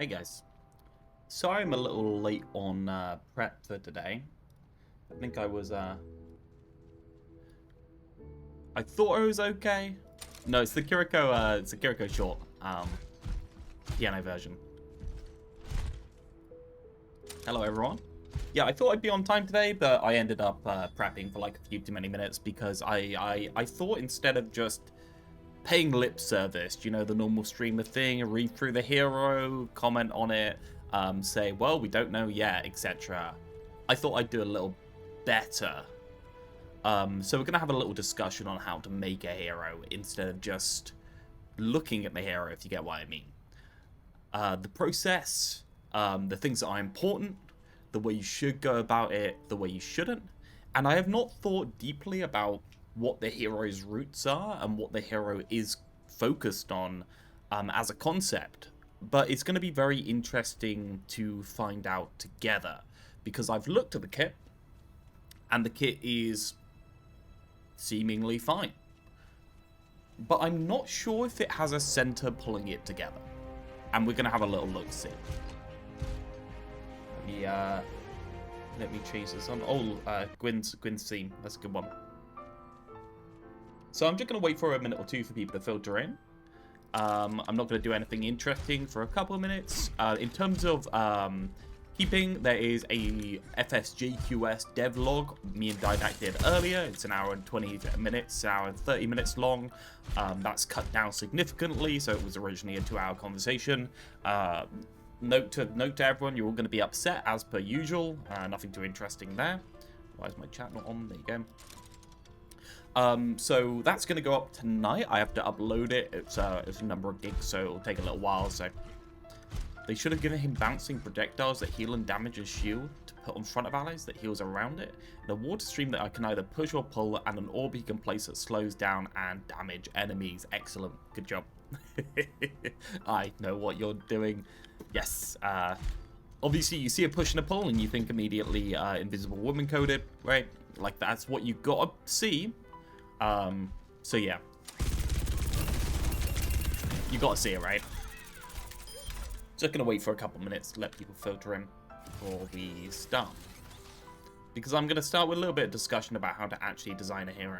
Hey guys, sorry I'm a little late on prep for today. I think I was, I thought I was okay. No, it's the Kiriko short, piano version. Hello everyone. Yeah, I thought I'd be on time today, but I ended up prepping for like a few too many minutes because I thought instead of just paying lip service, you know, the normal streamer thing, read through the hero, comment on it, say, well, we don't know yet, etc. I thought I'd do a little better. So we're going to have a little discussion on how to make a hero instead of just looking at the hero, if you get what I mean. The process, the things that are important, the way you should go about it, the way you shouldn't. And I have not thought deeply about what the hero's roots are and what the hero is focused on as a concept. But it's going to be very interesting to find out together, because I've looked at the kit, and the kit is seemingly fine. But I'm not sure if it has a center pulling it together. And we're going to have a little look-see. Let me change this on. Oh, Gwyn's theme. That's a good one. So I'm just going to wait for a minute or two for people to filter in. I'm not going to do anything interesting for a couple of minutes. In terms of keeping, there is a FSJQS devlog me and Didac did earlier. It's an hour and 20 minutes, an hour and 30 minutes long. That's cut down significantly, so it was originally a 2-hour conversation. Note to everyone, you're all going to be upset as per usual. Nothing too interesting there. Why is my chat not on? There you go. So that's going to go up tonight. I have to upload it. It's a number of gigs, so it'll take a little while. So they should have given him bouncing projectiles that heal and damage his shield to put on front of allies that heals around it, and a water stream that I can either push or pull, and an orb he can place that slows down and damage enemies. Excellent. Good job. I know what you're doing. Yes. Obviously, you see a push and a pull, and you think immediately Invisible Woman coded, right? Like, that's what you gotta see. So yeah. You gotta see it, right? Just gonna wait for a couple minutes to let people filter in before we start. Because I'm gonna start with a little bit of discussion about how to actually design a hero.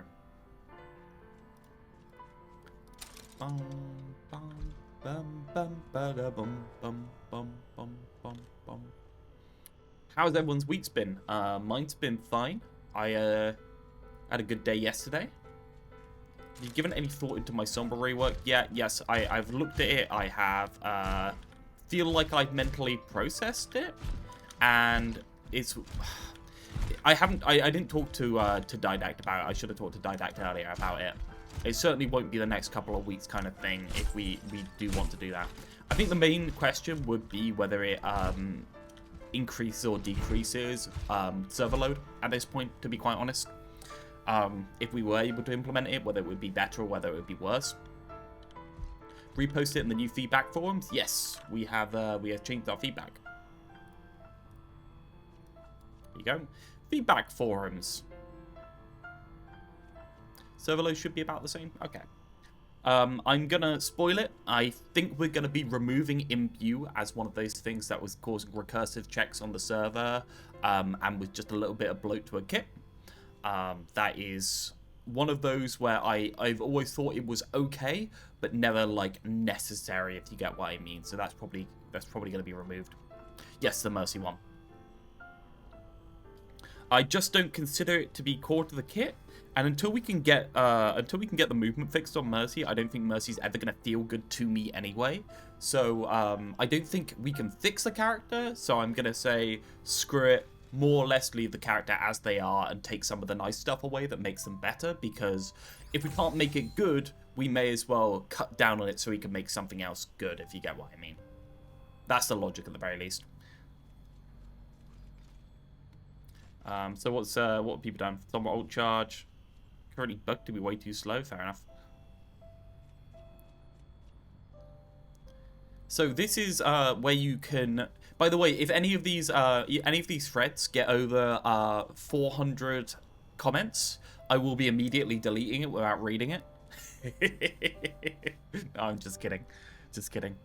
How's everyone's week's been? Mine's been fine. I had a good day yesterday. Have you given any thought into my Sombra rework yet? Yes, I've looked at it. I have feel like I've mentally processed it, and it's I didn't talk to Didact about it. I should have talked to Didact earlier about it. It certainly won't be the next couple of weeks kind of thing if we do want to do that. I think the main question would be whether it increases or decreases server load at this point, to be quite honest. If we were able to implement it, whether it would be better or whether it would be worse. Repost it in the new feedback forums. Yes, we have changed our feedback. There you go. Feedback forums. Server load should be about the same. Okay. I'm gonna spoil it. I think we're gonna be removing Imbue as one of those things that was causing recursive checks on the server, and with just a little bit of bloat to a kit. That is one of those where I've always thought it was okay, but never like necessary, if you get what I mean. So that's probably gonna be removed. Yes, the Mercy one. I just don't consider it to be core to the kit, and until we can get the movement fixed on Mercy, I don't think Mercy's ever gonna feel good to me anyway. So I don't think we can fix the character. So I'm gonna say screw it. More or less leave the character as they are and take some of the nice stuff away that makes them better, because if we can't make it good, we may as well cut down on it so we can make something else good, if you get what I mean. That's the logic at the very least. So what have people done? Somewhat alt charge. Currently bugged to be way too slow. Fair enough. So this is where you can. By the way, if any of these threads get over 400 comments, I will be immediately deleting it without reading it. No, I'm just kidding. Just kidding.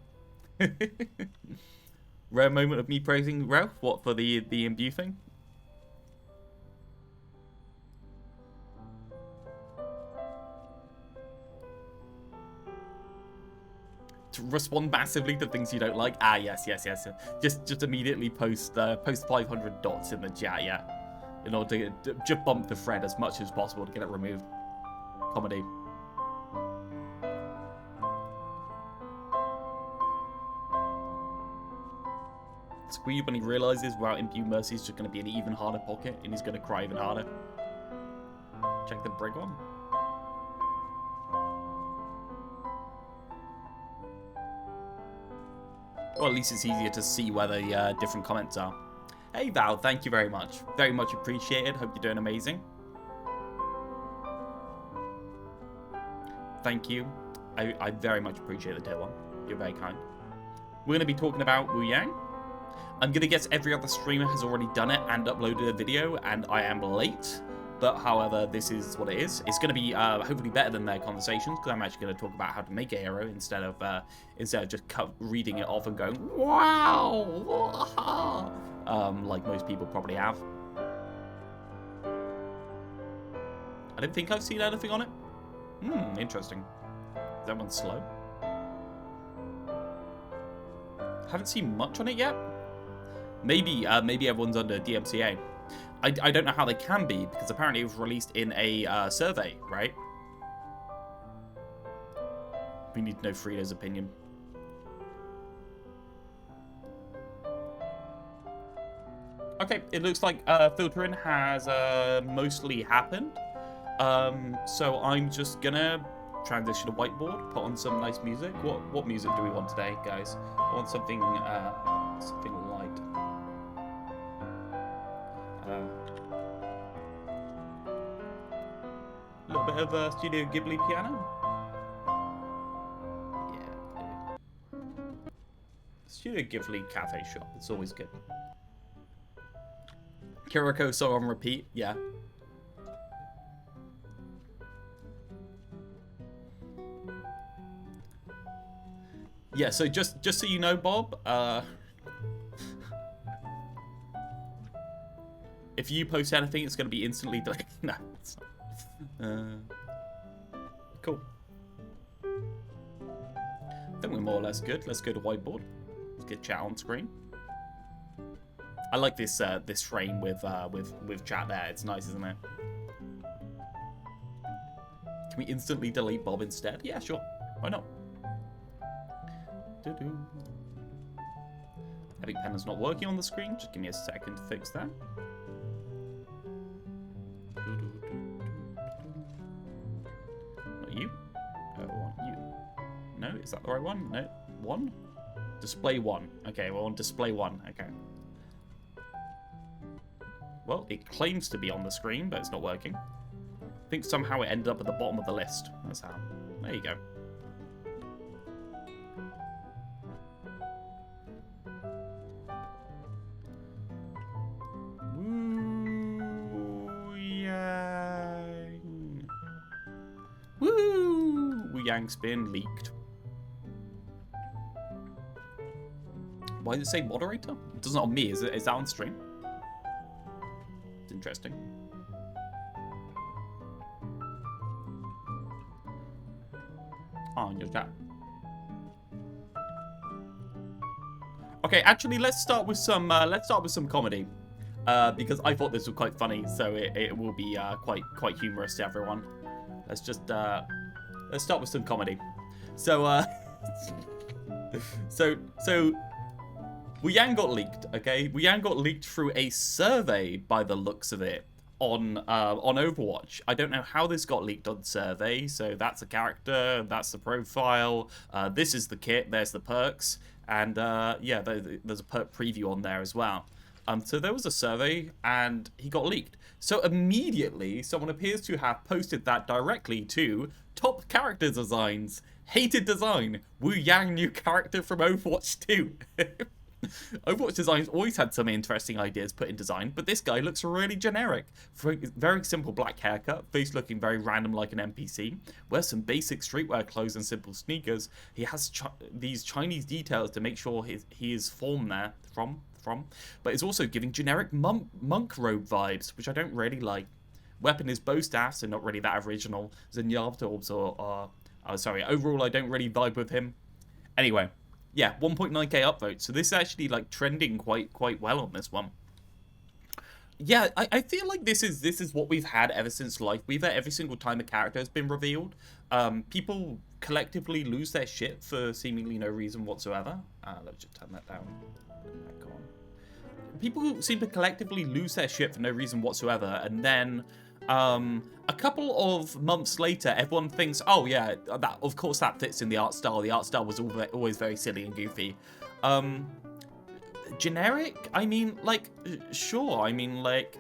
Rare moment of me praising Realth. What, for the imbue thing? To respond massively to things you don't like. Ah, yes. Just immediately post 500 dots in the chat, yeah, in order to just bump the thread as much as possible to get it removed. Comedy. It's weird when he realizes without Imbue Mercy is just going to be an even harder pocket, and he's going to cry even harder. Check the brig one. Or at least it's easier to see where the different comments are. Hey Val, thank you very much. Very much appreciated. Hope you're doing amazing. Thank you. I very much appreciate the tier 1. You're very kind. We're going to be talking about Wuyang. I'm going to guess every other streamer has already done it and uploaded a video, and I am late. But, however, this is what it is. It's going to be hopefully better than their conversations, because I'm actually going to talk about how to make an arrow instead of just reading it off and going, wow! Like most people probably have. I don't think I've seen anything on it. Interesting. Is that one slow? Haven't seen much on it yet. Maybe everyone's under DMCA. I don't know how they can be, because apparently it was released in a survey, right? We need to know Frida's opinion. Okay, it looks like filtering has mostly happened. So I'm just gonna transition to whiteboard, put on some nice music. What music do we want today, guys? I want something something light. A little bit of Studio Ghibli piano. Yeah. Studio Ghibli cafe shop. It's always good. Kiriko song on repeat. Yeah. Yeah, so just so you know, Bob, if you post anything, it's going to be instantly deleted. No, it's not. Cool. I think we're more or less good. Let's go to whiteboard. Let's get chat on screen. I like this this frame with chat there. It's nice, isn't it? Can we instantly delete Bob instead? Yeah, sure. Why not? Epic Pen is not working on the screen. Just give me a second to fix that. Not you. I want you. No, is that the right one? No. 1? Display 1. Okay, we're on display 1. Okay. Well, it claims to be on the screen, but it's not working. I think somehow it ended up at the bottom of the list. That's how. There you go. Wuyang's been leaked. Why does it say moderator? It doesn't on me. Is that on stream? It's interesting. Oh, in your chat. Okay, actually, let's start with some comedy, because I thought this was quite funny, so it will be quite humorous to everyone. Let's start with some comedy. So so Wuyang got leaked. Okay, Wuyang got leaked through a survey by the looks of it on Overwatch. I don't know how this got leaked on survey. So that's a character, that's the profile. This is the kit. There's the perks, and yeah, there's a perk preview on there as well. So there was a survey, and he got leaked. So immediately, someone appears to have posted that directly to top character designs. Hated design. Wuyang new character from Overwatch 2. Overwatch design's always had some interesting ideas put in design, but this guy looks really generic. Very simple black haircut, face looking very random like an NPC, wears some basic streetwear clothes and simple sneakers. He has these Chinese details to make sure he is from, but it's also giving generic monk robe vibes, which I don't really like. Weapon is bow staff, so not really that original. Zenyatta orbs overall I don't really vibe with him. Anyway, yeah, 1.9k upvotes, so this is actually like trending quite well on this one. Yeah, I feel like this is what we've had ever since Life Weaver. Every single time a character has been revealed, people collectively lose their shit for seemingly no reason whatsoever. Let's just turn that down. Back on. People seem to collectively lose their shit for no reason whatsoever, and then a couple of months later, everyone thinks, oh yeah, that of course that fits in the art style. The art style was always very silly and goofy. Generic? I mean, like, sure. I mean, like,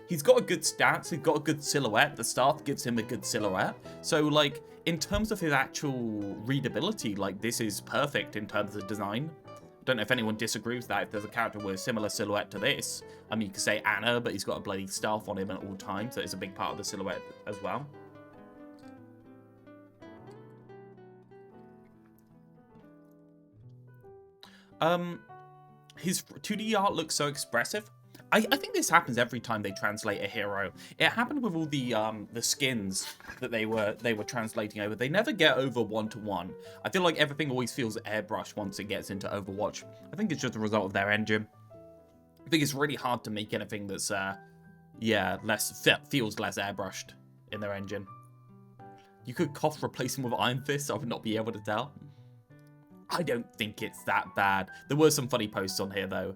he's got a good stance. He's got a good silhouette. The staff gives him a good silhouette. So, like, in terms of his actual readability, like, this is perfect in terms of design. Don't know if anyone disagrees with that. If there's a character with a similar silhouette to this, I mean, you could say Anna, but he's got a bloody staff on him at all times, so it's a big part of the silhouette as well. His 2D art looks so expressive. I think this happens every time they translate a hero. It happened with all the skins that they were translating over. They never get over 1-to-1. I feel like everything always feels airbrushed once it gets into Overwatch. I think it's just a result of their engine. I think it's really hard to make anything that's feels less airbrushed in their engine. You could cough replace him with Iron Fist. I would not be able to tell. I don't think it's that bad. There were some funny posts on here though.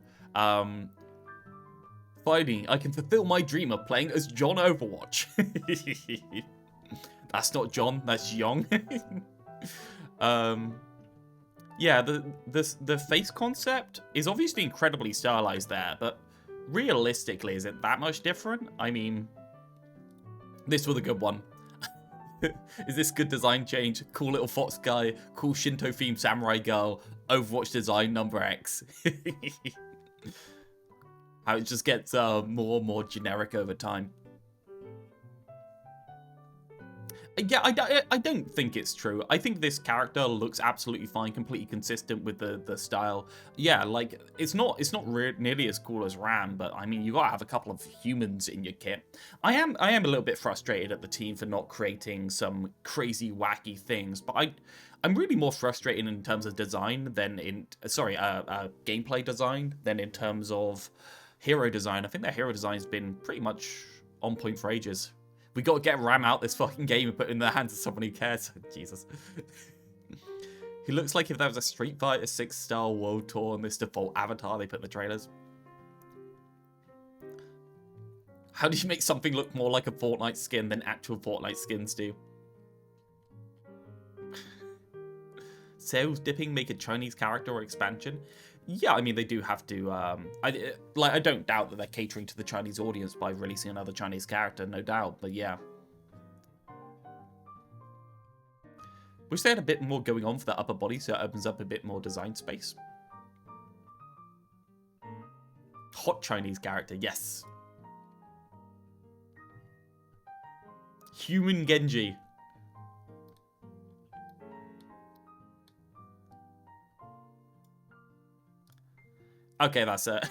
Finally, I can fulfill my dream of playing as John Overwatch. That's not John, that's Yong. Yeah, the face concept is obviously incredibly stylized there, but realistically, is it that much different? I mean, this was a good one. Is this good design change? Cool little fox guy, cool Shinto themed samurai girl, Overwatch design number X. How it just gets more and more generic over time. Yeah, I don't think it's true. I think this character looks absolutely fine, completely consistent with the style. Yeah, like, it's not nearly as cool as Ram, but I mean, you gotta have a couple of humans in your kit. I am a little bit frustrated at the team for not creating some crazy, wacky things, but I'm really more frustrated in terms of design than in, gameplay design than in terms of hero design. I think their hero design's been pretty much on point for ages. We got to get Ram out this fucking game and put it in the hands of someone who cares. Jesus. He looks like if there was a Street Fighter 6 style world tour on this default avatar they put in the trailers. How do you make something look more like a Fortnite skin than actual Fortnite skins do? Sales dipping make a Chinese character or expansion? Yeah, I mean, they do have to, I don't doubt that they're catering to the Chinese audience by releasing another Chinese character, no doubt, but yeah. Wish they had a bit more going on for the upper body so it opens up a bit more design space. Hot Chinese character, yes. Human Genji. Okay, that's it.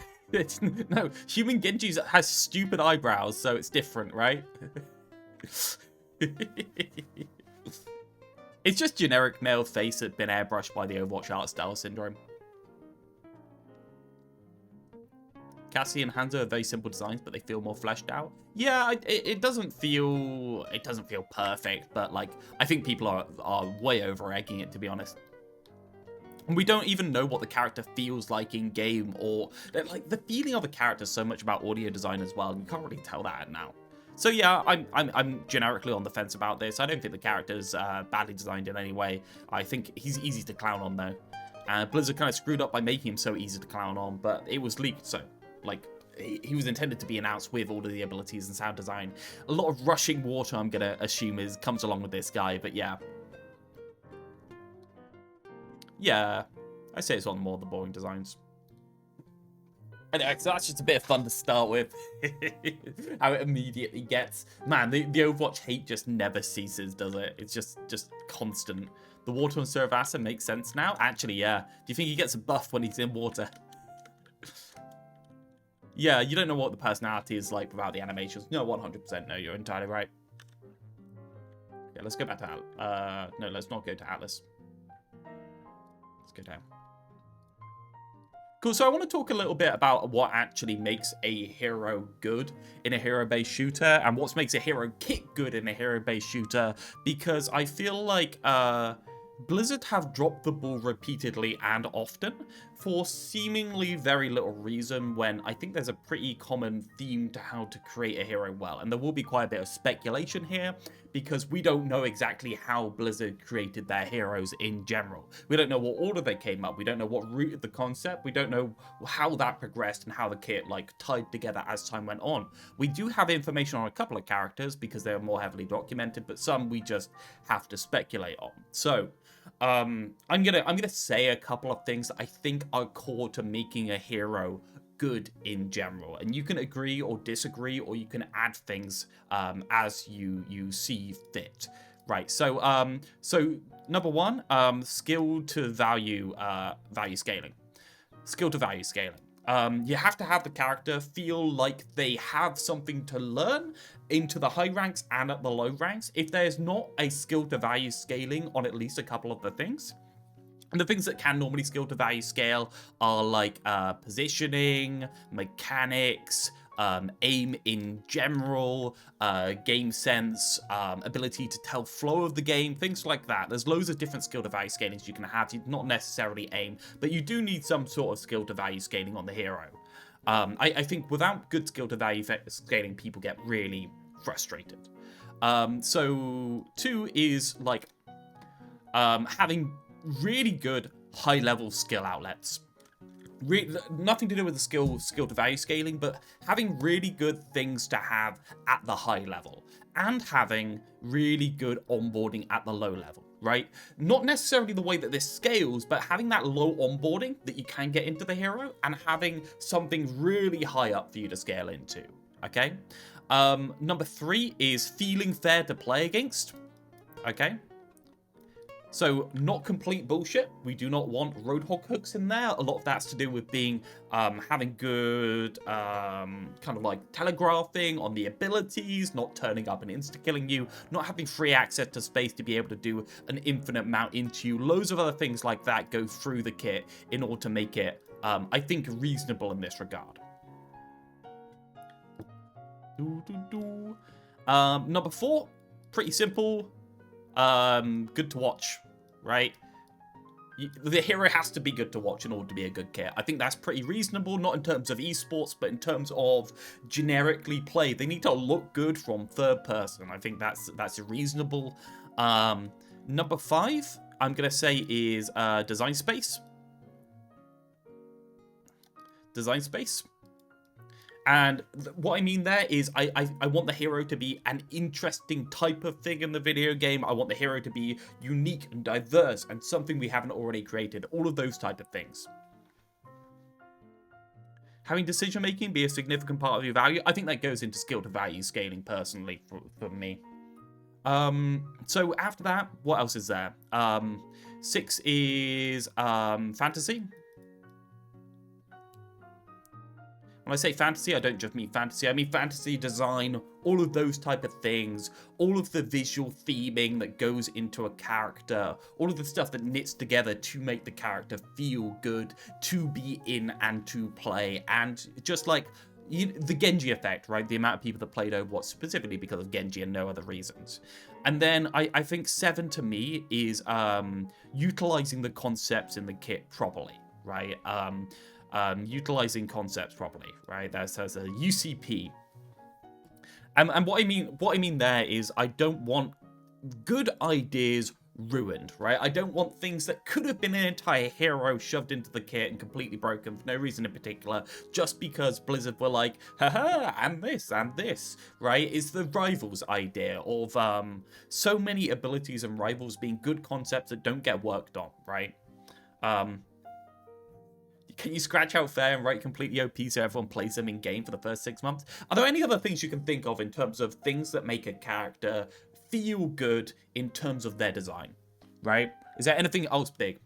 No, Human Genji has stupid eyebrows, so it's different, right? It's just generic male face that's been airbrushed by the Overwatch art style syndrome. Cassie and Hanzo are very simple designs, but they feel more fleshed out. Yeah, it doesn't feel perfect, but like I think people are way over egging it, to be honest. We don't even know what the character feels like in game, or like the feeling of a character is so much about audio design as well. You can't really tell that now. So yeah, I'm generically on the fence about this. I don't think the character's badly designed in any way. I think he's easy to clown on though. Blizzard kind of screwed up by making him so easy to clown on, but it was leaked, so like he was intended to be announced with all of the abilities and sound design. A lot of rushing water, I'm gonna assume, comes along with this guy, but yeah. Yeah, I say it's one more of the boring designs. Anyway, so that's just a bit of fun to start with. How it immediately gets. Man, the Overwatch hate just never ceases, does it? It's just constant. The water on Servassa makes sense now? Actually, yeah. Do you think he gets a buff when he's in water? Yeah, you don't know what the personality is like without the animations. No, 100% no, you're entirely right. Yeah, let's go back to Atlas. No, let's not go to Atlas. Let's go down. Cool, so I want to talk a little bit about what actually makes a hero good in a hero-based shooter and what makes a hero kit good in a hero-based shooter, because I feel like Blizzard have dropped the ball repeatedly and often for seemingly very little reason, when I think there's a pretty common theme to how to create a hero well. And there will be quite a bit of speculation here, because we don't know exactly how Blizzard created their heroes in general. We don't know what order they came up. We don't know what rooted the concept. We don't know how that progressed and how the kit like tied together as time went on. We do have information on a couple of characters because they're more heavily documented, but some we just have to speculate on. So I'm gonna say a couple of things that I think are core to making a hero good in general, and you can agree or disagree, or you can add things as you see fit. Right. So number one, skill to value scaling. Skill to value scaling. You have to have the character feel like they have something to learn into the high ranks and at the low ranks. If there's not a skill to value scaling on at least a couple of the things, and the things that can normally skill to value scale are like positioning, mechanics, aim in general, game sense, ability to tell flow of the game, things like that. There's loads of different skill to value scalings you can have. You not necessarily aim, but you do need some sort of skill to value scaling on the hero. I think without good skill to value scaling, people get really frustrated. So two is like having really good high-level skill outlets. Nothing to do with the skill to value scaling, but having really good things to have at the high level and having really good onboarding at the low level, right? Not necessarily the way that this scales, but having that low onboarding that you can get into the hero and having something really high up for you to scale into, okay? Number three is feeling fair to play against, okay? So, not complete bullshit. We do not want Roadhog hooks in there. A lot of that's to do with being, having good, kind of like telegraphing on the abilities, not turning up and insta-killing you, not having free access to space to be able to do an infinite mount into you. Loads of other things like that go through the kit in order to make it, I think, reasonable in this regard. Number four, pretty simple. Good to watch, right? The hero has to be good to watch in order to be a good kit. I think that's pretty reasonable, not in terms of esports, but in terms of generically play. They need to look good from third person. I think that's reasonable. Number five, I'm gonna say is design space. Design space. And what I mean there is I want the hero to be an interesting type of thing in the video game. I want the hero to be unique and diverse and something we haven't already created. All of those type of things. Having decision making be a significant part of your value. I think that goes into skill to value scaling personally for me. So after that, what else is there? 6 is fantasy. When I say fantasy, I don't just mean fantasy. I mean fantasy design, all of those type of things, all of the visual theming that goes into a character, all of the stuff that knits together to make the character feel good, to be in and to play, and just like the Genji effect, right? The amount of people that played Overwatch specifically because of Genji and no other reasons. And then I think 7 to me is utilizing the concepts in the kit properly, right? Utilizing concepts properly, right? That's a UCP. And what I mean there is I don't want good ideas ruined, right? I don't want things that could have been an entire hero shoved into the kit and completely broken for no reason in particular, just because Blizzard were like, haha, and this, right? It's the rivals idea of so many abilities and rivals being good concepts that don't get worked on, right? Can you scratch out fair and write completely OP so everyone plays them in game for the first 6 months? Are there any other things you can think of in terms of things that make a character feel good in terms of their design, right? Is there anything else big?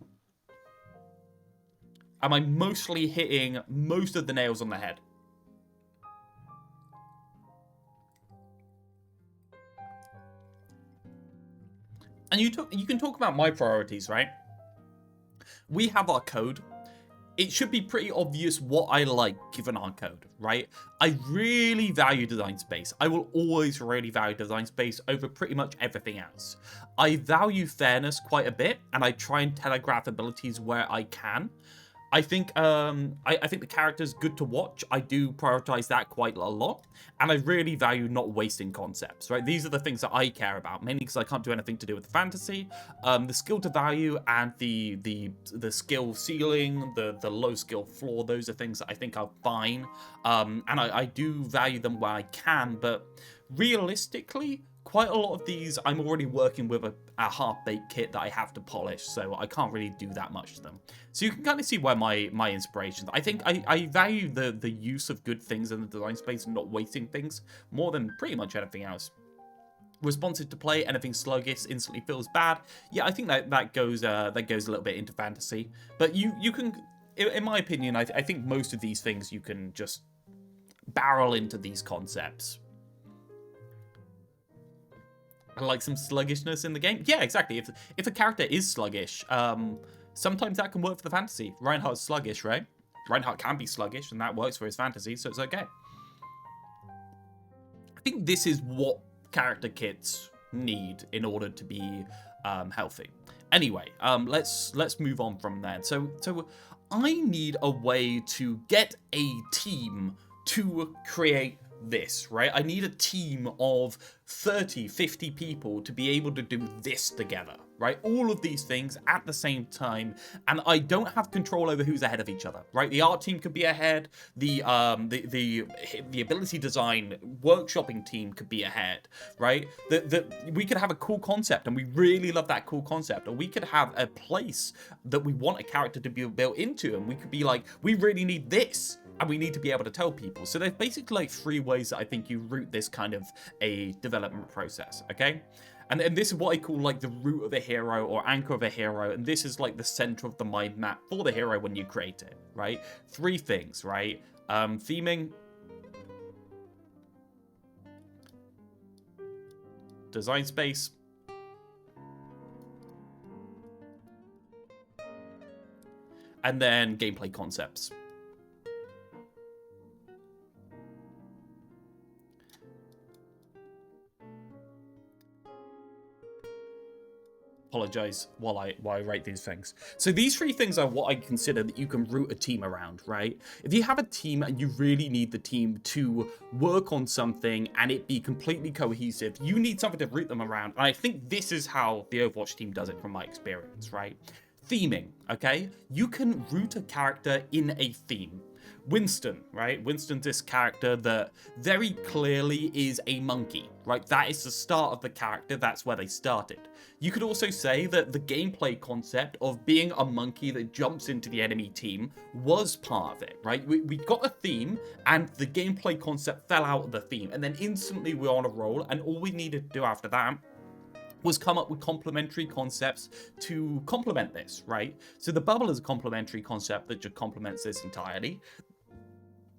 Am I mostly hitting most of the nails on the head? And you can talk about my priorities, right? We have our code. It should be pretty obvious what I like given our code, right? I really value design space. I will always really value design space over pretty much everything else. I value fairness quite a bit, and I try and telegraph abilities where I can. I think I think the character's good to watch. I do prioritize that quite a lot, and I really value not wasting concepts, right? These are the things that I care about, mainly because I can't do anything to do with the fantasy. The skill to value and the skill ceiling, the low skill floor, those are things that I think are fine, and I do value them where I can, but realistically, quite a lot of these, I'm already working with a half-baked kit that I have to polish, so I can't really do that much to them. So you can kind of see where my inspirations. I think I value the use of good things in the design space and not wasting things more than pretty much anything else. Responsive to play, anything sluggish instantly feels bad. Yeah, I think that goes a little bit into fantasy. But you can, in my opinion, I think most of these things you can just barrel into these concepts. I like some sluggishness in the game. Yeah, exactly. If a character is sluggish, sometimes that can work for the fantasy. Reinhardt's sluggish, right? Reinhardt can be sluggish, and that works for his fantasy, so it's okay. I think this is what character kits need in order to be healthy. Anyway, let's move on from there. So I need a way to get a team to create this, right? I need a team of 30, 50 people to be able to do this together, right? All of these things at the same time, and I don't have control over who's ahead of each other, right? The art team could be ahead, the ability design workshopping team could be ahead, right? We could have a cool concept, and we really love that cool concept, or we could have a place that we want a character to be built into, and we could be like, we really need this, and we need to be able to tell people. So there's basically like 3 ways that I think you route this kind of a development process, okay? And this is what I call like the root of a hero or anchor of a hero, and this is like the center of the mind map for the hero when you create it, right? 3 things, right? Theming, design space, and then gameplay concepts. Apologize while I write these things. So these 3 things are what I consider that you can root a team around, right? If you have a team and you really need the team to work on something and it be completely cohesive, you need something to root them around. And I think this is how the Overwatch team does it from my experience, right? Theming, okay? You can root a character in a theme. Winston, right? Winston's this character that very clearly is a monkey, right? That is the start of the character. That's where they started. You could also say that the gameplay concept of being a monkey that jumps into the enemy team was part of it, right? We got a theme, and the gameplay concept fell out of the theme, and then instantly we're on a roll, and all we needed to do after that was come up with complementary concepts to complement this, right? So the bubble is a complementary concept that just complements this entirely.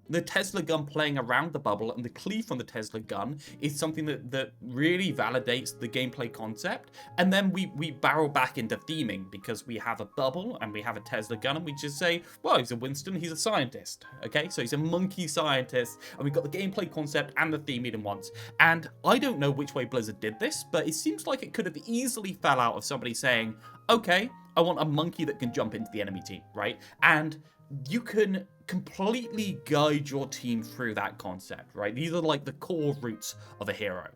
The Tesla gun playing around the bubble and the cleave from the Tesla gun is something that really validates the gameplay concept. And then we barrel back into theming because we have a bubble and we have a Tesla gun, and we just say, well, he's a Winston, he's a scientist. Okay, so he's a monkey scientist, and we've got the gameplay concept and the theme in once. And I don't know which way Blizzard did this, but it seems like it could have easily fell out of somebody saying, okay, I want a monkey that can jump into the enemy team, right? And you can completely guide your team through that concept, right? These are like the core roots of a hero.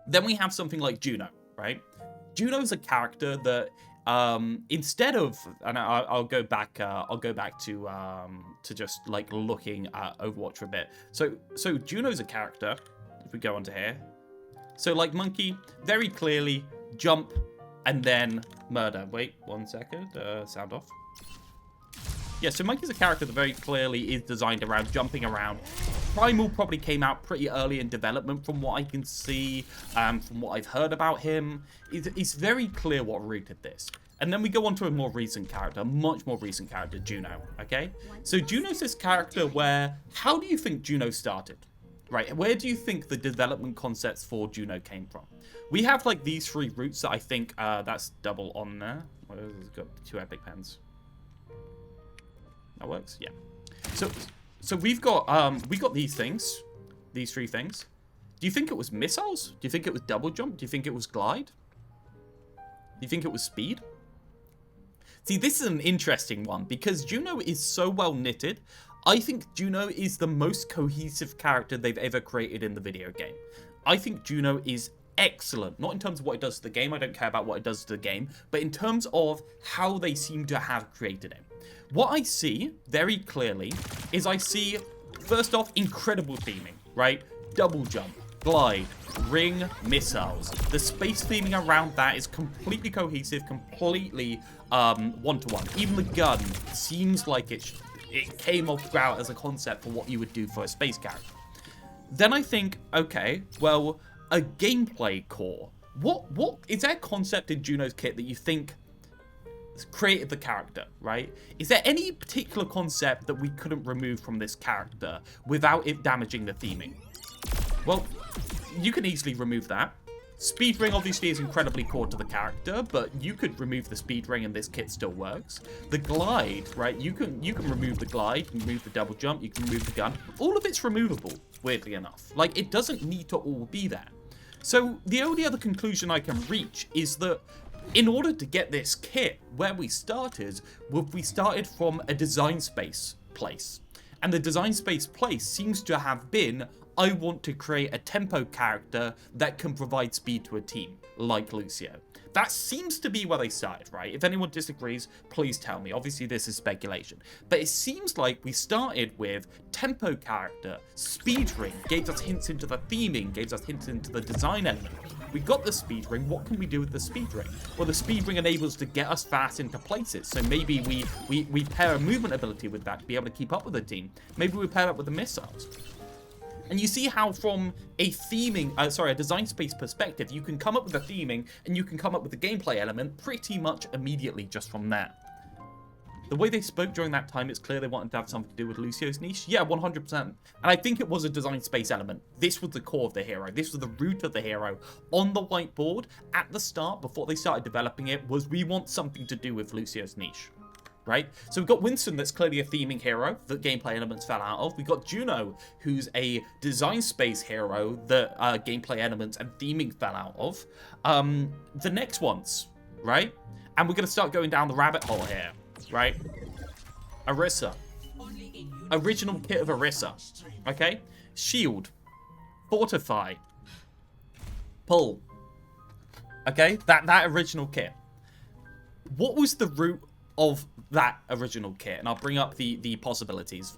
Then we have something like Juno, right? Juno's a character that instead of, and I'll go back to just like looking at Overwatch for a bit. So Juno's a character, if we go onto here. So like monkey, very clearly jump and then murder. Wait 1 second, sound off. Yeah, so Monkey's a character that very clearly is designed around jumping around. Primal probably came out pretty early in development from what I can see, from what I've heard about him. It's very clear what rooted this. And then we go on to a more recent character, a much more recent character, Juno, okay? So Juno's this character where, how do you think Juno started? Right, where do you think the development concepts for Juno came from? We have like these 3 routes that I think, that's double on there. Well, it's got 2 epic pens. That works, yeah. So we've got these things, these 3 things. Do you think it was missiles? Do you think it was double jump? Do you think it was glide? Do you think it was speed? See, this is an interesting one because Juno is so well knitted. I think Juno is the most cohesive character they've ever created in the video game. I think Juno is excellent, not in terms of what it does to the game. I don't care about what it does to the game, but in terms of how they seem to have created it. What I see very clearly is I see, first off, incredible theming, right? Double jump, glide, ring, missiles. The space theming around that is completely cohesive, completely one-to-one. Even the gun seems like it came out as a concept for what you would do for a space character. Then I think, okay, well, a gameplay core. What is there a concept in Juno's kit that you think created the character, right? Is there any particular concept that we couldn't remove from this character without it damaging the theming? Well, you can easily remove that. Speed ring obviously is incredibly core to the character, but you could remove the speed ring and this kit still works. The glide, right? You can remove the glide, you can remove the double jump, you can remove the gun. All of it's removable, weirdly enough. Like, it doesn't need to all be there. So the only other conclusion I can reach is that in order to get this kit, where we started from a design space place. And the design space place seems to have been, I want to create a tempo character that can provide speed to a team, like Lucio. That seems to be where they started, right? If anyone disagrees, please tell me. Obviously, this is speculation. But it seems like we started with tempo character, speed ring, gave us hints into the theming, gave us hints into the design element. We got the speed ring. What can we do with the speed ring? Well, the speed ring enables to get us fast into places. So maybe we pair a movement ability with that to be able to keep up with the team. Maybe we pair that with the missiles. And you see how from a a design space perspective, you can come up with a theming and you can come up with a gameplay element pretty much immediately just from that. The way they spoke during that time, it's clear they wanted to have something to do with Lucio's niche. Yeah, 100%. And I think it was a design space element. This was the core of the hero. This was the root of the hero. On the whiteboard, at the start, before they started developing it, was we want something to do with Lucio's niche. Right? So we've got Winston, that's clearly a theming hero that gameplay elements fell out of. We've got Juno, who's a design space hero that gameplay elements and theming fell out of. The next ones, right? And we're going to start going down the rabbit hole here, right? Orisa. Original kit of Orisa, okay? Shield. Fortify. Pull. Okay? That original kit. What was the root of that original kit? And I'll bring up the possibilities.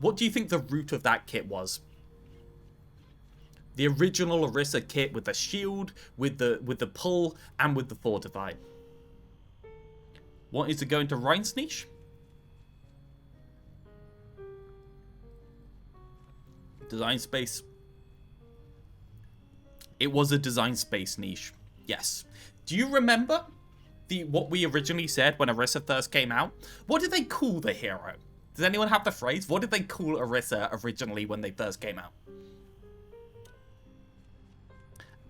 What do you think the root of that kit was? The original Orisa kit with the shield, with the pull, and with the fortify. What is it going to Ryan's niche? Design space. It was a design space niche. Yes. Do you remember what we originally said when Orisa first came out? What did they call the hero? Does anyone have the phrase? What did they call Orisa originally when they first came out?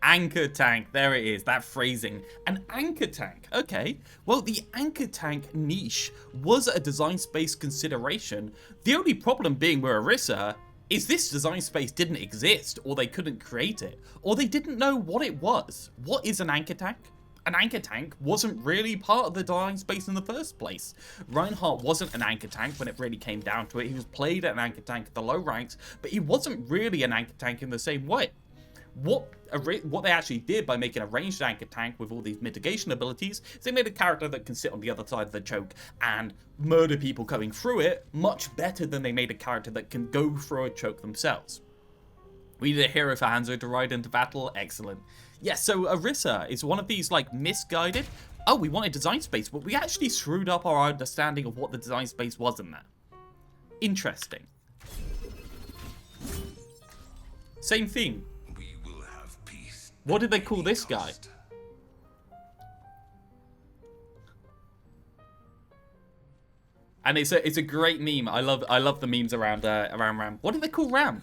Anchor tank. There it is. That phrasing. An anchor tank. Okay. Well, the anchor tank niche was a design space consideration. The only problem being with Orisa is this design space didn't exist, or they couldn't create it, or they didn't know what it was. What is an anchor tank? An anchor tank wasn't really part of the design space in the first place. Reinhardt wasn't an anchor tank when it really came down to it. He was played at an anchor tank at the low ranks, but he wasn't really an anchor tank in the same way. What they actually did by making a ranged anchor tank with all these mitigation abilities is they made a character that can sit on the other side of the choke and murder people going through it much better than they made a character that can go through a choke themselves. We need a hero for Hanzo to ride into battle. Excellent. Yeah, so Orisa is one of these, like, misguided, oh, we wanted design space, but we actually screwed up our understanding of what the design space was in that. Interesting. Same thing. We will have peace. What did they call this guy? And it's a great meme. I love the memes around Ram. What did they call Ram?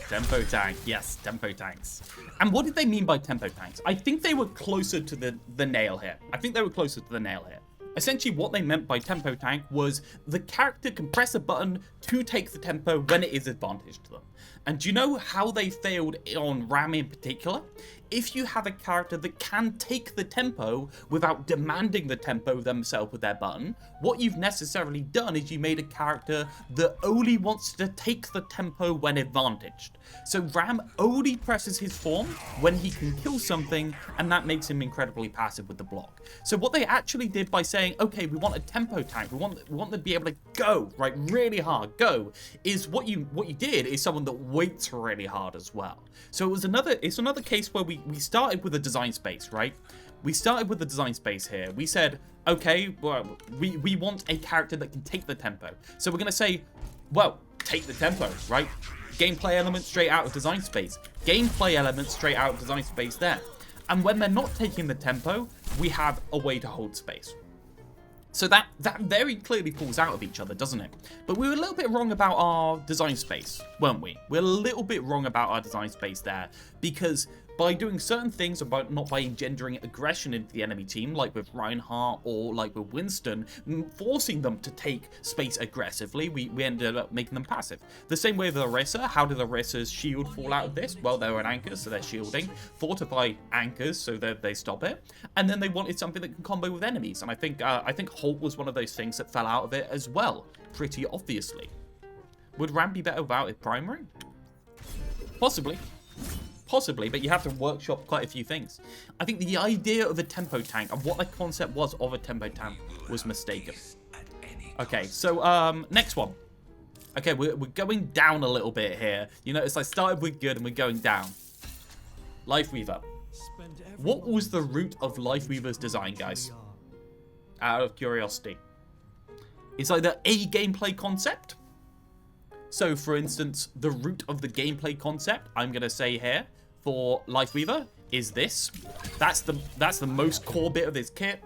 Tempo tank. Yes, tempo tanks. And what did they mean by tempo tanks? I think they were closer to the nail here. Essentially, what they meant by tempo tank was the character can press a button to take the tempo when it is advantage to them. And do you know how they failed on Ram in particular? If you have a character that can take the tempo without demanding the tempo themselves with their button, what you've necessarily done is you made a character that only wants to take the tempo when advantaged. So Ram only presses his form when he can kill something, and that makes him incredibly passive with the block. So what they actually did by saying, okay, we want a tempo tank, we want them to be able to go, right, really hard, go, is what you did is someone that waits really hard as well. So it's another case where we started with a design space, right? We started with the design space here. We said, okay, well, we want a character that can take the tempo. So we're going to say, well, take the tempo, right? Gameplay element straight out of design space. Gameplay element straight out of design space there. And when they're not taking the tempo, we have a way to hold space. So that very clearly pulls out of each other, doesn't it? But we were a little bit wrong about our design space, weren't we? We're a little bit wrong about our design space there, because by doing certain things, about not by engendering aggression into the enemy team, like with Reinhardt or like with Winston, forcing them to take space aggressively, we ended up making them passive. The same way with Orisa. How did Orisa's shield fall out of this? Well, they're an anchor, so they're shielding. Fortify anchors, so that they stop it. And then they wanted something that can combo with enemies. And I think Holt was one of those things that fell out of it as well, pretty obviously. Would Ram be better without his primary? Possibly. Possibly, but you have to workshop quite a few things. I think the idea of a tempo tank and what the concept was of a tempo tank was mistaken. Okay, so next one. Okay, we're going down a little bit here. You notice I started with good and we're going down. Lifeweaver. What was the root of Lifeweaver's design, guys? Out of curiosity. It's either a gameplay concept. So, for instance, the root of the gameplay concept, I'm going to say here, for Lifeweaver, is this. That's the most core bit of this kit.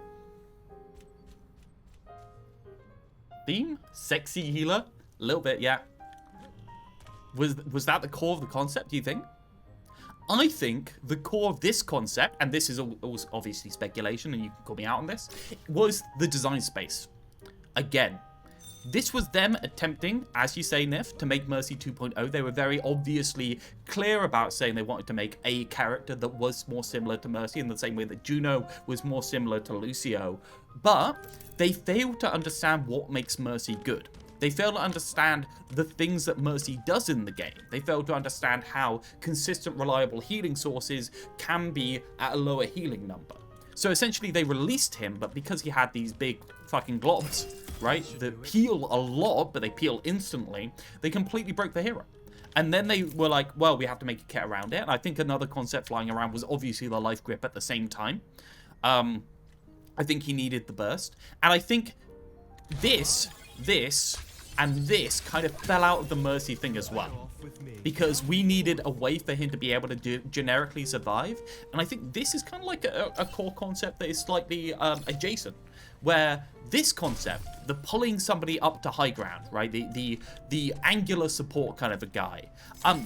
Theme? Sexy healer? A little bit, yeah. Was that the core of the concept, do you think? I think the core of this concept, and this is obviously speculation, and you can call me out on this, was the design space. Again, this was them attempting, as you say, Nif, to make Mercy 2.0. They were very obviously clear about saying they wanted to make a character that was more similar to Mercy in the same way that Juno was more similar to Lucio. But they failed to understand what makes Mercy good. They failed to understand the things that Mercy does in the game. They failed to understand how consistent, reliable healing sources can be at a lower healing number. So essentially they released him, but because he had these big fucking globs, right, that peel a lot, but they peel instantly, they completely broke the hero. And then they were like, well, we have to make a kit around it. And I think another concept flying around was obviously the life grip at the same time. I think he needed the burst. And I think this, and this kind of fell out of the Mercy thing as well. Because we needed a way for him to be able to generically survive. And I think this is kind of like a core concept that is slightly adjacent. Where this concept, the pulling somebody up to high ground, right? The angular support kind of a guy.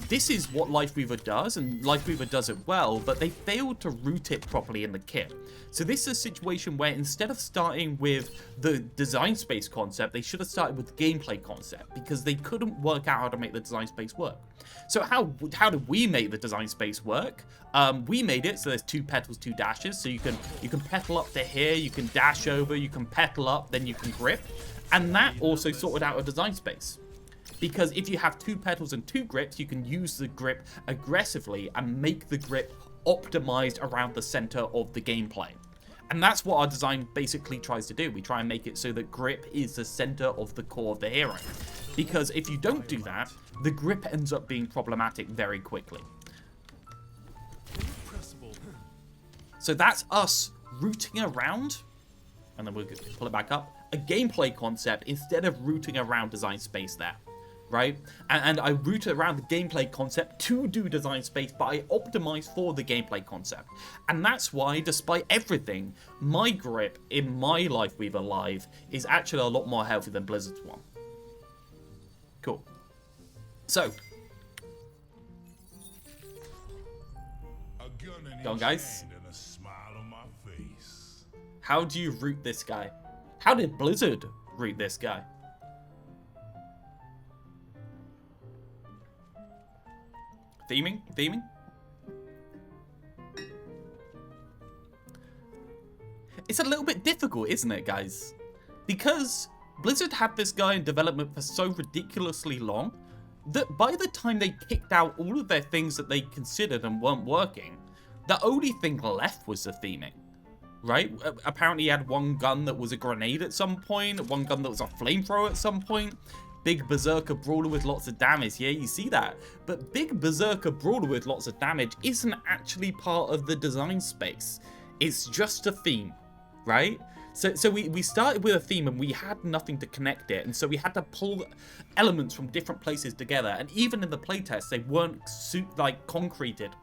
This is what Lifeweaver does, and Lifeweaver does it well, but they failed to root it properly in the kit. So this is a situation where instead of starting with the design space concept, they should have started with the gameplay concept, because they couldn't work out how to make the design space work. So how did we make the design space work? We made it so there's 2 petals, 2 dashes, so you can petal up to here, you can dash over, you can petal up, then you can grip, and that also sorted out a design space. Because if you have 2 petals and 2 grips, you can use the grip aggressively and make the grip optimized around the center of the gameplay. And that's what our design basically tries to do. We try and make it so that grip is the center of the core of the hero. Because if you don't do that, the grip ends up being problematic very quickly. So that's us rooting around, and then we'll pull it back up, a gameplay concept instead of rooting around design space there, right? And I root around the gameplay concept to do design space, but I optimize for the gameplay concept. And that's why, despite everything, my grip in my Lifeweaver Live is actually a lot more healthy than Blizzard's one. Cool. So, go on, guys. How do you root this guy? How did Blizzard root this guy? Theming? Theming? It's a little bit difficult, isn't it, guys? Because Blizzard had this guy in development for so ridiculously long that by the time they kicked out all of their things that they considered and weren't working, the only thing left was the theming. Right? Apparently he had one gun that was a grenade at some point, one gun that was a flamethrower at some point. Big Berserker Brawler with lots of damage. Yeah, you see that. But Big Berserker Brawler with lots of damage isn't actually part of the design space. It's just a theme, right? So we started with a theme and we had nothing to connect it. And so we had to pull elements from different places together. And even in the playtest, they weren't concreted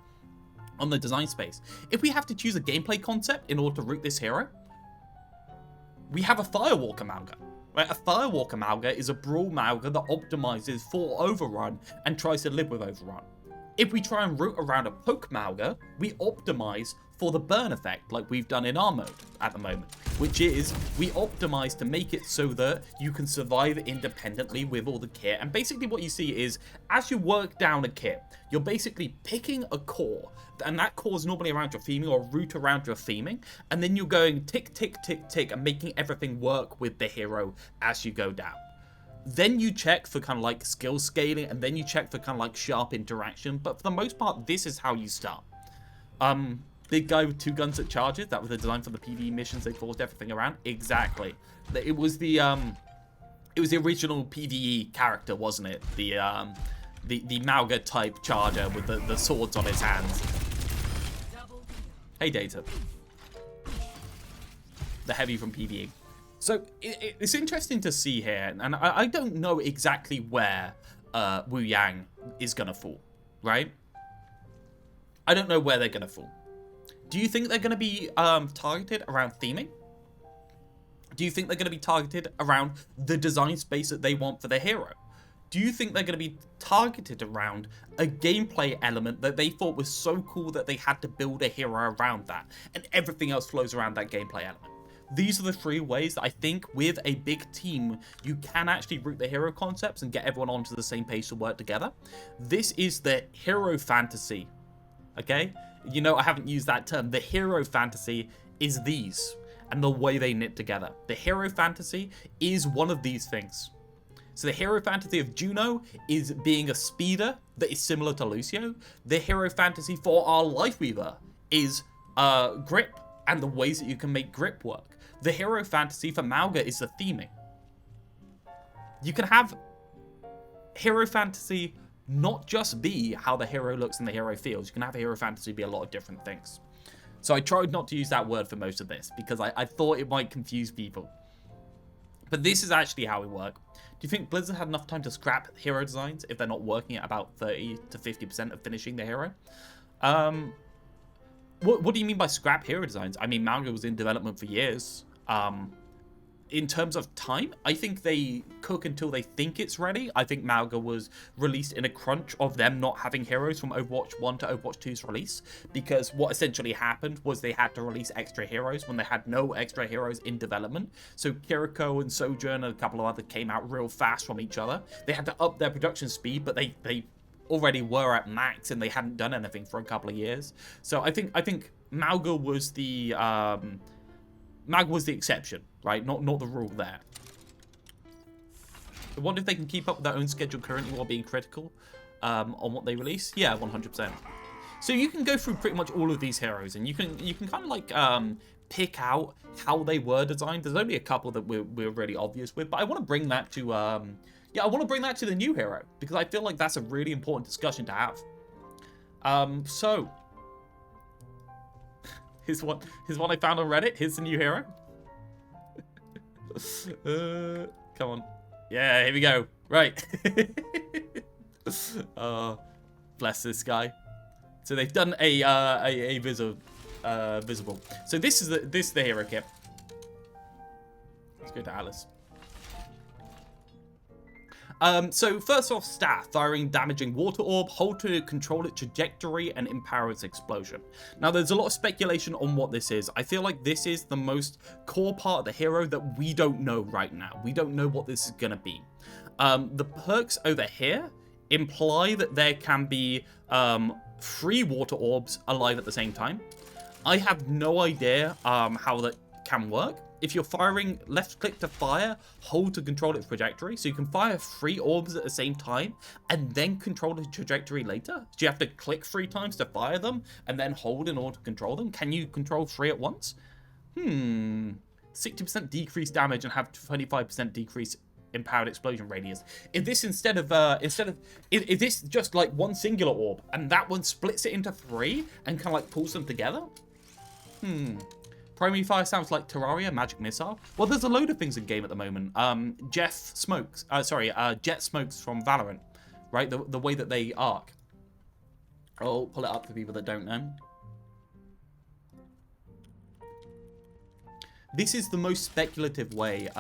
on the design space. If we have to choose a gameplay concept in order to root this hero, we have a Firewalker Mauga. Right? A Firewalker Mauga is a brawl Mauga that optimizes for Overrun and tries to live with Overrun. If we try and root around a Poke Mauga, we optimize for the burn effect like we've done in our mode at the moment, which is we optimize to make it so that you can survive independently with all the kit. And basically what you see is as you work down a kit, you're basically picking a core, and that core is normally around your theming or root around your theming, and then you're going tick, tick, tick, tick, and making everything work with the hero as you go down. Then you check for kind of like skill scaling, and then you check for kind of like sharp interaction, but for the most part, this is how you start. Big guy with 2 guns that charges, that was the design for the PvE missions they forced everything around. Exactly. It was the original PvE character, wasn't it? The Mauga type charger with the swords on his hands. Hey Data. The heavy from PvE. So it's interesting to see here, and I don't know exactly where Wuyang is gonna fall, right? I don't know where they're gonna fall. Do you think they're gonna be targeted around theming? Do you think they're gonna be targeted around the design space that they want for their hero? Do you think they're going to be targeted around a gameplay element that they thought was so cool that they had to build a hero around that, and everything else flows around that gameplay element? These are the 3 ways that I think with a big team, you can actually root the hero concepts and get everyone onto the same page to work together. This is the hero fantasy, okay? You know, I haven't used that term. The hero fantasy is these, and the way they knit together. The hero fantasy is one of these things. So the hero fantasy of Juno is being a speeder that is similar to Lucio. The hero fantasy for our Lifeweaver is grip and the ways that you can make grip work. The hero fantasy for Mauga is the theming. You can have hero fantasy not just be how the hero looks and the hero feels. You can have hero fantasy be a lot of different things. So I tried not to use that word for most of this because I thought it might confuse people. But this is actually how it works. Do you think Blizzard had enough time to scrap hero designs if they're not working at about 30 to 50% of finishing the hero? What do you mean by scrap hero designs? I mean, Mauga was in development for years. In terms of time, I think they cook until they think it's ready. I think Mauga was released in a crunch of them not having heroes from Overwatch 1 to Overwatch 2's release, because what essentially happened was they had to release extra heroes when they had no extra heroes in development. So Kiriko and Sojourn and a couple of others came out real fast from each other. They had to up their production speed, but they already were at max and they hadn't done anything for a couple of years. So I think Mauga was the exception, right? Not the rule there. I wonder if they can keep up with their own schedule currently while being critical on what they release. Yeah, 100%. So you can go through pretty much all of these heroes, and you can kind of like pick out how they were designed. There's only a couple that we're really obvious with, but I want to bring that to I want to bring that to the new hero because I feel like that's a really important discussion to have. So Here's one I found on Reddit. Here's the new hero. Come on. Yeah, here we go. Right. Bless this guy. So they've done a visible. So this is the hero kit. Let's go to Alice. So first off, stat, firing damaging water orb, hold to control its trajectory and empower its explosion. Now there's a lot of speculation on what this is. I feel like this is the most core part of the hero that we don't know right now. We don't know what this is going to be. The perks over here imply that there can be 3 water orbs alive at the same time. I have no idea how that can work. If you're firing, left click to fire, hold to control its trajectory. So you can fire 3 orbs at the same time and then control the trajectory later. Do you have to click 3 times to fire them and then hold in order to control them? Can you control 3 at once? 60% decrease damage and have 25% decrease empowered explosion radius. If this is this just like one singular orb and that one splits it into 3 and kind of like pulls them together? Primary fire sounds like Terraria, magic missile. Well, there's a load of things in game at the moment. Jet smokes from Valorant, right? The way that they arc. I'll pull it up for people that don't know. This is the most speculative way. Did you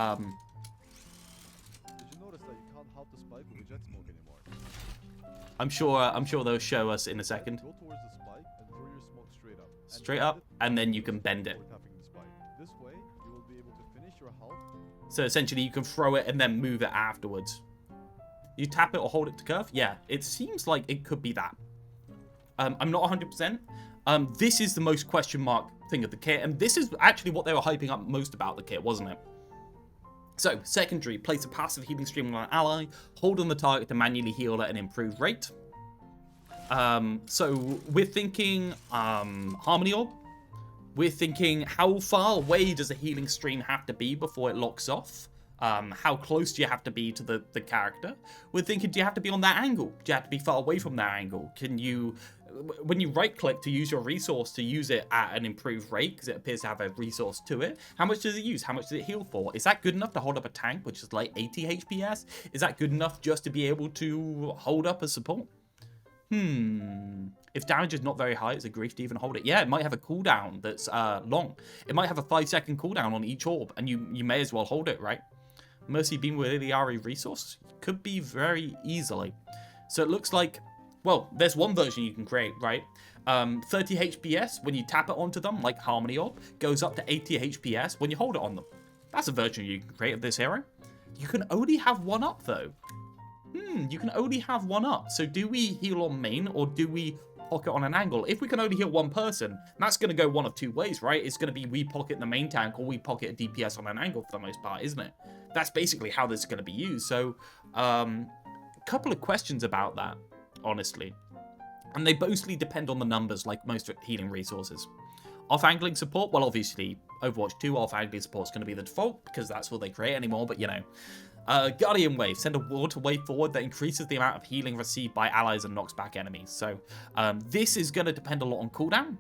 notice that you can't help the spike with the jet smoke anymore? I'm sure they'll show us in a second. Go towards the spike and throw your smoke straight up. Straight up, and then you can bend it. This way, you will be able to finish your health. So essentially, you can throw it and then move it afterwards. You tap it or hold it to curve? Yeah, it seems like it could be that. I'm not 100%. This is the most question mark thing of the kit, and this is actually what they were hyping up most about the kit, wasn't it? So, secondary, place a passive healing stream on an ally, hold on the target to manually heal at an improved rate. So, we're thinking Harmony Orb. We're thinking how far away does a healing stream have to be before it locks off? How close do you have to be to the character? We're thinking, do you have to be on that angle? Do you have to be far away from that angle? Can you, when you right click to use your resource, to use it at an improved rate, because it appears to have a resource to it, how much does it use? How much does it heal for? Is that good enough to hold up a tank, which is like 80 HPS? Is that good enough just to be able to hold up a support? If damage is not very high, it's a grief to even hold it. Yeah, it might have a cooldown that's long. It might have a 5-second cooldown on each orb, and you may as well hold it, right? Mercy Beam with Iliari resource could be very easily. So it looks like, well, there's one version you can create, right? 30 HPS when you tap it onto them, like Harmony Orb, goes up to 80 HPS when you hold it on them. That's a version you can create of this hero. You can only have one up, though. You can only have one up. So do we heal on main, or do we pocket on an angle? If we can only heal one person, that's going to go one of 2 ways, right? It's going to be we pocket the main tank, or we pocket a DPS on an angle for the most part, isn't it? That's basically how this is going to be used. So, a couple of questions about that, honestly. And they mostly depend on the numbers, like most healing resources. Off-angling support, well, obviously, Overwatch 2 off-angling support is going to be the default, because that's what they create anymore, but you know. Guardian Wave, send a water wave forward that increases the amount of healing received by allies and knocks back enemies. So this is going to depend a lot on cooldown.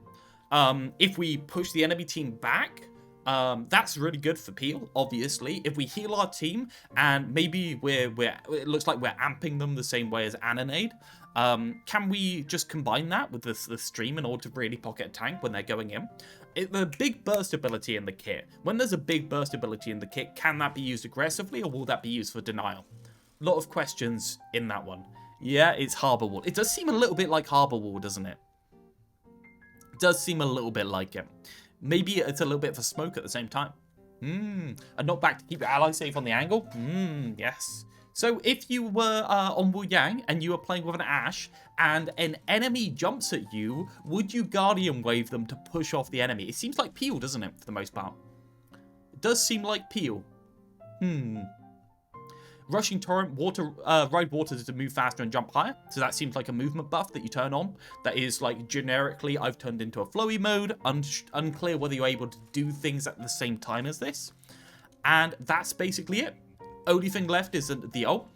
If we push the enemy team back, that's really good for Peel, obviously. If we heal our team and maybe it looks like we're amping them the same way as Annonade, can we just combine that with the stream in order to really pocket a tank when they're going in? The big burst ability in the kit. When there's a big burst ability in the kit, can that be used aggressively, or will that be used for denial? A lot of questions in that one. Yeah, it's Harbor Wall. It does seem a little bit like Harbor Wall, doesn't it? It does seem a little bit like it. Maybe it's a little bit for smoke at the same time. A knockback to keep your ally safe on the angle. Yes. So if you were on Wuyang and you were playing with an Ashe and an enemy jumps at you, would you Guardian Wave them to push off the enemy? It seems like Peel, doesn't it, for the most part? It does seem like Peel. Rushing Torrent, ride water to move faster and jump higher. So that seems like a movement buff that you turn on. That is like generically, I've turned into a flowy mode. Unclear whether you're able to do things at the same time as this. And that's basically it. Only thing left is the ult.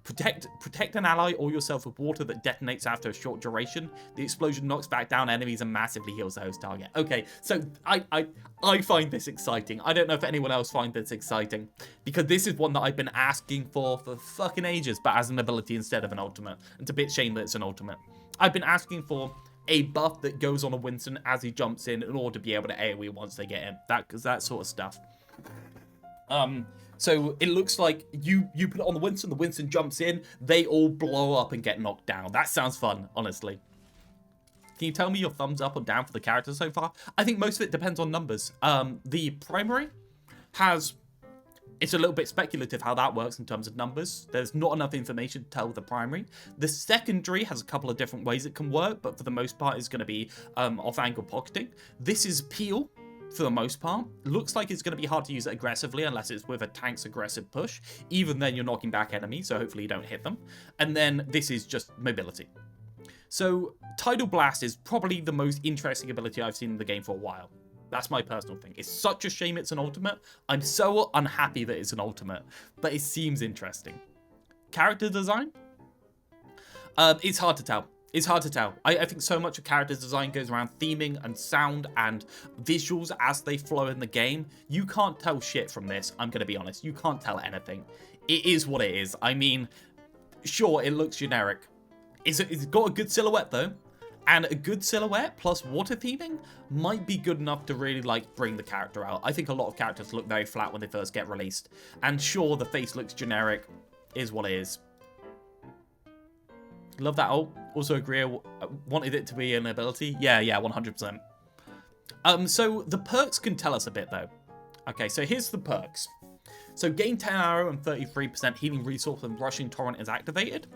Protect an ally or yourself with water that detonates after a short duration. The explosion knocks back down enemies and massively heals the host target. Okay, so I find this exciting. I don't know if anyone else finds this exciting, because this is one that I've been asking for fucking ages, but as an ability instead of an ultimate. It's a bit shame that it's an ultimate. I've been asking for a buff that goes on a Winston as he jumps in order to be able to AoE once they get in. That sort of stuff. So it looks like you put it on the Winston jumps in, they all blow up and get knocked down. That sounds fun, honestly. Can you tell me your thumbs up or down for the character so far? I think most of it depends on numbers. The primary has... It's a little bit speculative how that works in terms of numbers. There's not enough information to tell the primary. The secondary has a couple of different ways it can work, but for the most part, it's going to be off-angle pocketing. This is peel, for the most part. Looks like it's going to be hard to use it aggressively unless it's with a tank's aggressive push. Even then, you're knocking back enemies, so hopefully you don't hit them. And then this is just mobility. So Tidal Blast is probably the most interesting ability I've seen in the game for a while. That's my personal thing. It's such a shame it's an ultimate. I'm so unhappy that it's an ultimate, but it seems interesting. Character design? It's hard to tell. It's hard to tell. I think so much of character design goes around theming and sound and visuals as they flow in the game. You can't tell shit from this, I'm going to be honest. You can't tell anything. It is what it is. I mean, sure, it looks generic. It's got a good silhouette, though. And a good silhouette plus water theming might be good enough to really, like, bring the character out. I think a lot of characters look very flat when they first get released. And sure, the face looks generic. Is what it is. Love that ult. Also agree, I wanted it to be an ability. Yeah, 100%. So the perks can tell us a bit, though. Okay, so here's the perks. So gain 10 arrow and 33% healing resource when rushing torrent is activated.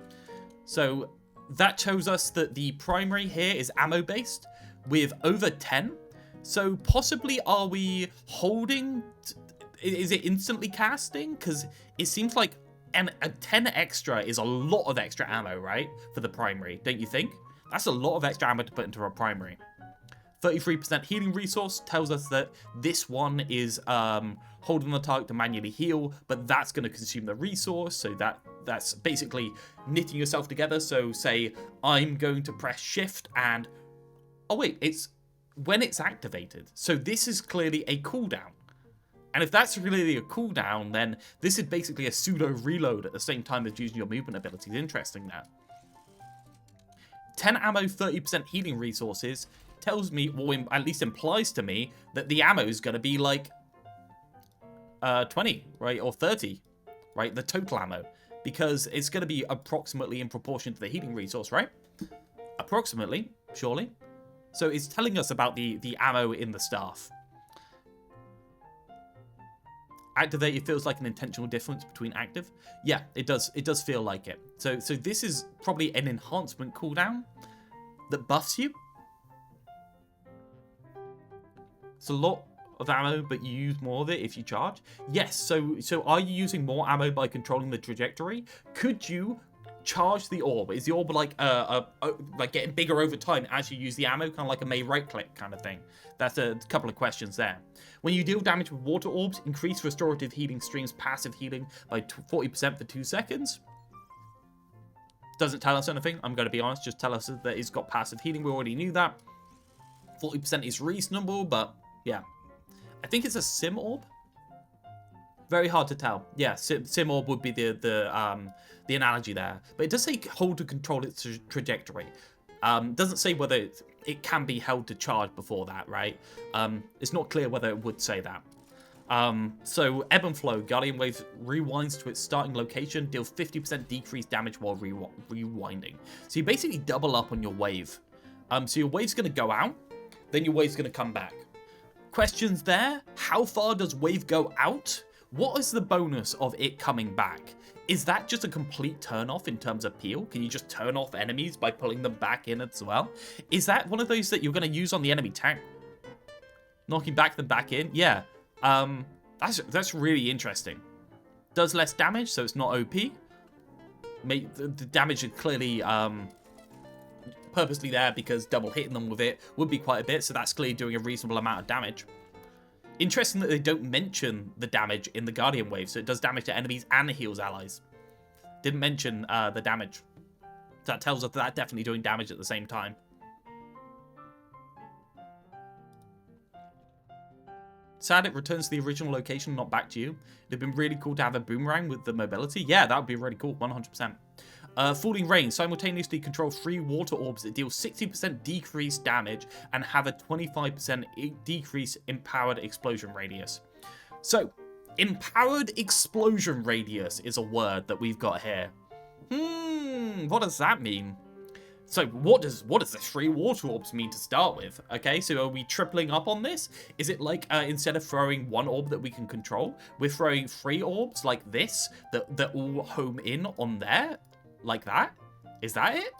So that shows us that the primary here is ammo based with over 10. So possibly are we holding... Is it instantly casting? Because it seems like a 10 extra is a lot of extra ammo, right? For the primary, don't you think? That's a lot of extra ammo to put into a primary. 33% healing resource tells us that this one is holding the target to manually heal, but that's going to consume the resource, so that's basically knitting yourself together. So say I'm going to press shift and... Oh wait, it's when it's activated. So this is clearly a cooldown. And if that's really a cooldown, then this is basically a pseudo reload at the same time as using your movement abilities. Interesting that. 10 ammo, 30% healing resources tells me, or at least implies to me, that the ammo is going to be like 20, right? Or 30, right? The total ammo. Because it's going to be approximately in proportion to the healing resource, right? Approximately, surely. So it's telling us about the ammo in the staff. Activated feels like an intentional difference between active. Yeah, it does feel like it. So this is probably an enhancement cooldown that buffs you. It's a lot of ammo, but you use more of it if you charge. Yes, so are you using more ammo by controlling the trajectory? Could you charge the orb? Is the orb like getting bigger over time as you use the ammo, kind of like a May right click kind of thing? That's a couple of questions there. When you deal damage with water orbs, increase restorative healing streams passive healing by 40% for 2 seconds. Doesn't tell us anything, I'm going to be honest, just tell us that it's got passive healing. We already knew that. 40% is reasonable, but yeah. I think it's a sim orb. Very hard to tell. Yeah, sim orb would be the analogy there. But it does say hold to control its trajectory. Doesn't say whether it can be held to charge before that, right? It's not clear whether it would say that. So ebb and flow, Guardian Wave rewinds to its starting location, deals 50% decreased damage while rewinding. So you basically double up on your wave. So your wave's going to go out, then your wave's going to come back. Questions there? How far does wave go out? What is the bonus of it coming back? Is that just a complete turn-off in terms of peel? Can you just turn off enemies by pulling them back in as well? Is that one of those that you're going to use on the enemy tank? Knocking them back in? Yeah. That's really interesting. Does less damage, so it's not OP. The damage is clearly purposely there because double hitting them with it would be quite a bit, so that's clearly doing a reasonable amount of damage. Interesting that they don't mention the damage in the Guardian Wave, so it does damage to enemies and heals allies. Didn't mention the damage. That tells us that definitely doing damage at the same time. Sad it returns to the original location, not back to you. It'd been really cool to have a boomerang with the mobility. Yeah, that would be really cool, 100%. Falling Rain. Simultaneously control 3 water orbs that deal 60% decreased damage and have a 25% decrease in powered explosion radius. So, empowered explosion radius is a word that we've got here. What does that mean? So what does the 3 water orbs mean to start with? Okay, so are we tripling up on this? Is it like instead of throwing 1 orb that we can control, we're throwing 3 orbs like this that all home in on there? Like that? Is that it?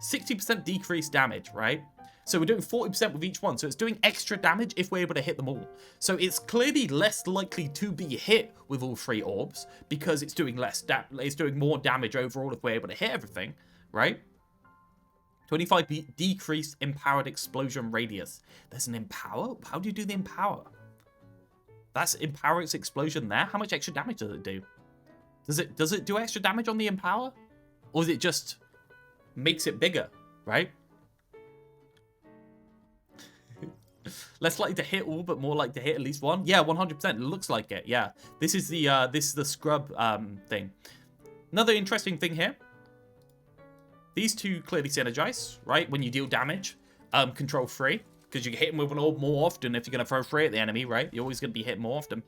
60% decreased damage, right? So we're doing 40% with each one, so it's doing extra damage if we're able to hit them all. So it's clearly less likely to be hit with all 3 orbs because it's doing it's doing more damage overall if we're able to hit everything, right? 25 decreased empowered explosion radius. There's an empower? How do you do the empower? That's empower its explosion there. How much extra damage does it do? Does it do extra damage on the empower? Or is it just makes it bigger, right? Less likely to hit all, but more likely to hit at least 1. Yeah, 100%. It looks like it. Yeah, this is the scrub thing. Another interesting thing here. These two clearly synergize, right? When you deal damage, control 3, because you can hit them with an orb more often if you're going to throw 3 at the enemy, right? You're always going to be hit more often.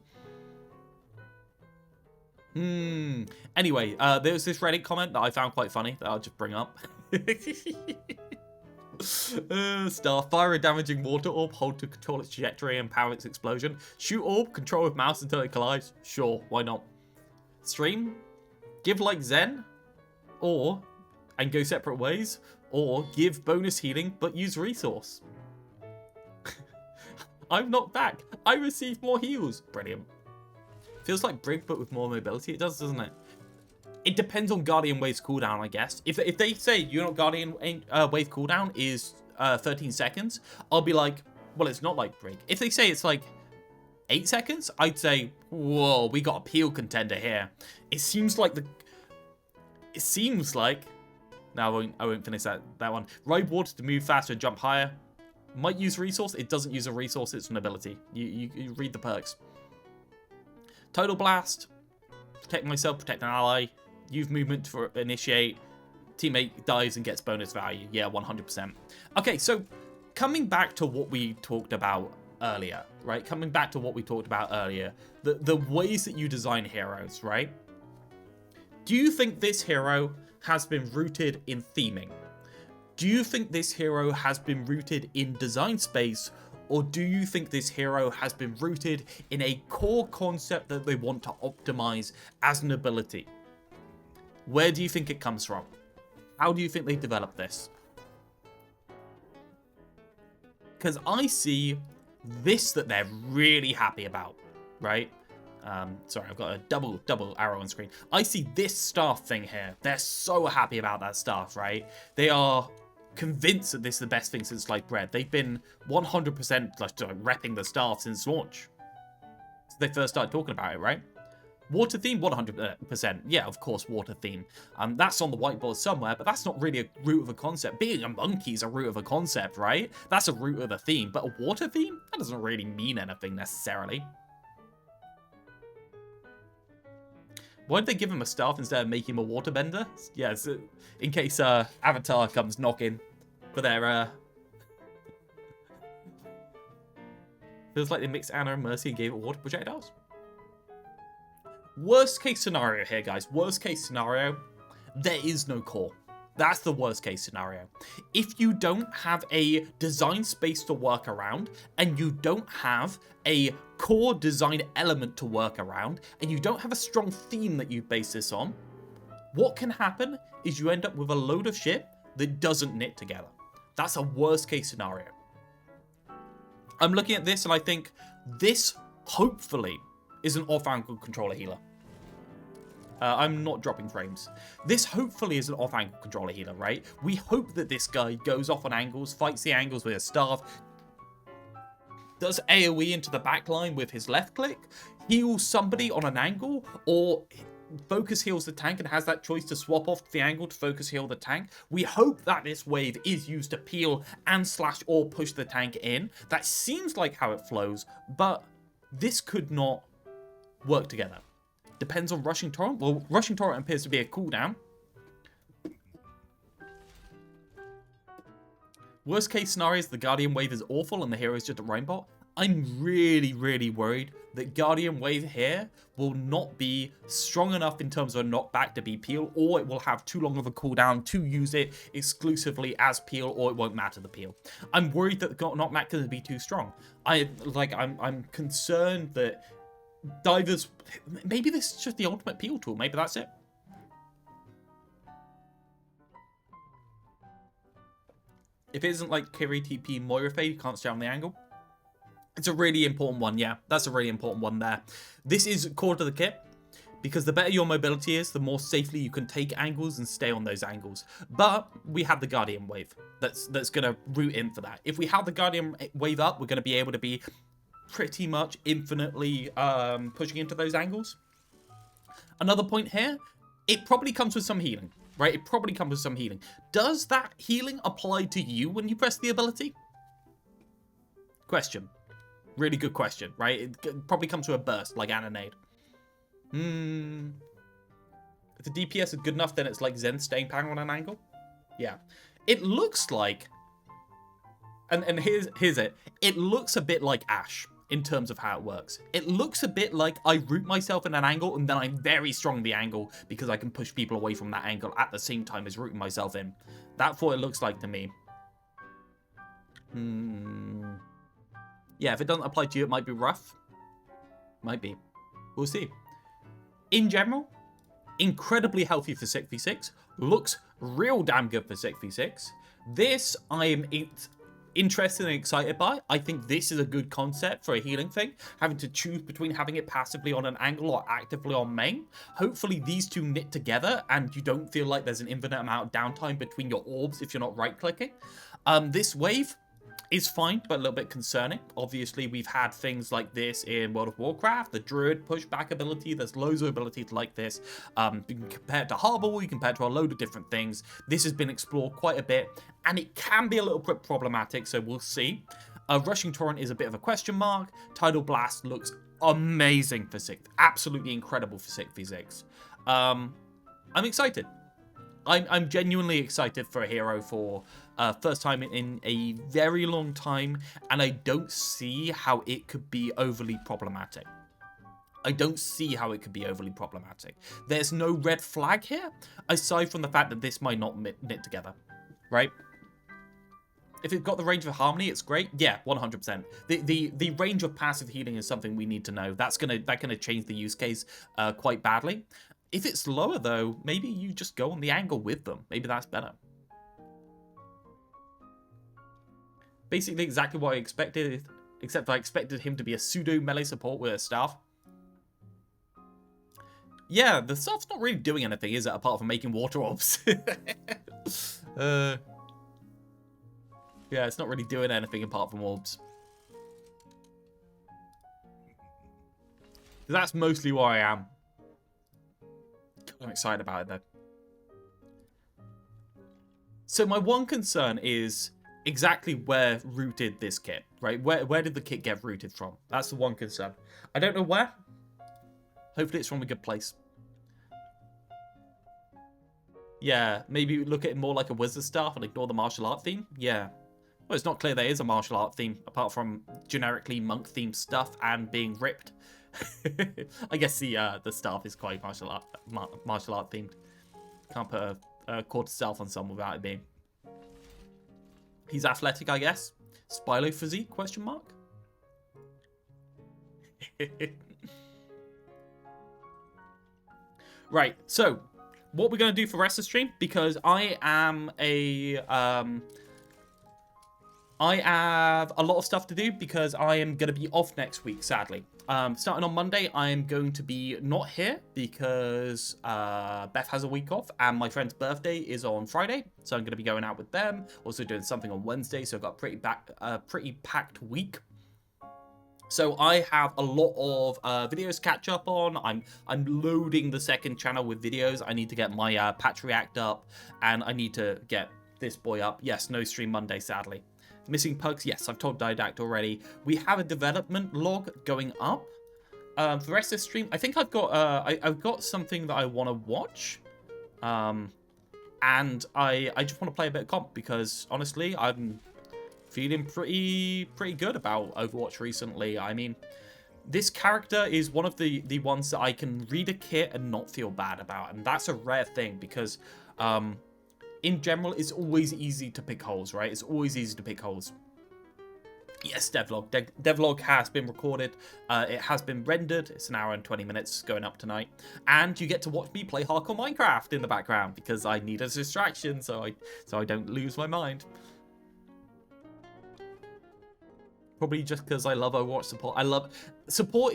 Anyway, there was this Reddit comment that I found quite funny that I'll just bring up. Star, fire a damaging water orb, hold to control its trajectory and power its explosion. Shoot orb, control with mouse until it collides. Sure, why not? Stream, give like Zen, and go separate ways, or give bonus healing but use resource. I'm not back. I receive more heals. Brilliant. Feels like Brig, but with more mobility. It does, doesn't it? It depends on Guardian Wave's cooldown, I guess. If they say Unit Guardian Wave cooldown is 13 seconds, I'll be like, well, it's not like Brig. If they say it's like 8 seconds, I'd say, whoa, we got a peel contender here. It seems like no, I won't finish that one. Ride water to move faster and jump higher. Might use resource. It doesn't use a resource. It's an ability. You read the perks. Total blast. Protect myself. Protect an ally. Use movement for initiate. Teammate dies and gets bonus value. Yeah, 100%. Okay, so coming back to what we talked about earlier, right? The ways that you design heroes, right? Do you think this hero has been rooted in theming? Do you think this hero has been rooted in design space? Or do you think this hero has been rooted in a core concept that they want to optimize as an ability? Where do you think it comes from? How do you think they developed this? Because I see this that they're really happy about, right? Sorry, I've got a double arrow on screen. I see this staff thing here. They're so happy about that staff, right? They are convinced that this is the best thing since sliced bread. They've been 100% like repping the staff since launch. So they first started talking about it, right? Water theme, 100%. Yeah, of course, water theme. That's on the whiteboard somewhere, but that's not really a root of a concept. Being a monkey is a root of a concept, right? That's a root of a theme. But a water theme? That doesn't really mean anything necessarily. Why did they give him a staff instead of making him a waterbender? Yeah, so in case Avatar comes knocking for their... Feels like they mixed Anna and Mercy and gave it water projectiles. Worst case scenario here, guys. Worst case scenario, there is no core. That's the worst case scenario. If you don't have a design space to work around, and you don't have a core design element to work around, and you don't have a strong theme that you base this on, what can happen is you end up with a load of shit that doesn't knit together. That's a worst case scenario. I'm looking at this and I think this, hopefully, is an off-angle controller healer. I'm not dropping frames. This hopefully is an off-angle controller healer, right? We hope that this guy goes off on angles, fights the angles with his staff, does AoE into the backline with his left click, heals somebody on an angle, or focus heals the tank and has that choice to swap off the angle to focus heal the tank. We hope that this wave is used to peel and slash or push the tank in. That seems like how it flows, but this could not work together. Depends on Rushing Torrent. Well, Rushing Torrent appears to be a cooldown. Worst case scenario is the Guardian Wave is awful and the hero is just a Rainbot. I'm really, really worried that Guardian Wave here will not be strong enough in terms of a knockback to be peel, or it will have too long of a cooldown to use it exclusively as peel, or it won't matter the peel. I'm worried that the knockback is going to be too strong. I'm concerned that divers, maybe this is just the ultimate peel tool. Maybe that's it. If it isn't like Kiri TP Moira Fade, you can't stay on the angle. It's a really important one, yeah. That's a really important one there. This is core to the kit, because the better your mobility is, the more safely you can take angles and stay on those angles. But we have the Guardian Wave that's going to root in for that. If we have the Guardian Wave up, we're going to be able to be pretty much infinitely pushing into those angles. Another point here, it probably comes with some healing, right? It probably comes with some healing. Does that healing apply to you when you press the ability? Question. Really good question, right? It probably comes with a burst, like Annonade. If the DPS is good enough, then it's like Zen staying power on an angle. Yeah. It looks like... And here's it. It looks a bit like Ashe in terms of how it works. It looks a bit like I root myself in an angle and then I'm very strong in the angle because I can push people away from that angle at the same time as rooting myself in. That's what it looks like to me. Yeah, if it doesn't apply to you, it might be rough. Might be. We'll see. In general, incredibly healthy for 6v6. Looks real damn good for 6v6. This, I am interested and excited by. I think this is a good concept for a healing thing. Having to choose between having it passively on an angle or actively on main. Hopefully these two knit together and you don't feel like there's an infinite amount of downtime between your orbs if you're not right-clicking. This wave is fine, but a little bit concerning. Obviously, we've had things like this in World of Warcraft, the Druid pushback ability. There's loads of abilities like this. You can compare it to Harbor, you can compare it to a load of different things. This has been explored quite a bit, and it can be a little bit problematic, so we'll see. Rushing Torrent is a bit of a question mark. Tidal Blast looks amazing for 6. Absolutely incredible for 6v6. I'm excited. I'm genuinely excited for a hero for first time in a very long time, and I don't see how it could be overly problematic. There's no red flag here, aside from the fact that this might not knit together, right? If it's got the range of Harmony, it's great. Yeah, 100%. The range of passive healing is something we need to know. That's gonna change the use case quite badly. If it's lower, though, maybe you just go on the angle with them. Maybe that's better. Basically exactly what I expected, except I expected him to be a pseudo melee support with a staff. Yeah, the staff's not really doing anything, is it, apart from making water orbs? Yeah, it's not really doing anything apart from orbs. That's mostly where I am. I'm excited about it, though. So my one concern is exactly where rooted this kit, right? Where did the kit get rooted from? That's the one concern. I don't know where. Hopefully it's from a good place. Yeah, maybe look at it more like a wizard staff and ignore the martial art theme. Yeah. Well, it's not clear there is a martial art theme, apart from generically monk-themed stuff and being ripped. I guess the staff is quite martial art themed. Can't put a quarter stealth on someone without it being. He's athletic, I guess. Spilo physique? Question mark. Right. So, what we're gonna do for the rest of the stream, because I have a lot of stuff to do because I am going to be off next week, sadly. Starting on Monday, I am going to be not here because Beth has a week off and my friend's birthday is on Friday. So I'm going to be going out with them. Also doing something on Wednesday. So I've got a pretty packed week. So I have a lot of videos to catch up on. I'm loading the second channel with videos. I need to get my patch react up, and I need to get this boy up. Yes, no stream Monday, sadly. Missing Pugs, yes, I've told Didact already. We have a development log going up. For the rest of the stream, I think I've got I've got something that I want to watch. And I just want to play a bit of comp because honestly, I'm feeling pretty good about Overwatch recently. I mean, this character is one of the ones that I can read a kit and not feel bad about, and that's a rare thing because in general, it's always easy to pick holes, right? It's always easy to pick holes. Yes, devlog. Devlog has been recorded. It has been rendered. It's an hour and 20 minutes going up tonight. And you get to watch me play hardcore Minecraft in the background because I need a distraction so I don't lose my mind. Probably just because I love Overwatch support. I love... Support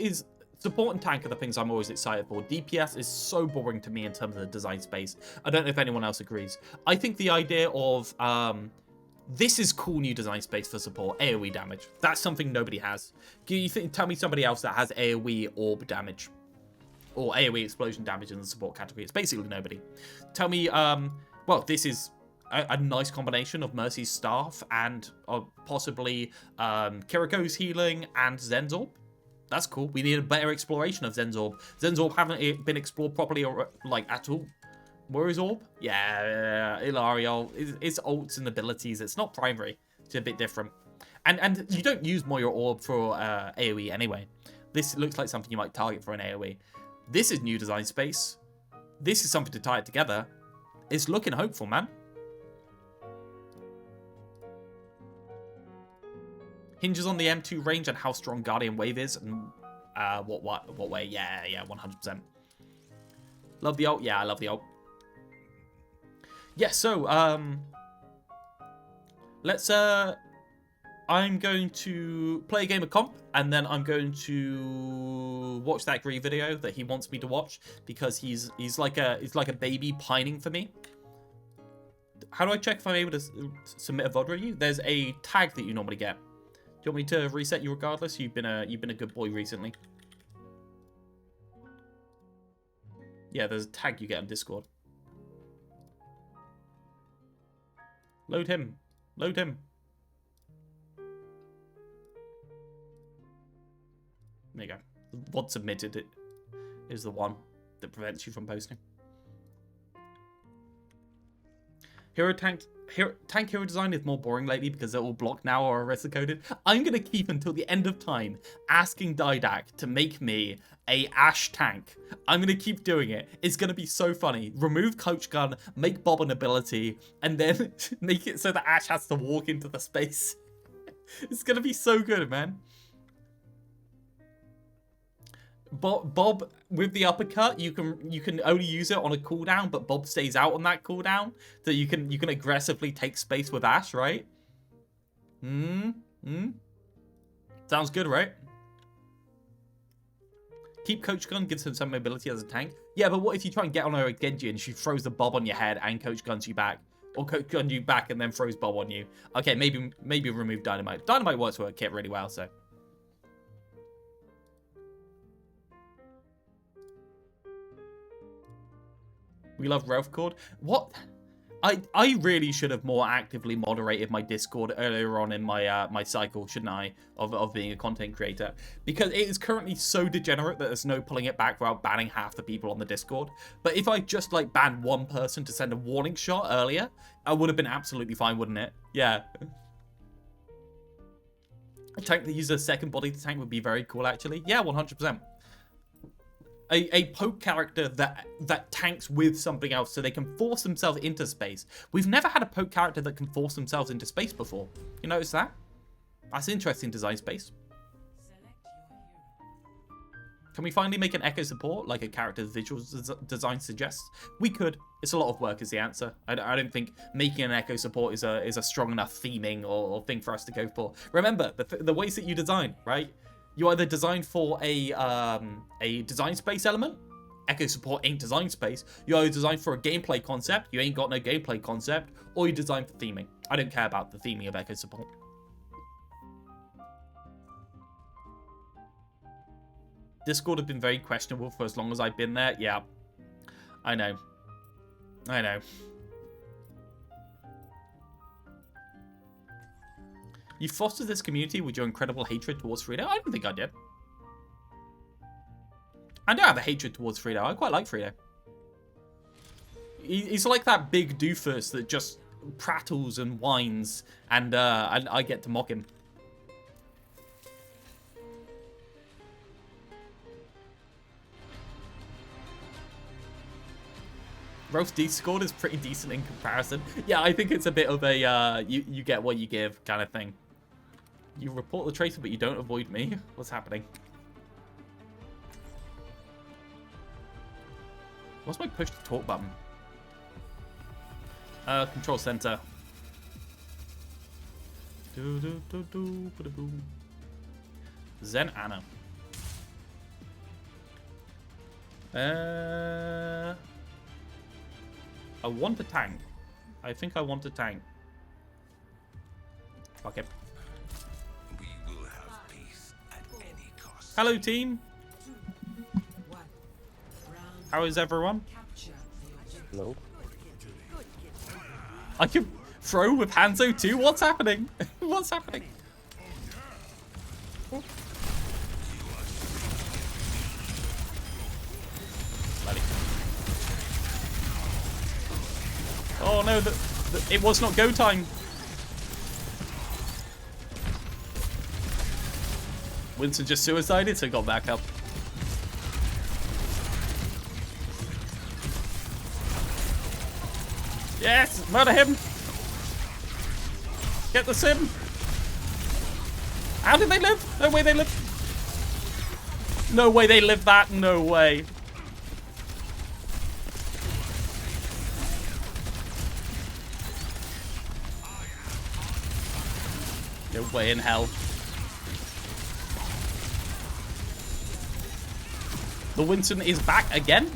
and tank are the things I'm always excited for. DPS is so boring to me in terms of the design space. I don't know if anyone else agrees. I think the idea of... this is cool new design space for support. AoE damage. That's something nobody has. Tell me somebody else that has AoE orb damage. Or AoE explosion damage in the support category. It's basically nobody. Tell me, well, this is a nice combination of Mercy's staff and possibly Kiriko's healing and Zen's orb. That's cool. We need a better exploration of Zen's orb. Zen's orb haven't been explored properly or like at all. Warrior's Orb? Yeah, Ilariel. It's ults and abilities. It's not primary. It's a bit different. And you don't use Moira Orb for AoE anyway. This looks like something you might target for an AoE. This is new design space. This is something to tie it together. It's looking hopeful, man. Hinges on the M2 range and how strong Guardian Wave is. And what way? Yeah, 100%. Love the ult? Yeah, I love the ult. Yeah, so, let's, I'm going to play a game of comp, and then I'm going to watch that Gree video that he wants me to watch, because he's like a baby pining for me. How do I check if I'm able to submit a VOD review? There's a tag that you normally get. Do you want me to reset you regardless? You've been a good boy recently. Yeah, there's a tag you get on Discord. Load him. Load him. There you go. VOD submitted is the one that prevents you from posting. Tank hero design is more boring lately because they're all blocked now or arrested coded. I'm going to keep until the end of time asking Didact to make me a Ashe tank. I'm going to keep doing it. It's going to be so funny. Remove Coach Gun, make Bob an ability, and then make it so that Ashe has to walk into the space. It's going to be so good, man. Bob with the uppercut, you can only use it on a cooldown, but Bob stays out on that cooldown, so you can aggressively take space with Ashe, right? Sounds good, right? Keep Coach Gun, gives him some mobility as a tank. Yeah, but what if you try and get on her Genji and she throws the Bob on your head and Coach Guns you back, or Coach Guns you back and then throws Bob on you? Okay, maybe remove Dynamite. Dynamite works with a kit really well, so. We love Realth Cord. What? I really should have more actively moderated my Discord earlier on in my my cycle, shouldn't I, of being a content creator? Because it is currently so degenerate that there's no pulling it back without banning half the people on the Discord. But if I just like banned one person to send a warning shot earlier, I would have been absolutely fine, wouldn't it? Yeah. A tank that uses a second body to tank would be very cool, actually. Yeah, 100%. A poke character that tanks with something else so they can force themselves into space. We've never had a poke character that can force themselves into space before. You notice that? That's interesting design space. Can we finally make an Echo support like a character's visual design suggests? We could. It's a lot of work is the answer. I don't think making an Echo support is a strong enough theming or thing for us to go for. Remember, the ways that you design, right? You either design for a design space element. Echo support ain't design space. You either design for a gameplay concept. You ain't got no gameplay concept. Or you design for theming. I don't care about the theming of Echo support. Discord have been very questionable for as long as I've been there. Yeah, I know. I know. You fostered this community with your incredible hatred towards Frito? I don't think I did. I don't have a hatred towards Frito. I quite like Frito. He's like that big doofus that just prattles and whines, and I get to mock him. Realth's Discord is pretty decent in comparison. Yeah, I think it's a bit of a you get what you give kind of thing. You report the traitor, but you don't avoid me. What's happening? What's my push to talk button? Control center. Zen Anna. I want a tank. I think I want a tank. Fuck it. We will have peace at any cost. Hello, team. How is everyone? Hello. I can throw with Hanzo too? What's happening? What's happening? Bloody. Oh no, it was not go time. Winston just suicided, so got back up. Yes, murder him. Get the sim. How did they live? No way they live. No way they lived that. No way. No way in hell. The Winston is back again.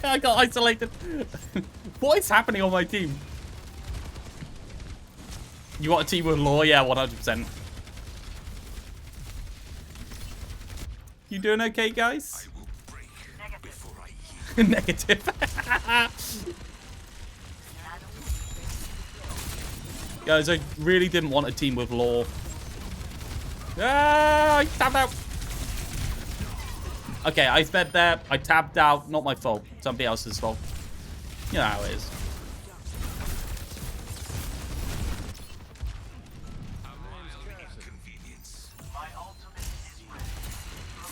I got isolated. What is happening on my team? You got a team with law? Yeah, 100%. You doing okay, guys? I will break before I yield. Negative. Guys, I really didn't want a team with law. Ah, I tapped out. Okay, I sped there. I tapped out. Not my fault. Somebody else's fault. You know how it is.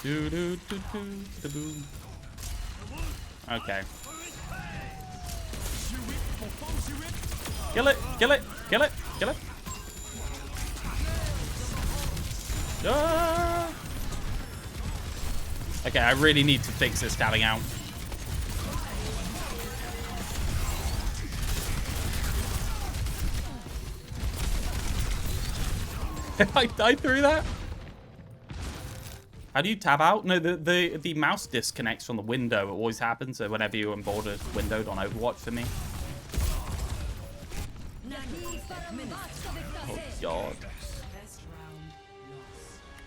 Do do do do do boom. Okay. Kill it! Kill it! Kill it! Kill it! Ah! Okay, I really need to fix this tabbing out. I died through that. How do you tab out? No, the mouse disconnects from the window. It always happens. So whenever you're on board, it's windowed on Overwatch for me. Oh god.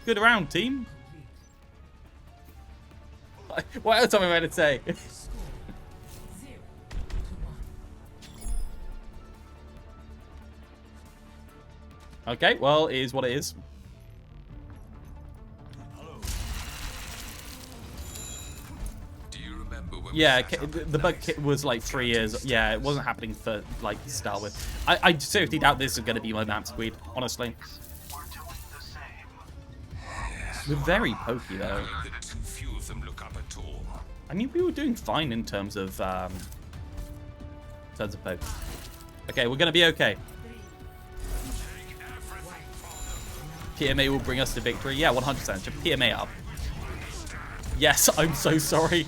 Good round, team. What else am I meant to say? Okay, well, it is what it is. Yeah, the bug kit was like 3 years. Yeah, it wasn't happening for like to start with. I seriously doubt this is going to be my map squeed, honestly. We're very pokey though. Too few of them look up at all. I mean, we were doing fine in terms of poke. Okay, we're going to be okay. PMA will bring us to victory. Yeah, 100%. Just PMA up. Yes, I'm so sorry.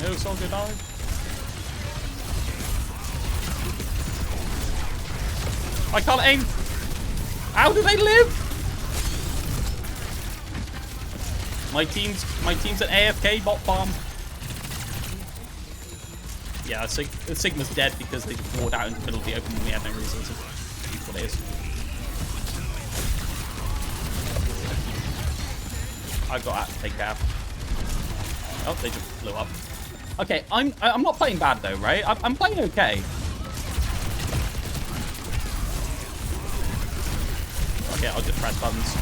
No, Soldier died. I can't aim. How do they live? My team's an AFK bot farm. Yeah, Sigma's dead because they walked out into the middle of the open and we had no resources. That's what it is. I've got that to take care of. Oh, they just blew up. Okay, I'm not playing bad though, right? I'm playing okay. Okay, I'll just press buttons.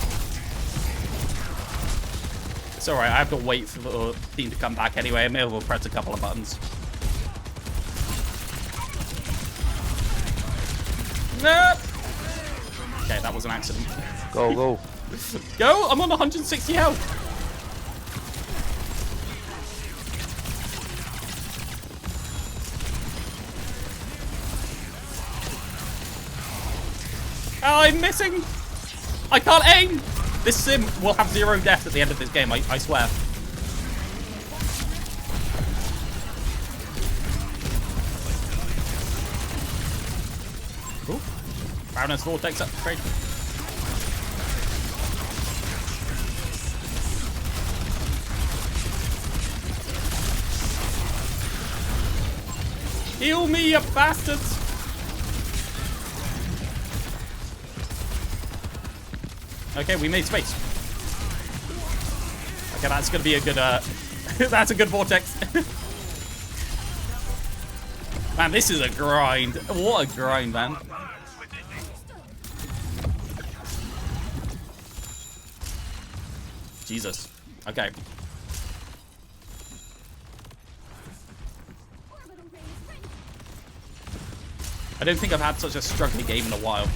It's alright, I have to wait for the team to come back anyway. I may as well press a couple of buttons. No! Okay, that was an accident. Go, go. Go! I'm on 160 health! Oh, I'm missing! I can't aim! This sim will have 0 deaths at the end of this game, I swear. Cool. Brownest Vortex upgrade. Heal me, you bastards! Okay, we made space. Okay, that's gonna be a good, that's a good vortex. Man, this is a grind. What a grind, man. Jesus. Okay. I don't think I've had such a struggling game in a while.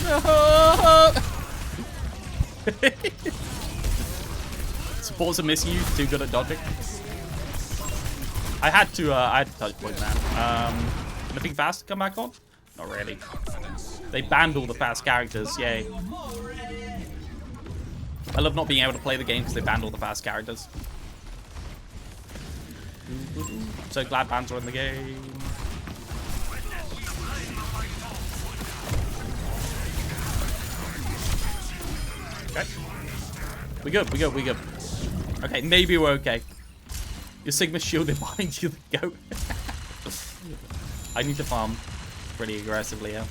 No. Supports a misuse, too good at dodging. I had to touch point that. Anything fast to come back on? Not really. They banned all the fast characters, yay. I love not being able to play the game because they banned all the fast characters. I'm so glad bans are in the game. Okay. We good, we good, we good. Okay, maybe we're okay. Your Sigma's shielded behind you, the goat. I need to farm pretty aggressively, yeah.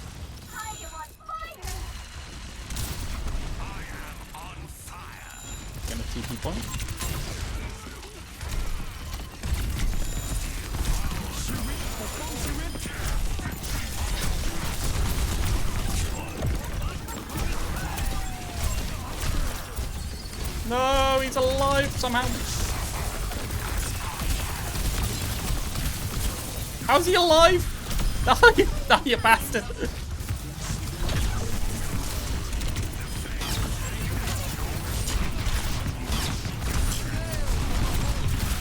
Get a TP point. No, he's alive somehow. How's he alive? No, you bastard.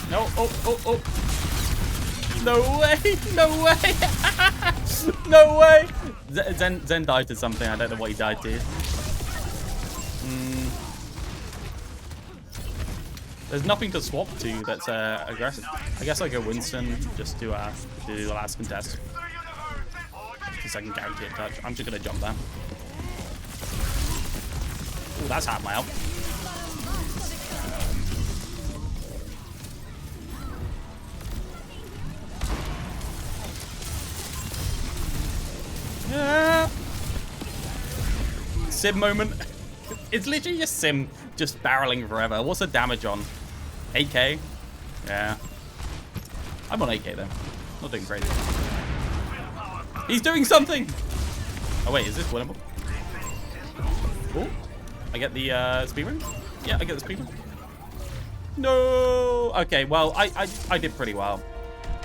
No, oh. No way, no way. No way. Zen died to something. I don't know what he died to. There's nothing to swap to that's aggressive. I guess I go Winston just to do the last contest. Because I can guarantee a touch. I'm just gonna jump there. Oh, that's half my health. Yeah. Sim moment. It's literally just Sim just barreling forever. What's the damage on? 8k? Yeah. I'm on 8k though. Not doing crazy. He's doing something! Oh wait, is this winnable? Oh, I get the speed ring? Yeah, I get the speed ring. No! Okay, well, I did pretty well.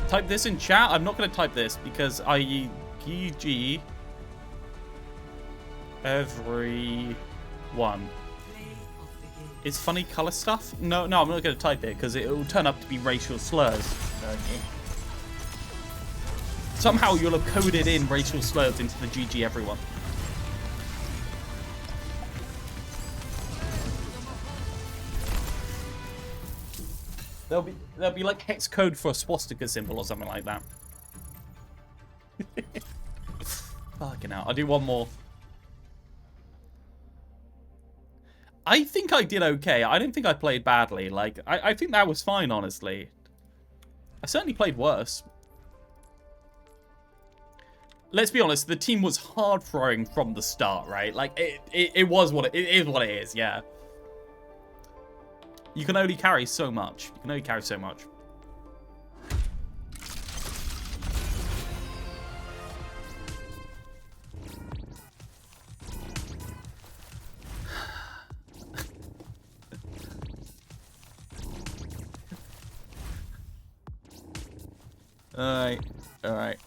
Type this in chat. I'm not going to type this because I GG everyone. Is funny color stuff? No, I'm not going to type it because it will turn up to be racial slurs. Okay. Somehow you'll have coded in racial slurs into the GG everyone. There'll be like hex code for a swastika symbol or something like that. Fucking hell. I'll do one more. I think I did okay. I don't think I played badly. Like, I think that was fine, honestly. I certainly played worse. Let's be honest, the team was hard throwing from the start, right? Like, it was what it is what it is, yeah. You can only carry so much. You can only carry so much. Alright. Alright.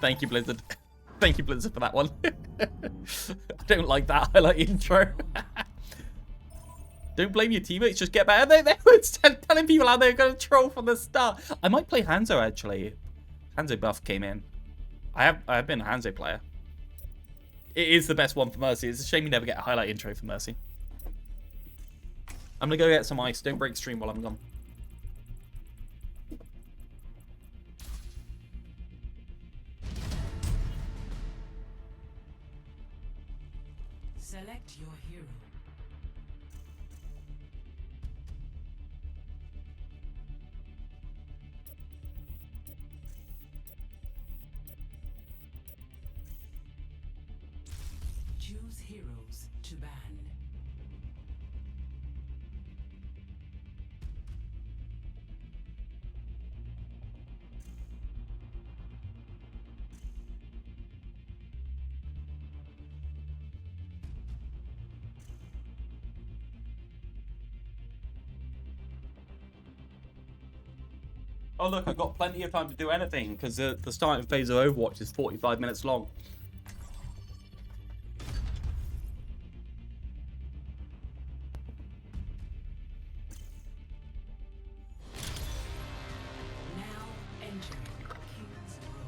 Thank you, Blizzard. Thank you, Blizzard, for that one. I don't like that highlight intro. Don't blame your teammates, just get better. They were telling people how they're going to troll from the start. I might play Hanzo, actually. Hanzo buff came in. I've been a Hanzo player. It is the best one for Mercy. It's a shame you never get a highlight intro for Mercy. I'm going to go get some ice. Don't break stream while I'm gone. Select your hero. Choose heroes to ban. Oh look, I've got plenty of time to do anything, because the starting phase of Overwatch is 45 minutes long. Now enter King's Row.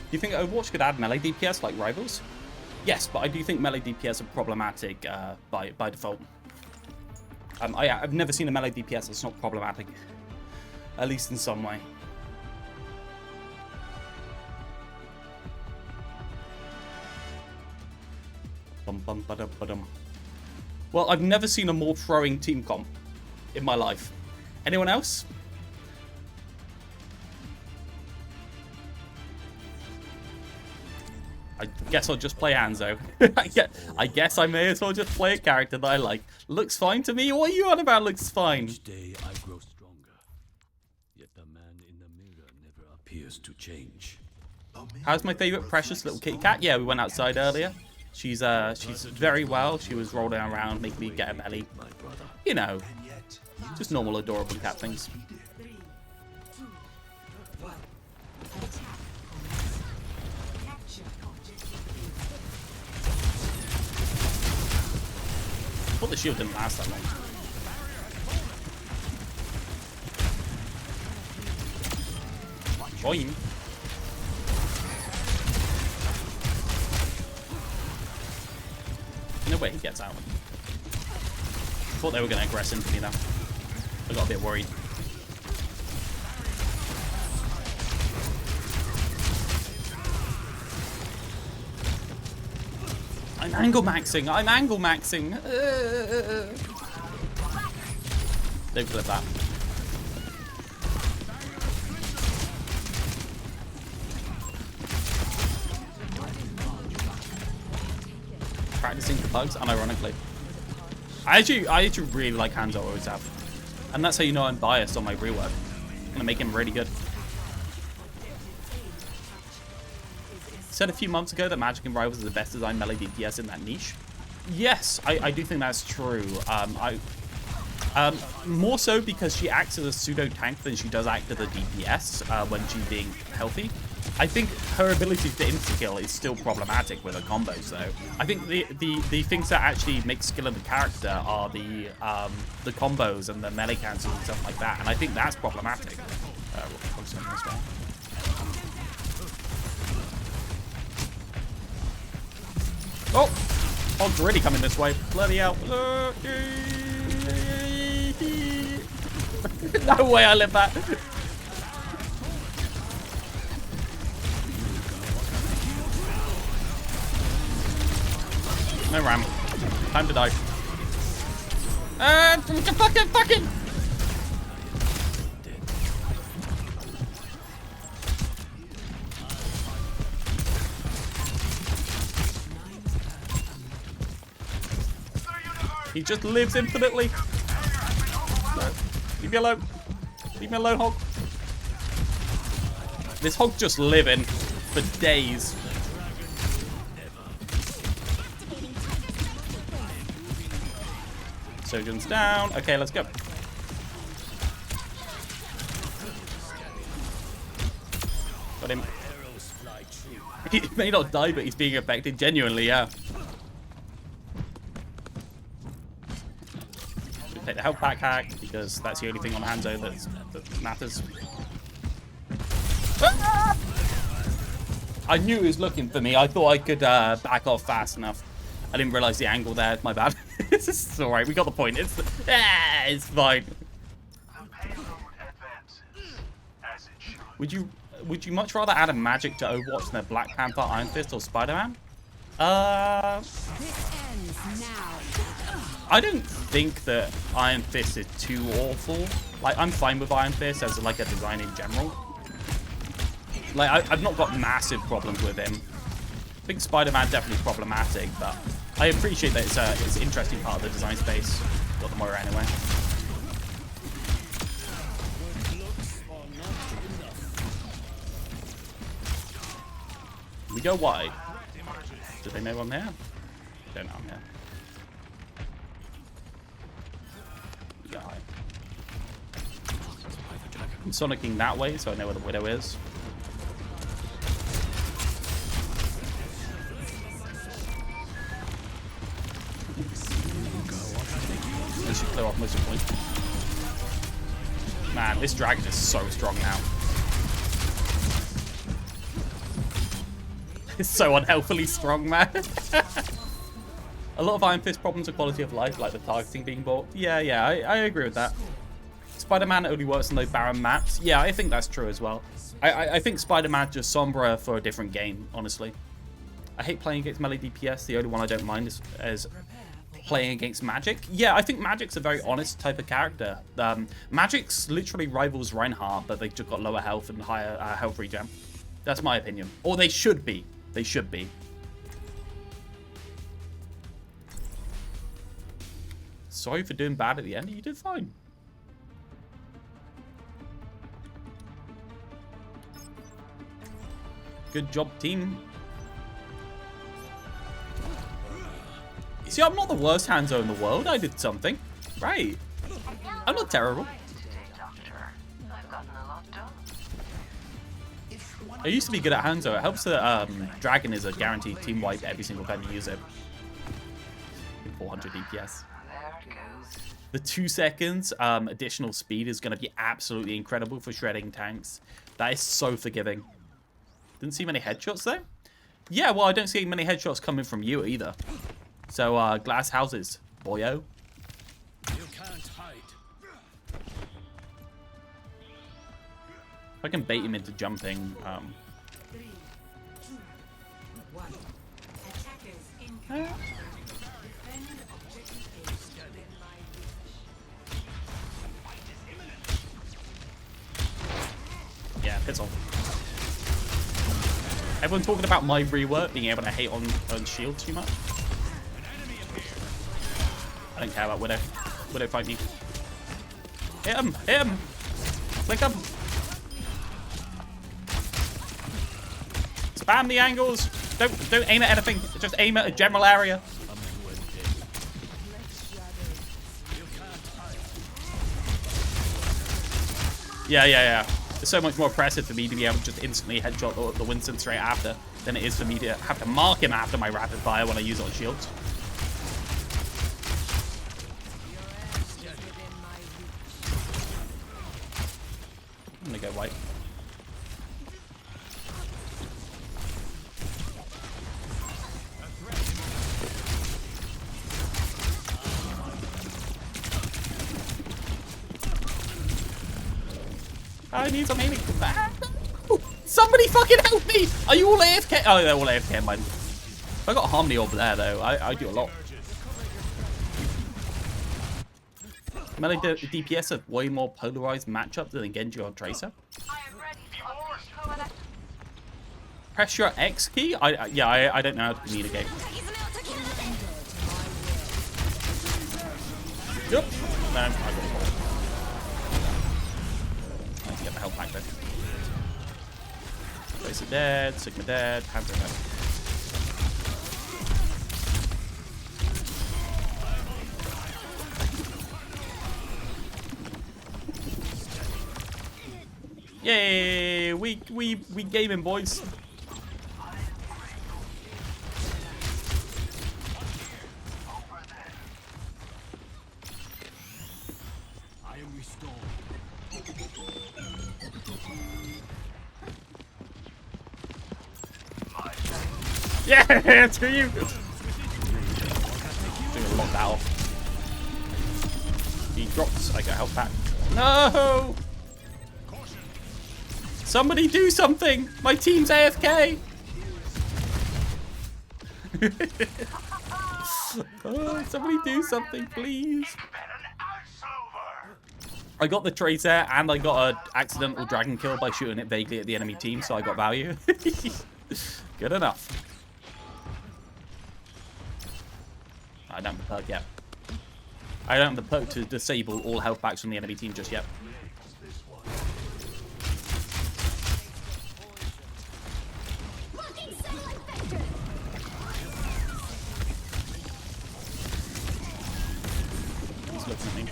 Do you think Overwatch could add melee DPS like Rivals? Yes, but I do think melee DPS are problematic by default. I've never seen a melee DPS that's not problematic, at least in some way. Well, I've never seen a more throwing team comp in my life. Anyone else? I guess I'll just play Hanzo. I guess I may as well just play a character that I like. Looks fine to me. What are you on about? Looks fine. Each day I grow stronger, yet the man in the mirror never appears to change. How's my favorite precious little kitty cat? Yeah, we went outside earlier. She's very well. She was rolling around, making me get a belly. You know, just normal adorable cat things. 3, 2, 1. Attack. Capture objective. I thought the shield didn't last that long. Boing. No way he gets out. Thought they were going to aggress into me now. I got a bit worried. I'm angle maxing. I'm angle maxing. Don't clip that. Practicing for Pugs, unironically. I actually really like Hanzo, always have. And that's how you know I'm biased on my rework. I'm gonna make him really good. Said a few months ago that Magic and Rivals is the best design melee DPS in that niche. Yes, I do think that's true. More so because she acts as a pseudo tank than she does act as a DPS when she's being healthy. I think her ability to insta-kill is still problematic with her combos, though. I think the things that actually make skill of the character are the combos and the melee cancels and stuff like that, and I think that's problematic. We'll focus on this one. Oh! Hog's already coming this way. Bloody hell. No way I live that. No ram. Time to die. Fucking! He just lives infinitely. No. Leave me alone. Leave me alone, Hog. This Hog's just living for days. Surgeon's down. Okay, let's go. Got him. He may not die, but he's being affected genuinely, yeah. Take the health pack hack, because that's the only thing on Hanzo that matters. Ah! I knew he was looking for me. I thought I could back off fast enough. I didn't realize the angle there. My bad. It's alright. We got the point. It's fine. Would you much rather add a magic to Overwatch than a Black Panther, Iron Fist, or Spider-Man? This ends now. I don't think that Iron Fist is too awful. Like, I'm fine with Iron Fist as like a design in general. Like, I've not got massive problems with him. I think Spider-Man definitely problematic, but I appreciate that it's an interesting part of the design space. Got the Moira anyway. We go wide. Do they know I'm here? Don't know I'm here. We go high. I'm sonicking that way, so I know where the Widow is. I should clear off most of the point. Man, this dragon is so strong now. It's so unhealthily strong, man. A lot of Iron Fist problems are quality of life, like the targeting being bought. Yeah, I agree with that. Spider-Man only works on those barren maps. Yeah, I think that's true as well. I think Spider-Man just Sombra for a different game, honestly. I hate playing against melee DPS. The only one I don't mind is playing against Magic. Yeah, I think Magic's a very honest type of character. Magic's literally rivals Reinhardt, but they've just got lower health and higher health regen. That's my opinion. Or they should be. They should be. Sorry for doing bad at the end. You did fine. Good job, team. You see, I'm not the worst Hanzo in the world. I did something. Right. I'm not terrible. I used to be good at Hanzo. It helps that Dragon is a guaranteed team wipe every single time you use it. 400 DPS. The 2 seconds additional speed is going to be absolutely incredible for shredding tanks. That is so forgiving. Didn't see many headshots though. Yeah, well, I don't see many headshots coming from you either. So, glass houses, boyo. You can't hide. If I can bait him into jumping, 3, 2, 1. Attackers incoming. Defend objective A. yeah, piss off. Everyone talking about my rework being able to hate on shield too much. I don't care about Widow. Widow, fight me. Hit him! Hit him! Flick him! Spam the angles! Don't aim at anything. Just aim at a general area. Yeah. It's so much more impressive for me to be able to just instantly headshot the Winston straight after than it is for me to have to mark him after my rapid fire when I use it on shields. I'm gonna go white. I need some healing. Somebody fucking help me! Are you all AFK? Oh, they're all AFK, mine. I got Harmony over there, though. I do a lot. Melee DPS have way more polarized matchups than Genji or Tracer. Press your X key? I don't know how to communicate. Yep. No, I got it. Nice to get the health back, though. Tracer dead, Sigma dead, Panther dead. Yay! We gaming, boys. I am restored. Yeah, to you. I'm gonna lock that off. He drops. I get health back. No! Somebody do something! My team's AFK! Oh, somebody do something, please! I got the Tracer and I got an accidental dragon kill by shooting it vaguely at the enemy team, so I got value. Good enough. I don't have the perk yet. I don't have the perk to disable all health packs from the enemy team just yet. He's looking at me.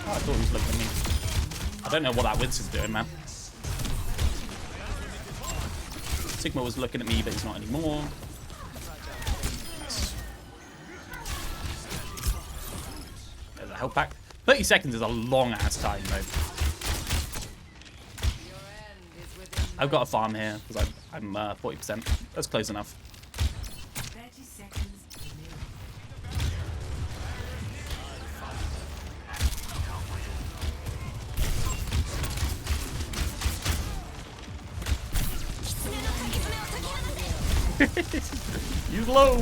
Oh, I thought he was looking at me. I don't know what that Winston's doing, man. Sigma was looking at me, but he's not anymore. Nice. There's a health pack. 30 seconds is a long-ass time, though. I've got a farm here, because I'm 40%. That's close enough. 30 seconds remaining. Use low.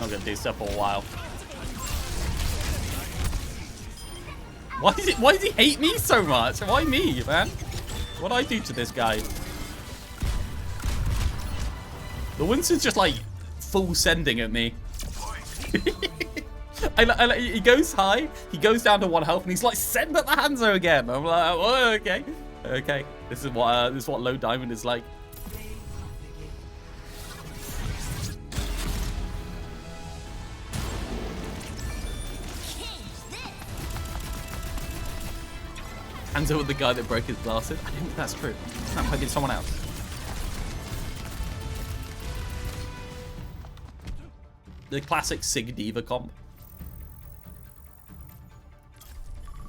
I'm gonna do stuff for a while. Why does he hate me so much? Why me, man? What'd I do to this guy? The Winston's just like full sending at me. He goes high, he goes down to 1 health, and he's like, send at the Hanzo again. I'm like, oh, okay, okay. This is what low diamond is like. Hanzo with the guy that broke his glasses. I don't think that's true. That might be someone else. The classic Sig Diva comp.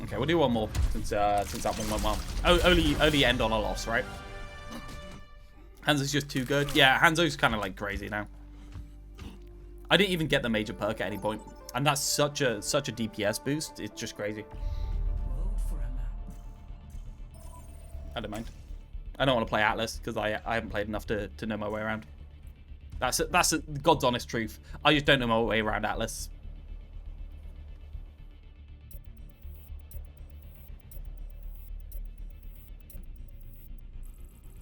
Okay, we'll do one more since that one went well. Oh, only end on a loss, right? Hanzo's just too good. Yeah, Hanzo's kind of like crazy now. I didn't even get the major perk at any point, and that's such a DPS boost. It's just crazy. I don't mind. I don't want to play Atlas because I haven't played enough to know my way around. That's God's honest truth. I just don't know my way around Atlas.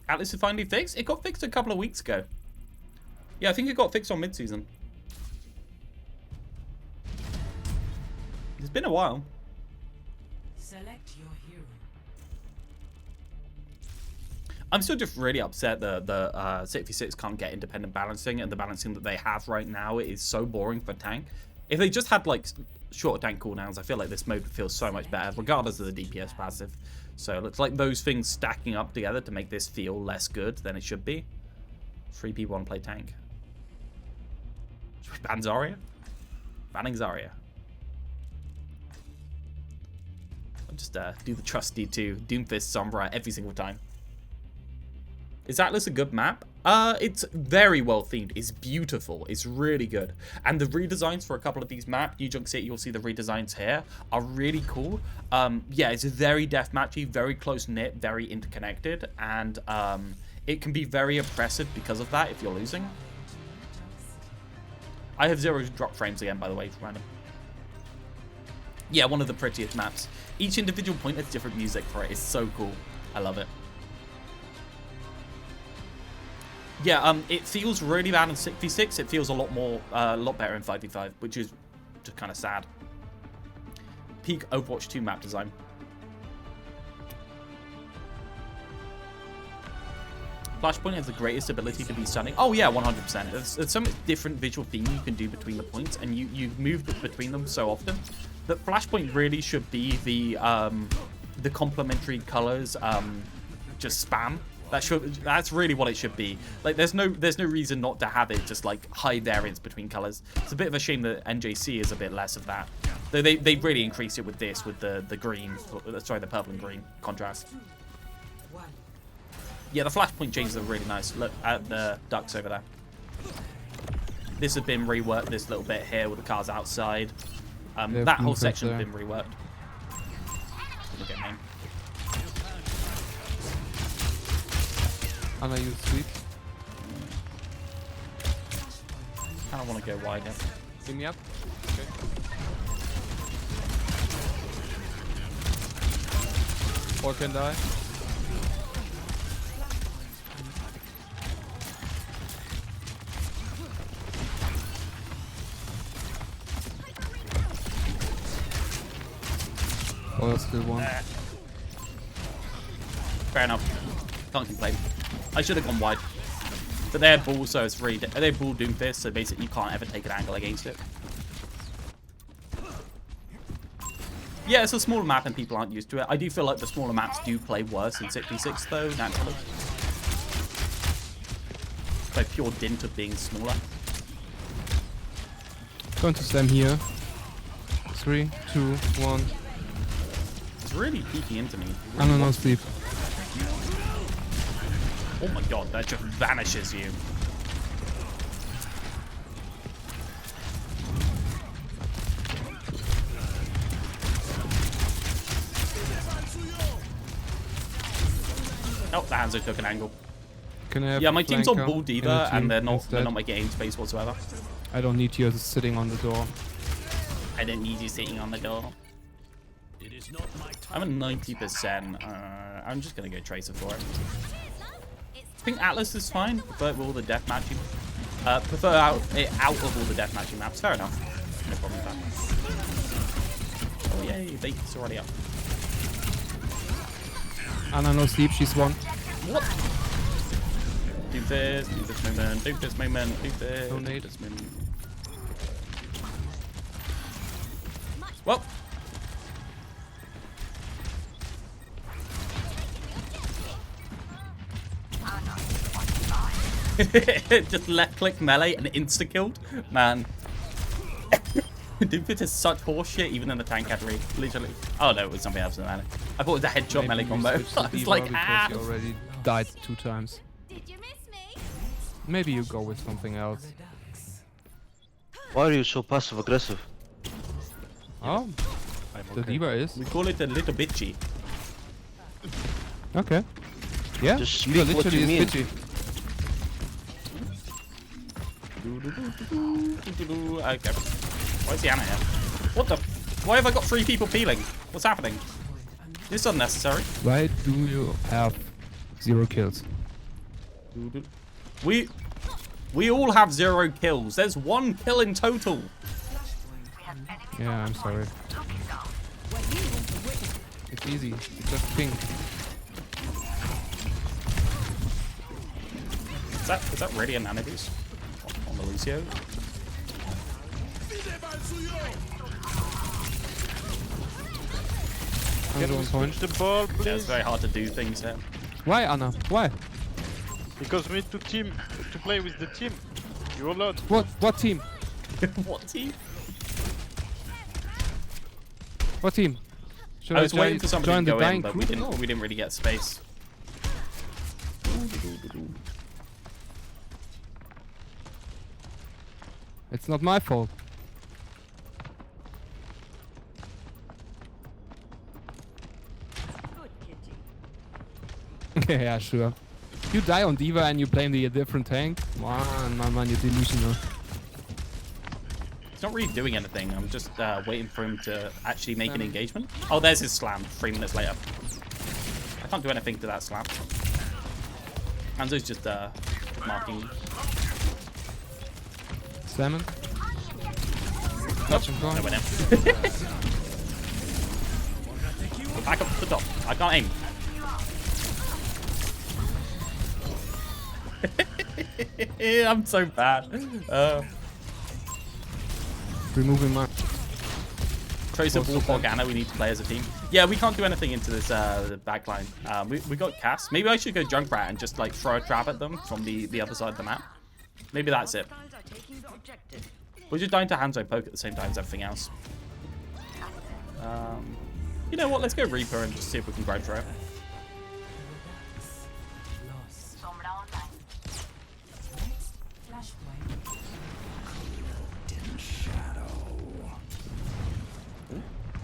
Atlas is finally fixed? It got fixed a couple of weeks ago. Yeah, I think it got fixed on mid-season. It's been a while. Select your hero. I'm still just really upset that the 6v6 can't get independent balancing, and the balancing that they have right now is so boring for tank. If they just had like shorter tank cooldowns, I feel like this mode would feel so much better, regardless of the DPS passive. So it's like those things stacking up together to make this feel less good than it should be. 3 people want to play tank. Should we ban Zarya? Banning Zarya. I'll just do the trusty to Doomfist Sombra every single time. Is Atlas a good map? It's very well themed. It's beautiful. It's really good. And the redesigns for a couple of these maps, New Junk City, you'll see the redesigns here, are really cool. Yeah, it's very deathmatchy, very close-knit, very interconnected, and it can be very oppressive because of that if you're losing. I have 0 drop frames again, by the way, random. Yeah, one of the prettiest maps. Each individual point has different music for it. It's so cool. I love it. Yeah, it feels really bad in 6v6. It feels a lot better in 5v5, which is just kind of sad. Peak Overwatch 2 map design. Flashpoint has the greatest ability to be stunning. Oh yeah, 100%. There's so much different visual theme you can do between the points, and you move between them so often that Flashpoint really should be the complementary colors just spam. That's really what it should be. Like, there's no reason not to have it just like high variance between colors. It's a bit of a shame that NJC is a bit less of that. Though they really increase it with this, with the green, sorry, the purple and green contrast. Yeah, the Flashpoint changes are really nice. Look at the ducks over there. This has been reworked, this little bit here with the cars outside. That whole section has been reworked. Look at me. Anna, you sweep. I don't want to go wide yet. Give me up. Okay. Or can die. Oh, that's still one. Fair enough. Can't complain. I should have gone wide. But they had balls, so it's really... They had ball Doomfist, so basically you can't ever take an angle against it. Yeah, it's a smaller map and people aren't used to it. I do feel like the smaller maps do play worse in 6v6 though, naturally. By pure dint of being smaller. Going to slam here. 3, 2, 1. It's really peeking into me. Anna, no sleep. Oh my god, that just vanishes you. Oh, the Hanzo took an angle. Can I have Yeah, my team's on flanker Bull in the Diva team and they're not instead? making aim space whatsoever. I don't need you sitting on the door. I didn't need you sitting on the door. It is not my I'm at 90%. I'm just gonna go Tracer for it. I think Atlas is fine. Prefer all the deathmatching. Prefer out of all the deathmatching maps. Fair enough. No problem with that. Oh yay, Bacon's already up. Anna, no sleep. She's one. What? Do this moment, do this moment, do this. No nade. This moment. Well. Just left click melee and insta killed. Man. Doomfist is such horseshit even in the tank category. Literally. Oh no, it was something else in the melee. I thought it was a headshot melee combo. It's like ah. You already died 2 times. Did you miss me? Maybe you go with something else. Why are you so passive aggressive? Oh, the diva is. We call it a little bitchy. Okay. Yeah, Just diva speak what literally you is mean. bitchy. Okay. Why is the Anna here? What the? Why have I got 3 people peeling? What's happening? This is unnecessary. Why do you have 0 kills? We all have 0 kills. There's 1 kill in total. Yeah, I'm sorry. It's easy. It's just ping. Is that really an Anubis on the Lucio? Can we point? The ball, Yeah, it's please. very hard to do things here. Why, Anna? Why? Because we need to play with the team. You're allowed. What team? What team? What team? Should I was waiting for somebody join to the go in, dying but crew? we didn't really get space. It's not my fault. Yeah, sure. You die on Diva and you blame the different tank? Come on, my man, you're delusional. He's not really doing anything. I'm just waiting for him to actually make an engagement. Oh, there's his slam 3 minutes later. I can't do anything to that slam. Hanzo's just marking. Salmon? Nope, no went in. Back up to the top. I can't aim. I'm so bad. Removing my... Tracer, Wolf, Morgana, we need to play as a team. Yeah, we can't do anything into this backline. We got Cass. Maybe I should go Junkrat and just like throw a trap at them from the other side of the map. Maybe that's it. We're just dying to Hanzo poke at the same time as everything else. You know what? Let's go Reaper and just see if we can grind for it.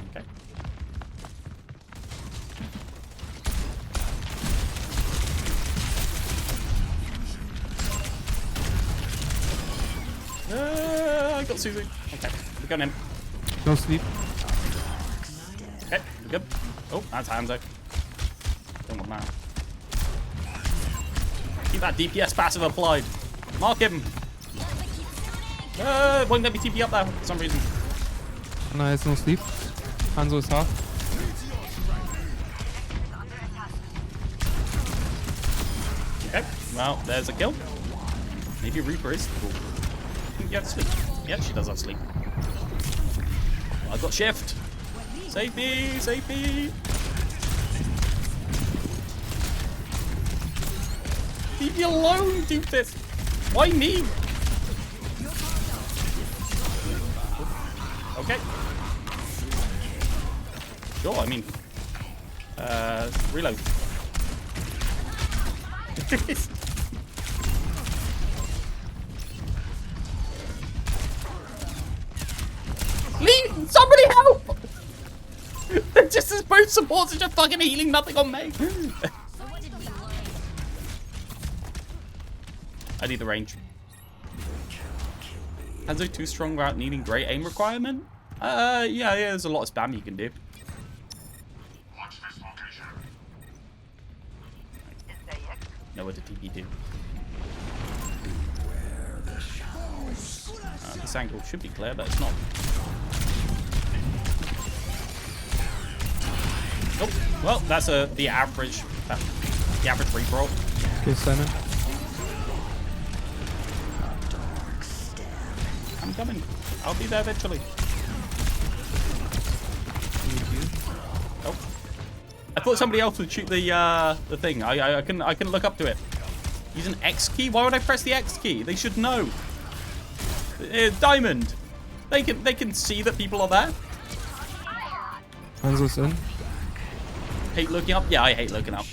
Okay. I got Suzu. Okay, we're going in. No sleep. Okay, we're good. Oh, that's Hanzo. Don't want that. Keep that DPS passive applied. Mark him. Won't let me TP up there for some reason. No, it's no sleep. Hanzo is half. Okay, well, there's a kill. Maybe Reaper is cool. You have sleep. Yeah, she does have sleep. Well, I've got shift. Save me, save me. Leave me alone, doofus. Why me? Okay. Sure, I mean, reload. Leave! Somebody help! They're just as both supports are just fucking healing nothing on me. I need the range. Hanzo too strong without needing great aim requirement? Yeah, there's a lot of spam you can do. Watch this location. Know what the TP do. This angle should be clear, but it's not. Oh, well, that's the average reroll. Okay, Simon. I'm coming. I'll be there eventually. Oh, I thought somebody else would shoot the thing. I couldn't look up to it. Use an X key? Why would I press the X key? They should know. Diamond. They can see that people are there. Hanzo's in. Hate looking up? Yeah, I hate looking up.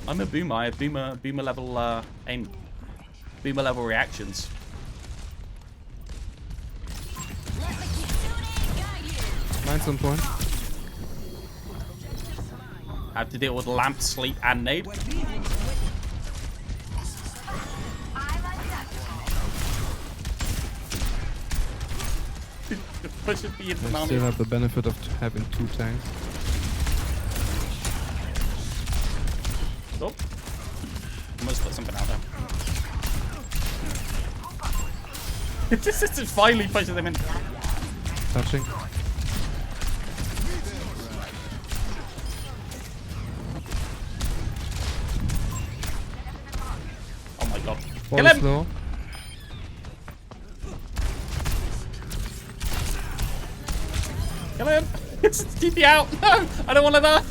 I'm a boomer. I have boomer level aim. Boomer level reactions. Mine's on point. I have to deal with lamp, sleep, and nade. Pushes me into I still have the benefit of having 2 tanks. Oh. Almost put something out there. It just finally pushes them in. Touching. Oh my god. Ball Kill is him! low. Kill him! It's TP out! No! I don't want to die!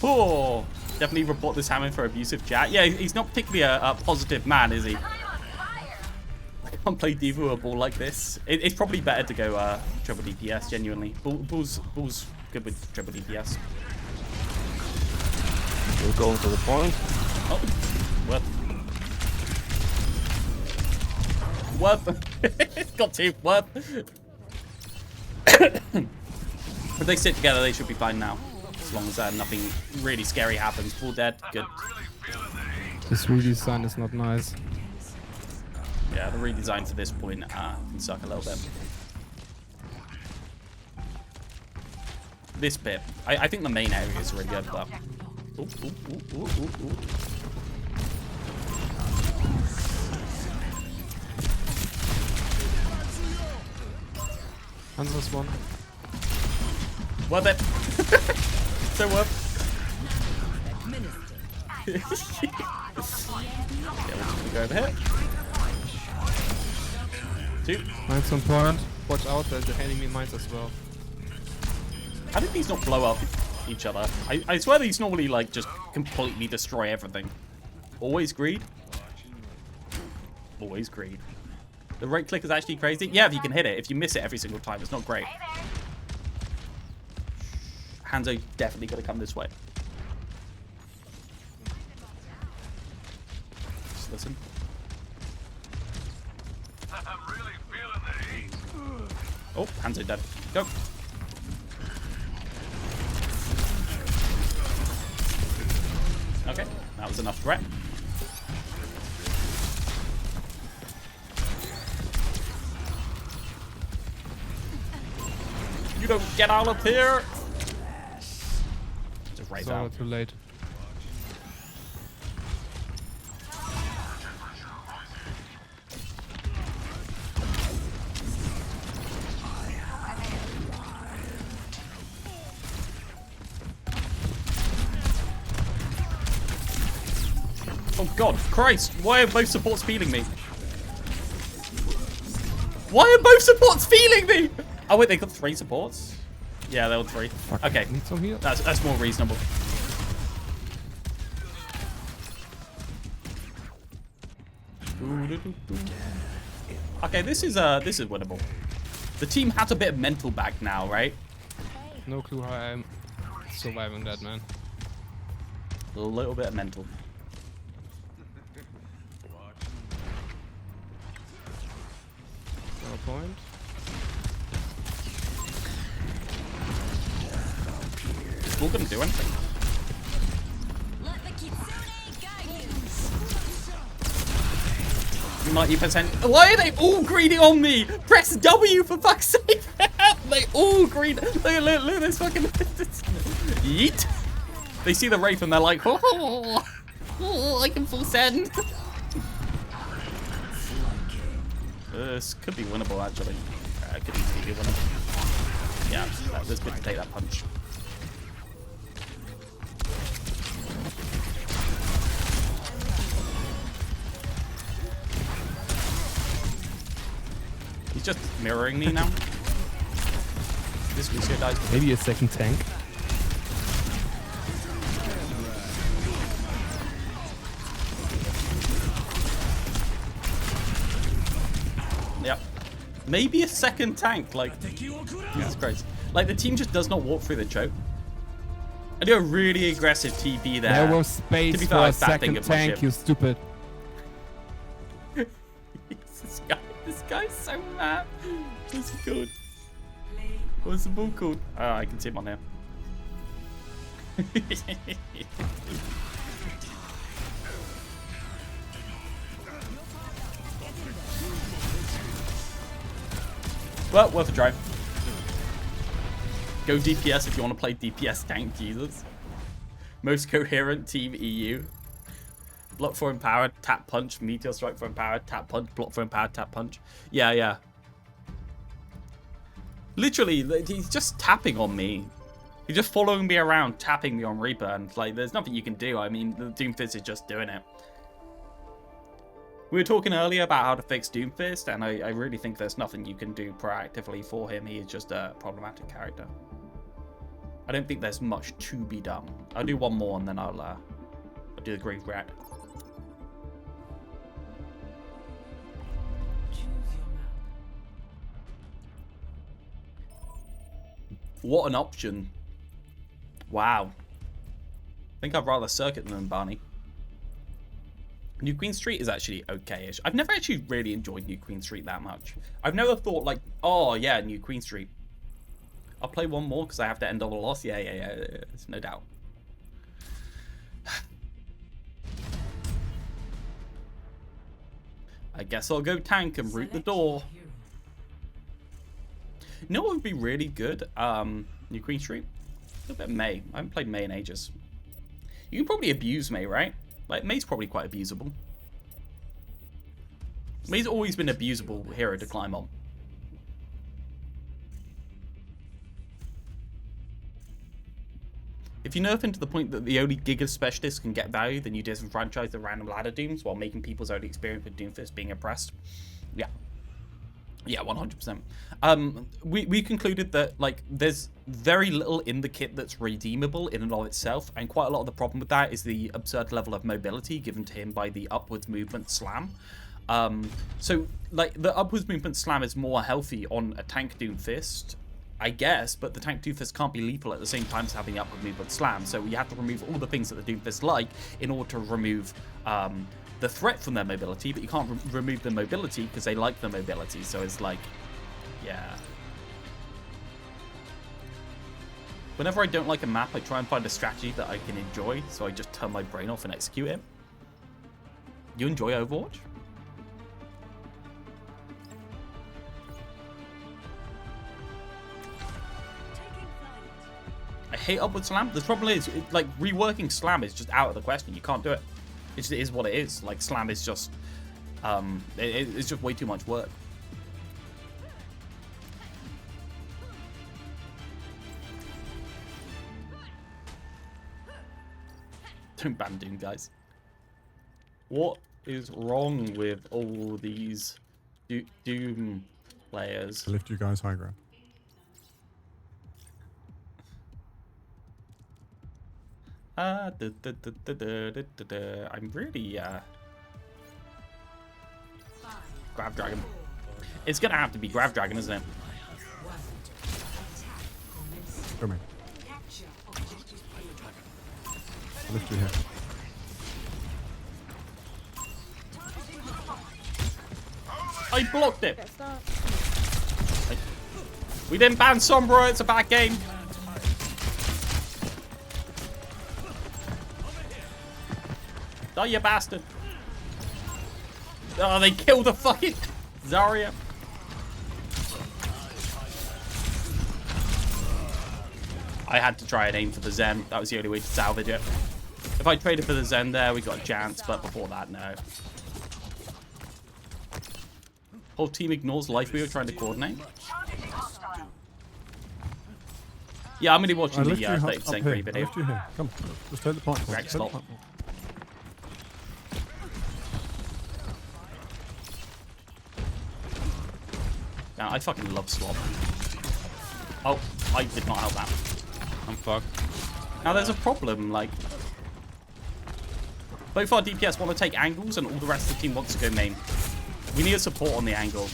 Oh, definitely report this Hammond for abusive chat. Yeah, he's not particularly a positive man, is he? I can't play Diva with a ball like this. It's probably better to go triple DPS, genuinely. Bull's good with triple DPS. We're going to the point. Oh, what? What? Got two. What? If they sit together, they should be fine now. As long as nothing really scary happens. Full dead. Good. This redesign is not nice. Yeah, the redesign for this point can suck a little bit. This bit, I think the main area is really good, but. Ooh, ooh, ooh, ooh, ooh, ooh. Hanzo's one. Worth it. So worth. Yeah, we'll just go over here. Two. Mine's on point. Watch out, there's enemy mines as well. How did these not blow up each other? I swear these normally like just completely destroy everything. Always greed. Always greed. The right click is actually crazy. Yeah, if you can hit it. If you miss it every single time, it's not great. Hanzo definitely got to come this way. Just listen. I'm really feeling the heat. Oh, Hanzo dead. Go. Okay, that was enough threat. You don't get out of here! Just right So out. too late. Oh god, Christ! Why are both supports feeling me? Why are both supports feeling me? Oh wait, they got 3 supports? Yeah, they were 3. Okay, Need some heal. that's more reasonable. Okay, this is winnable. The team has a bit of mental back now, right? No clue how I'm surviving that, man. A little bit of mental. No point. Is Bull gonna do anything? Let the kitsune guide you. 90%. Why are they all greedy on me? Press W for fuck's sake. They all greed. Look at this fucking. Yeet. They see the Wraith and they're like, oh, I can full send. This could be winnable, actually. It could easily be winnable. Yeah, that was good to take that punch. He's just mirroring me now. This Lucio dies. Maybe a second tank. Yep. Maybe a second tank, like, that's crazy. Like, the team just does not walk through the choke. I do a really aggressive TP there. There was space To be for fair, I a was bad thinking second of my tank, ship. you stupid. This guy's so mad. What's he called? What's the ball called? Oh, I can see him on there. Well, worth a try. Go DPS if you want to play DPS tank, Jesus. Most coherent team EU. Block for empowered, tap punch, meteor strike for empowered, tap punch, block for empowered, tap punch. Yeah, yeah. Literally, he's just tapping on me. He's just following me around, tapping me on Reaper, and like, there's nothing you can do. I mean, the Doomfist is just doing it. We were talking earlier about how to fix Doomfist, and I really think there's nothing you can do proactively for him. He is just a problematic character. I don't think there's much to be done. I'll do one more, and then I'll do the Grave Rat. What an option. Wow. think I'd rather Circuit than Barney. New Queen Street is actually okay-ish. I've never actually really enjoyed New Queen Street that much. I've never thought like, oh yeah, New Queen Street. I'll play one more because I have to end on a loss. Yeah, there's no doubt. I guess I'll go tank and root the door. You know what would be really good? New Queen Street? A little bit of Mei. I haven't played Mei in ages. You can probably abuse Mei, right? Like, Mei's probably quite abusable. Mei's always been an abusable hero to climb on. If you nerf him to the point that the only Giga Specialist can get value, then you disenfranchise the random ladder Dooms while making people's only experience with Doomfist being oppressed. Yeah. Yeah, 100%. We concluded that, like, there's very little in the kit that's redeemable in and of itself, and quite a lot of the problem with that is the absurd level of mobility given to him by the upwards movement slam. So, like, the upwards movement slam is more healthy on a tank Doomfist, I guess, but the tank Doomfist can't be lethal at the same time as having the upward movement slam, so you have to remove all the things that the Doomfist like in order to remove the threat from their mobility, but you can't remove the mobility because they like the mobility, so it's like, yeah. Whenever I don't like a map, I try and find a strategy that I can enjoy, so I just turn my brain off and execute it. You enjoy Overwatch? I hate upward slam. The problem is, like, reworking slam is just out of the question. You can't do it. It just is what it is. Like, slam is just, it's just way too much work. Don't ban Doom, guys. What is wrong with all these Doom players? To lift you guys high ground. I'm really, Grab Dragon. It's gonna have to be Grab Dragon, isn't it? Come here. I'll lift you here. I blocked it! We didn't ban Sombra, it's a bad game. Oh, you bastard. Oh, they killed the fucking Zarya. I had to try and aim for the Zen. That was the only way to salvage it. If I traded for the Zen there, we got a chance, but before that, no. Whole team ignores life we were trying to coordinate. Yeah, I'm going to be watching the 30% green video. Lift you here. Come, just take the point. Greg, stop. Now, I fucking love swap. Oh, I did not help that. I'm fucked. Now, there's a problem, like... Both our DPS want to take angles, and all the rest of the team wants to go main. We need a support on the angle.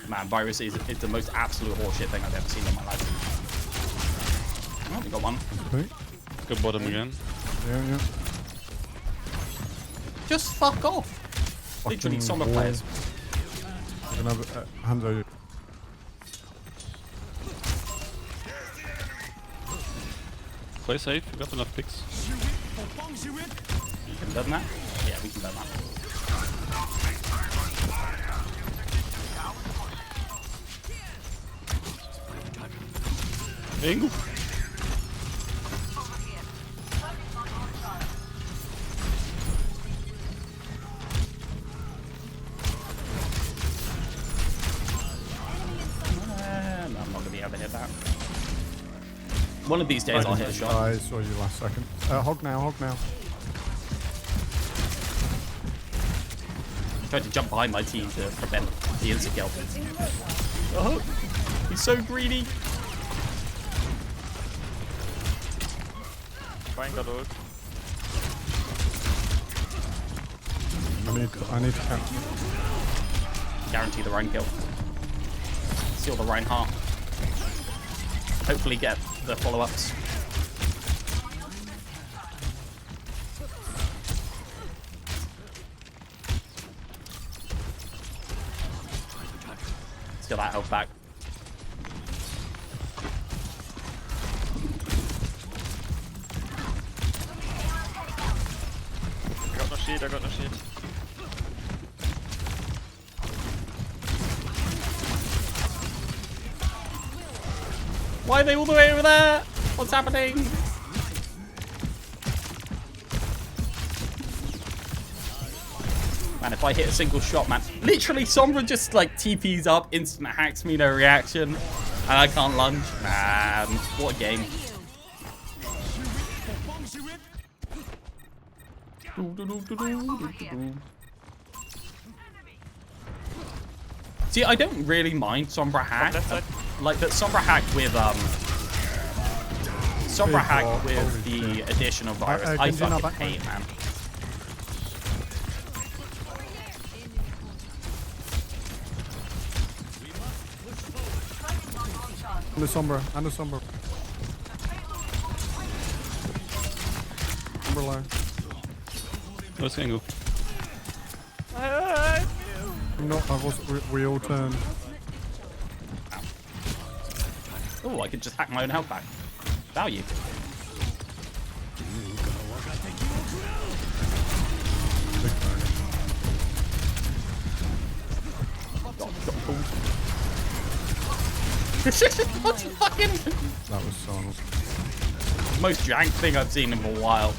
Man, Virus is the most absolute horseshit thing I've ever seen in my life. Oh, we got one. Okay. Good bottom again. Yeah. Just fuck off. Literally, Sombra players. I'm gonna have Hanzo. Play safe, you got enough picks. Can we done that? Yeah, we can done that. Angle. No, I'm not gonna be able to hit that. One of these days I'll hit a shot. I saw you last second. Hog now. Tried to jump behind my team to prevent the instant kill. Oh, he's so greedy. Fine, got ult. I need to catch. Guarantee the run kill. steal the Reinhardt. Hopefully get the follow-ups. Steal that health back. I got no shield. Why are they all the way over there? What's happening? Man, if I hit a single shot, man. Literally, Sombra just like TPs up, instant hacks me, no reaction. And I can't lunge. Man, what a game. See, I don't really mind Sombra hack. Like that Sombra hack with the addition of virus. I fucking hate, man. And the Sombra, and the Sombra. Sombra low. Let's go. No, we all turned. Oh, I could just hack my own health back. Value. What's fucking... That was so most jank thing I've seen in a while.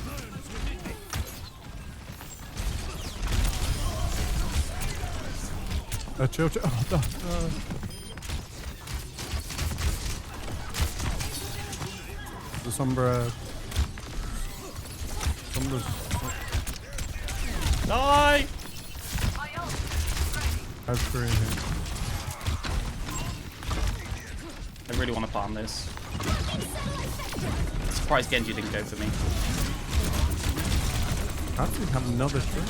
chill. Oh, no. The Sombra's... Die! I have 3 in here. I really want to farm this. Surprised Genji didn't go for me. I actually have another shot.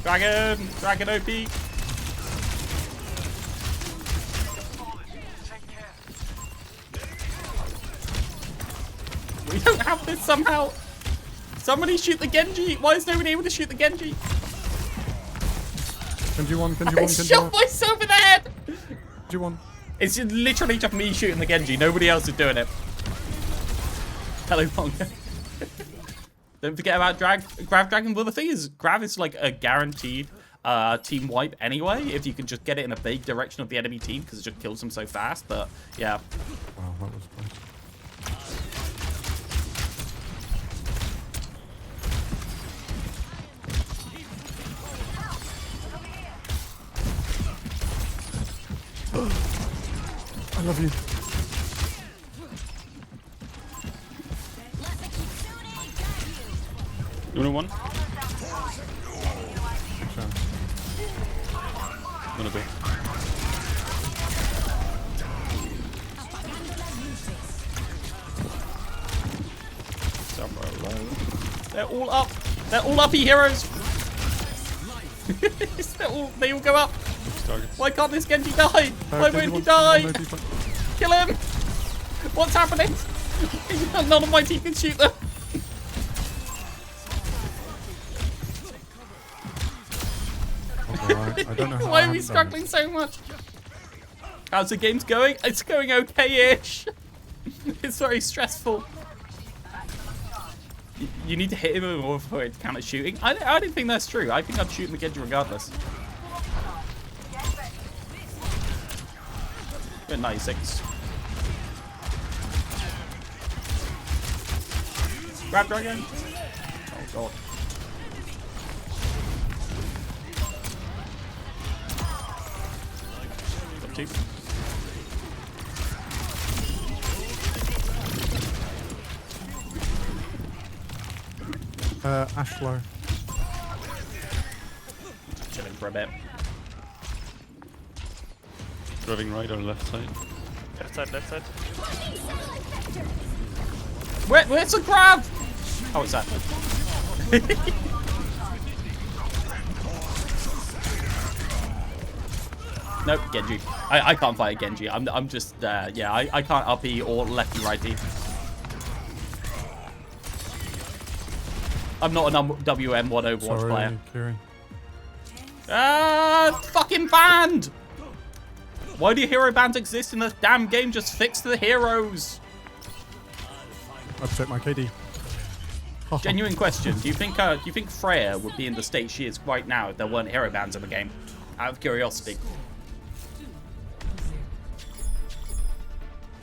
Dragon OP. We don't have this somehow. Somebody shoot the Genji. Why is nobody able to shoot the Genji? Genji one. I shot myself in the head. Genji one. It's just literally just me shooting the Genji. Nobody else is doing it. Hello, Ponga. Don't forget about Grav Dragon. Well, the thing is, Grav is like a guaranteed team wipe anyway, if you can just get it in a vague direction of the enemy team, because it just kills them so fast. But yeah. Wow, that was close. I love you. You want one? I'm gonna go. Somewhere alone. They're all up. They're all uppy heroes. They all go up. Why can't this Genji die? Why won't he die? Kill him! What's happening? None of my team can shoot them. I don't know how Why are we struggling so much? How's the game's going? It's going okay-ish. It's very stressful. You need to hit him in order for it to count as shooting. I don't think that's true. I think I'm shooting the Genji regardless. We're at 96. Grab dragon. Oh god. Got 2. Ashlow. Chilling for a bit. Driving right or left side? Left side. Where's the grab? Oh, it's that. Nope, Genji. I can't fight a Genji. I'm just, yeah, I can't uppy or lefty righty. I'm not a WM1 Overwatch player. Sorry, Kiri. Fucking banned! Why do hero bans exist in this damn game? Just fix the heroes. I've checked my KD. Genuine question. Do you think Freya would be in the state she is right now if there weren't hero bans in the game? Out of curiosity.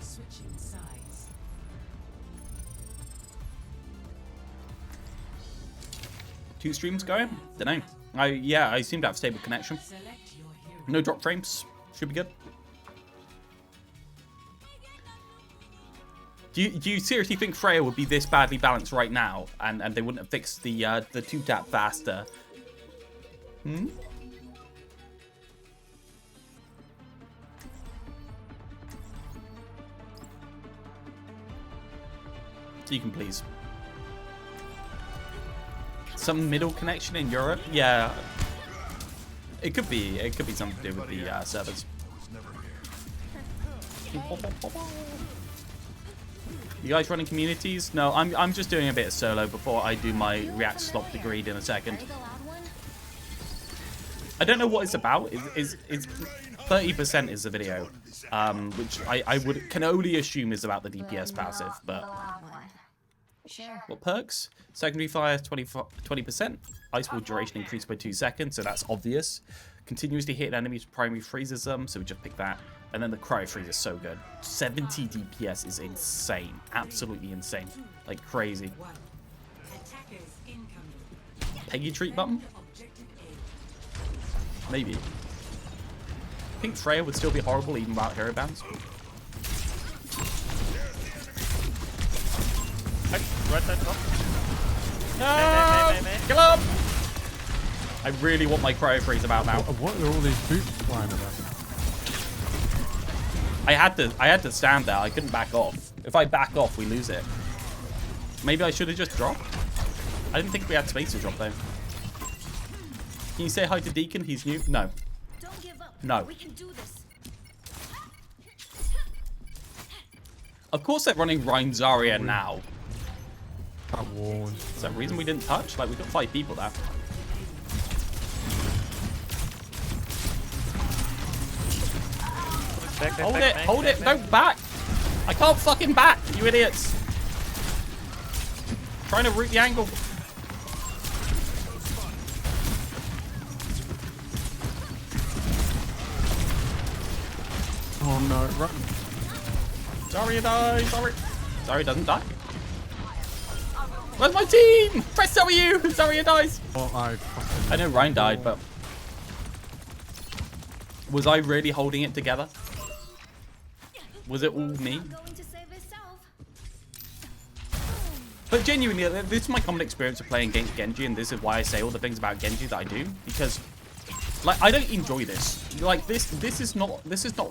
Switching sides. Two streams going? Dunno. I seem to have stable connection. Select your hero. No drop frames. Should be good. Do you seriously think Freya would be this badly balanced right now, and they wouldn't have fixed the 2-tap faster? Hmm? Deacon, please. Some middle connection in Europe? Yeah. It could be something to do with the servers. You guys running communities? No, I'm just doing a bit of solo before I do my React slop degree in a second. I don't know what it's about. It's 30% is the video, which I can only assume is about the DPS passive, but what perks? Secondary fire 20%. Ice ball duration increased by 2 seconds, so that's obvious. Continuously hit enemies primary freezes them, so we just pick that. And then the cryo freeze is so good. 70 DPS is insane. Absolutely insane. Like crazy. Attackers incoming. Peggy treat button? Objective Maybe. I think Freya would still be horrible even without hero bans. Right side top. No! Kill him! I really want my cryo freeze about now. What are all these boots flying about? I had to stand there. I couldn't back off. If I back off, we lose it. Maybe I should have just dropped. I didn't think we had space to drop though. Can you say hi to Deacon? He's new. No. Don't give up. No. We can do this. Of course they're running Rhyme Zarya now. That wall is... Is that the reason we didn't touch? Like we got 5 people there. Hold it, don't back! I can't fucking back, you idiots! Trying to root the angle. Oh no, run. Zarya dies, Zarya doesn't die. Where's my team? Press W! Zarya dies! Oh, I know Ryan died, but... Was I really holding it together? Was it all me? But genuinely, this is my common experience of playing against Genji, and this is why I say all the things about Genji that I do, because like I don't enjoy this. Like this is not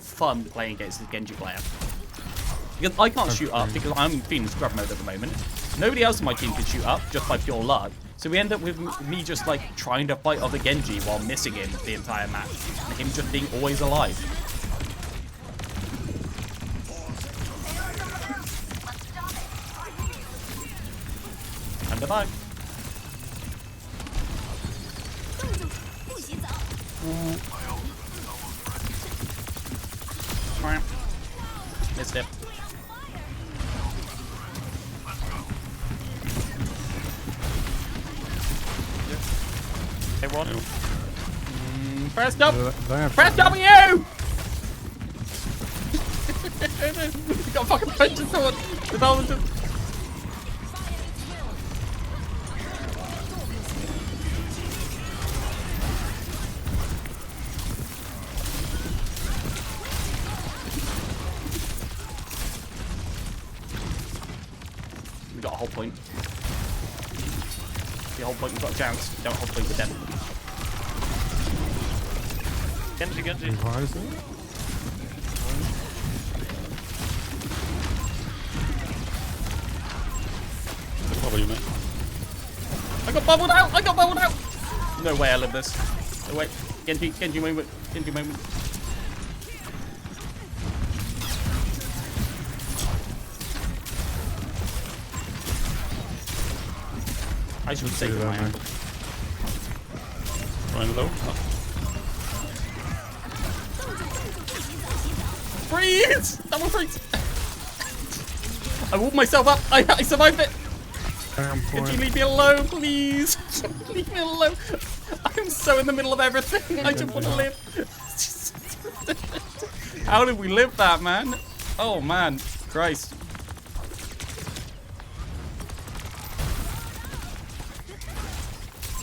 fun playing against a Genji player. Because I can't shoot up because I'm feeling scrub mode at the moment. Nobody else in my team can shoot up just by pure luck. So we end up with me just like trying to fight other Genji while missing him the entire match, and him just being always alive. And back. Missed it. They won. Press W! Press Press W! You got fucking punched someone. We got a whole point. The whole point, we've got a chance. Don't hold point with them. Genji. Revisor? I got bubbled out! No way I live this. No way. Genji moment. I should Let's save do my that, angle. Ryan low. Freeze! Double freeze! I walled myself up. I survived it. Down Could you point. leave me alone, please? Leave me alone. I'm so in the middle of everything. I just want to live. How did we live that, man? Oh, man. Christ.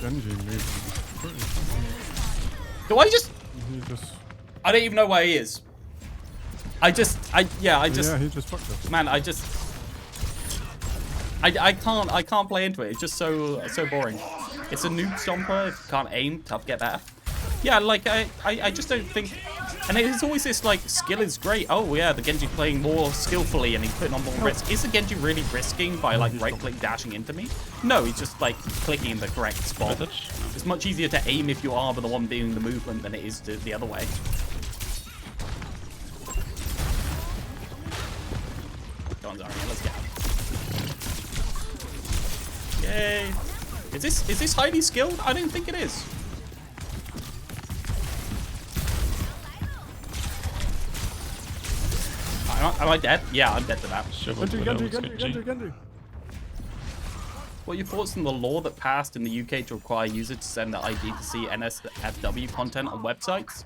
Genji movement. Do I just... He just. I don't even know where he is. I just... Yeah, he just fucked us. Man, I just... I can't play into it. It's just so boring. It's a noob stomper. If you can't aim, tough get better. Yeah, like I just don't think. And it's always this like skill is great. Oh yeah, the Genji's playing more skillfully and he's putting on more risk. Is the Genji really risking by like right click dashing into me? No, he's just like clicking in the correct spot. It's much easier to aim if you are the one doing the movement than it is to the other way. Go on, Zarya, let's get out. Yay! Is this highly skilled? I don't think it is. Am I dead? Yeah, I'm dead to that. Genji. What are your thoughts on the law that passed in the UK to require users to send their ID to see NSFW content on websites?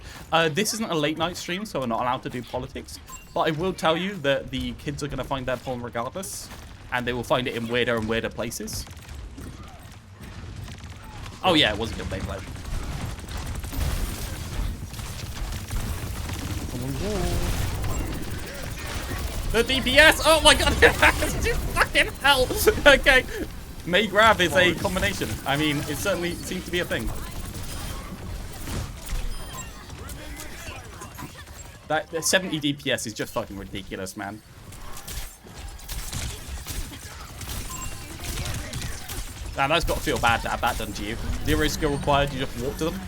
This isn't a late night stream, so we're not allowed to do politics. But I will tell you that the kids are going to find their porn regardless, and they will find it in weirder and weirder places. Oh yeah, it was a good gameplay. The DPS! Oh my god! Fucking hell! Okay. May grab is a combination. I mean, it certainly seems to be a thing. That 70 DPS is just fucking ridiculous, man. Man, that's got to feel bad to have that done to you. 0 skill required, you just walk to them.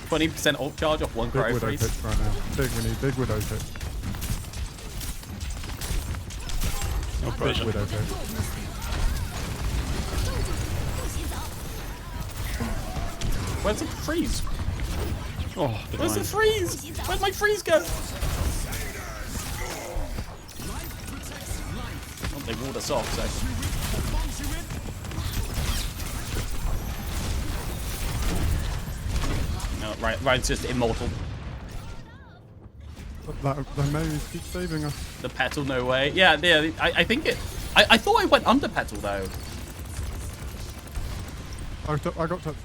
20% ult charge off 1 Big cryo widow freeze. pitch right now. We need big widow pitch. No Big pressure. widow pitch. Where's the freeze? Oh, Where's the freeze? Where'd my freeze go? Oh, they walled us off, so. No, Ryan's just immortal. The maze keeps saving us. The petal, no way. Yeah, I think it. I thought I went under petal though. I got touched.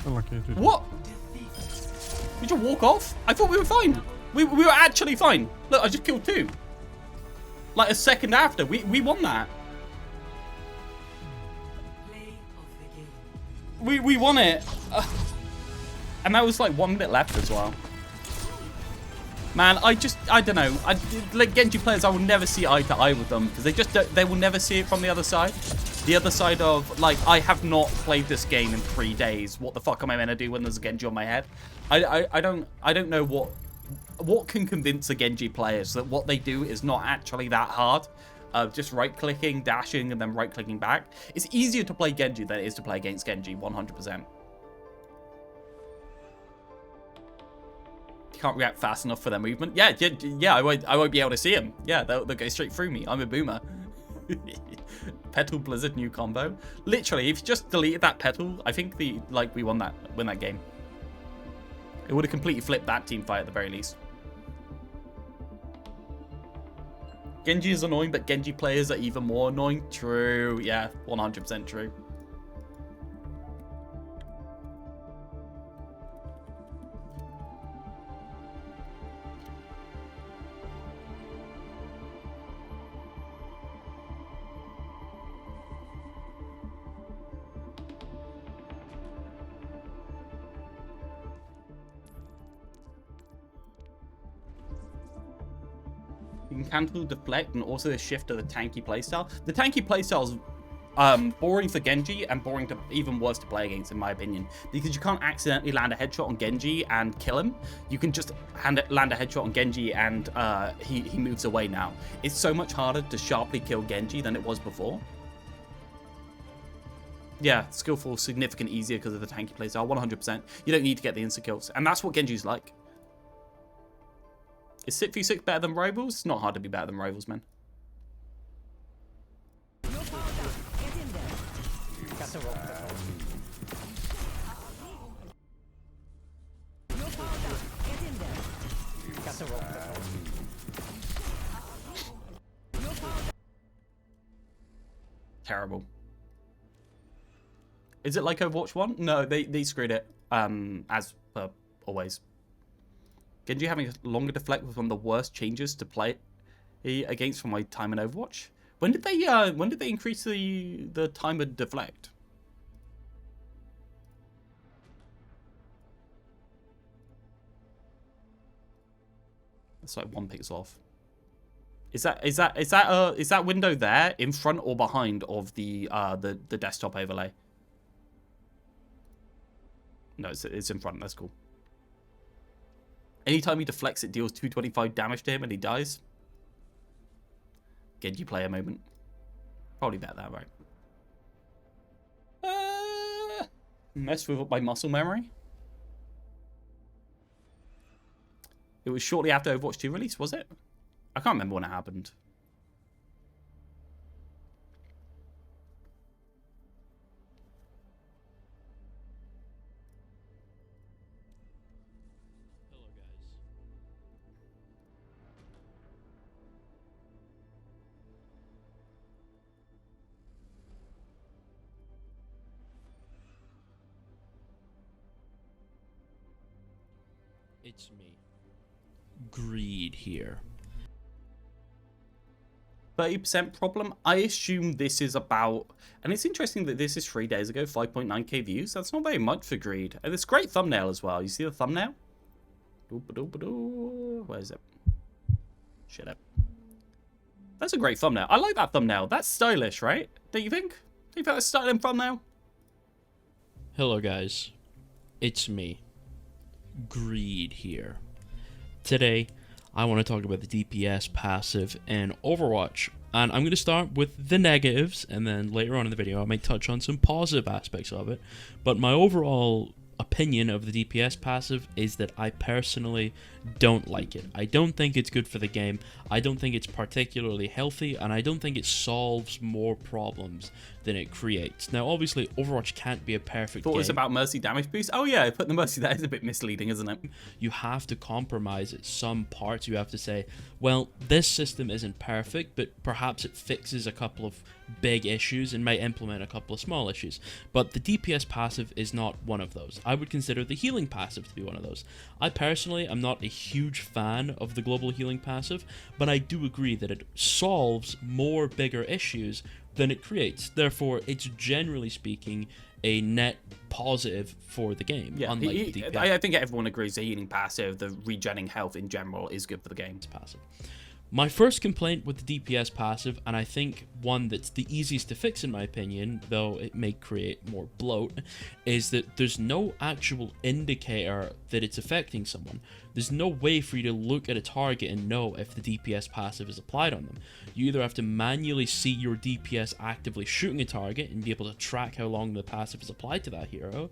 Unlucky, dude. What? Did you walk off? I thought we were fine. We were actually fine. Look, I just killed 2. Like a second after. We won that. Play of the game. We won it. And that was like 1 minute left as well. Man, I don't know. Like Genji players, I will never see eye to eye with them because they will never see it from the other side. The other side of like, I have not played this game in 3 days. What the fuck am I meant to do when there's a Genji on my head? I don't know what can convince the Genji players that what they do is not actually that hard. Just right-clicking, dashing, and then right-clicking back. It's easier to play Genji than it is to play against Genji, 100%. Can't react fast enough for their movement. Yeah, I won't be able to see them. Yeah, they'll go straight through me. I'm a boomer. Petal Blizzard new combo. Literally, if you just deleted that Petal, I think we win that game. It would have completely flipped that team fight at the very least. Genji is annoying, but Genji players are even more annoying. True. Yeah, 100% true. You can cancel deflect and also the shift to the tanky playstyle. The tanky playstyle's boring for Genji and boring to even worse to play against, in my opinion, because you can't accidentally land a headshot on Genji and kill him. You can just land a headshot on Genji and he moves away now. It's so much harder to sharply kill Genji than it was before. Yeah, skillful, significant easier because of the tanky playstyle, 100%. You don't need to get the insta kills, and that's what Genji's like. Is 6v6 better than Rivals? It's not hard to be better than Rivals, man. Terrible. Is it like Overwatch 1? No, they screwed it, as per always. Genji having a longer deflect was one of the worst changes to play against from my time in Overwatch. When did they increase the timer deflect? It's like 1 pixel off. Is that window there in front or behind of the desktop overlay? No, it's in front. That's cool. Anytime he deflects, it deals 225 damage to him and he dies. Genji player moment. Probably better that, right? Messed with my muscle memory. It was shortly after Overwatch 2 release, was it? I can't remember when it happened. It's me. Greed here. 30% problem. I assume this is about, and it's interesting that this is 3 days ago, 5.9k views. That's not very much for Greed. And it's a great thumbnail as well. You see the thumbnail? Where is it? Shut up. That's a great thumbnail. I like that thumbnail. That's stylish, right? Don't you think? Don't you think that's a styling thumbnail? Hello guys. It's me. Greed here. Today, I want to talk about the DPS passive in Overwatch, and I'm going to start with the negatives, and then later on in the video I might touch on some positive aspects of it. But my overall opinion of the DPS passive is that I personally don't like it. I don't think it's good for the game. I don't think it's particularly healthy, and I don't think it solves more problems than it creates. Now, obviously, Overwatch can't be a perfect game. Thought it was about mercy damage boost. Oh yeah, putting the mercy, that is a bit misleading, isn't it? You have to compromise at some parts. You have to say, well, this system isn't perfect, but perhaps it fixes a couple of big issues and might implement a couple of small issues. But the DPS passive is not one of those. I would consider the healing passive to be one of those. I personally am not a huge fan of the global healing passive, but I do agree that it solves more bigger issues than it creates. Therefore, it's generally speaking a net positive for the game. Yeah, unlike the DPS. I think everyone agrees the healing passive, the regenning health in general, is good for the game. Passive. My first complaint with the DPS passive, and I think one that's the easiest to fix in my opinion, though it may create more bloat, is that there's no actual indicator that it's affecting someone. There's no way for you to look at a target and know if the DPS passive is applied on them. You either have to manually see your DPS actively shooting a target and be able to track how long the passive is applied to that hero,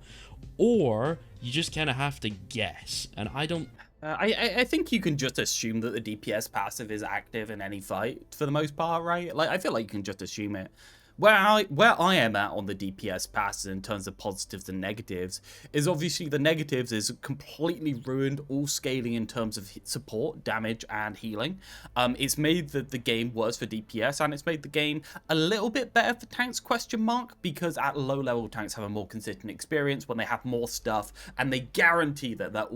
or you just kind of have to guess, and I don't... I think you can just assume that the DPS passive is active in any fight for the most part, right? Like, I feel like you can just assume it. Where I am at on the DPS passive in terms of positives and negatives is obviously the negatives is completely ruined all scaling in terms of support, damage, and healing. It's made the game worse for DPS, and it's made the game a little bit better for tanks, question mark, because at low level tanks have a more consistent experience when they have more stuff, and they guarantee that they're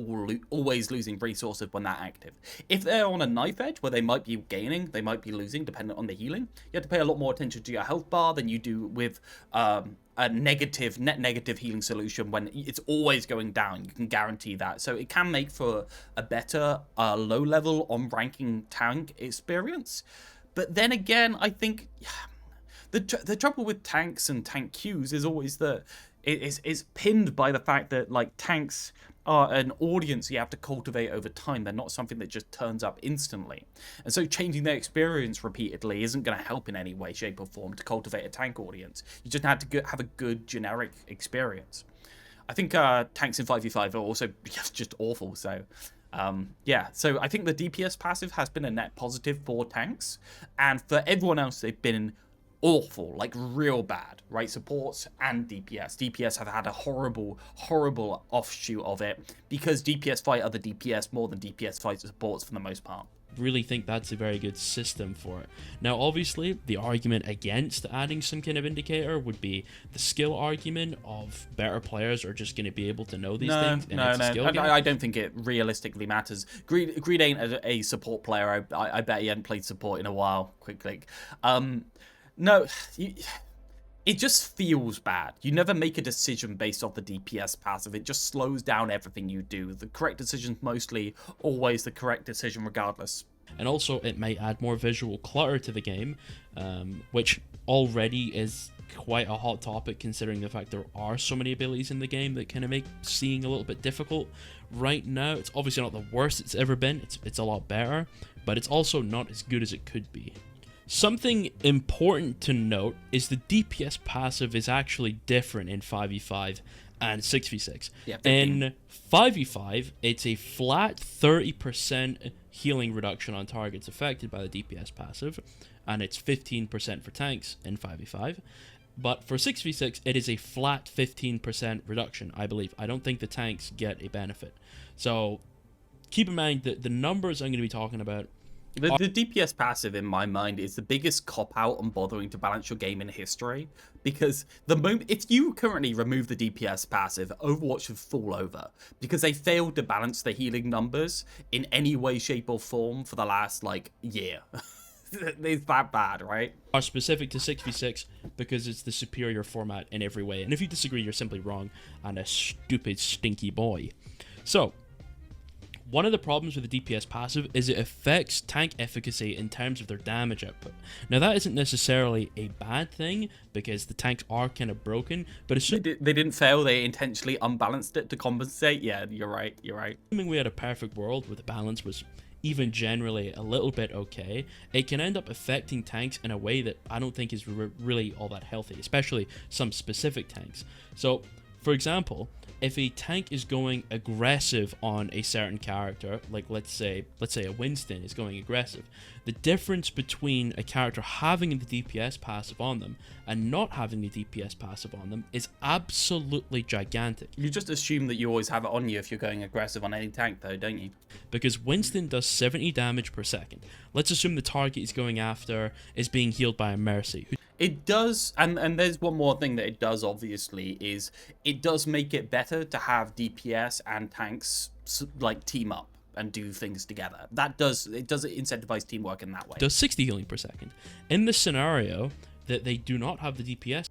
always losing resources when they're active. If they're on a knife edge where they might be gaining, they might be losing, depending on the healing, you have to pay a lot more attention to your health bar than you do with a net negative healing solution when it's always going down. You can guarantee that. So it can make for a better low level on ranking tank experience. But then again, I think The trouble with tanks and tank queues is always that it's pinned by the fact that like tanks are an audience you have to cultivate over time. They're not something that just turns up instantly, and so changing their experience repeatedly isn't going to help in any way, shape, or form to cultivate a tank audience. You just have to have a good generic experience. I think tanks in 5v5 are also just awful. So yeah, so I think the DPS passive has been a net positive for tanks, and for everyone else they've been awful, like real bad, right? Supports and DPS have had a horrible offshoot of it, because DPS fight other DPS more than DPS fight supports for the most part. Really think that's a very good system for it. Now obviously the argument against adding some kind of indicator would be the skill argument of better players are just going to be able to know these things. And it's a skill game. I don't think it realistically matters. Greed ain't a support player. I bet he hadn't played support in a while. Quick click. No, it just feels bad. You never make a decision based off the DPS passive. It just slows down everything you do. The correct decision's mostly always the correct decision regardless. And also it might add more visual clutter to the game, which already is quite a hot topic considering the fact there are so many abilities in the game that kind of make seeing a little bit difficult. Right now, it's obviously not the worst it's ever been. It's a lot better, but it's also not as good as it could be. Something important to note is the DPS passive is actually different in 5v5 and 6v6. Yeah, in 5v5, it's a flat 30% healing reduction on targets affected by the DPS passive, and it's 15% for tanks in 5v5. But for 6v6, it is a flat 15% reduction, I believe. I don't think the tanks get a benefit. So keep in mind that the numbers I'm going to be talking about, the DPS passive, in my mind, is the biggest cop-out on bothering to balance your game in history. Because the moment, if you currently remove the DPS passive, Overwatch would fall over. Because they failed to balance the healing numbers in any way, shape, or form for the last, like, year. It's that bad, right? Are specific to 6v6 because it's the superior format in every way. And if you disagree, you're simply wrong and a stupid, stinky boy. So one of the problems with the DPS passive is it affects tank efficacy in terms of their damage output. Now that isn't necessarily a bad thing because the tanks are kind of broken, but it's they didn't fail, they intentionally unbalanced it to compensate. Yeah, you're right. Assuming we had a perfect world where the balance was even generally a little bit okay, it can end up affecting tanks in a way that I don't think is really all that healthy, especially some specific tanks. So for example, if a tank is going aggressive on a certain character, like let's say a Winston is going aggressive, the difference between a character having the DPS passive on them and not having the DPS passive on them is absolutely gigantic. You just assume that you always have it on you if you're going aggressive on any tank though, don't you? Because Winston does 70 damage per second. Let's assume the target he's going after is being healed by a Mercy. It does, and there's one more thing that it does, obviously, is it does make it better to have DPS and tanks, like, team up and do things together. It does incentivize teamwork in that way. Does 60 healing per second. In the scenario that they do not have the DPS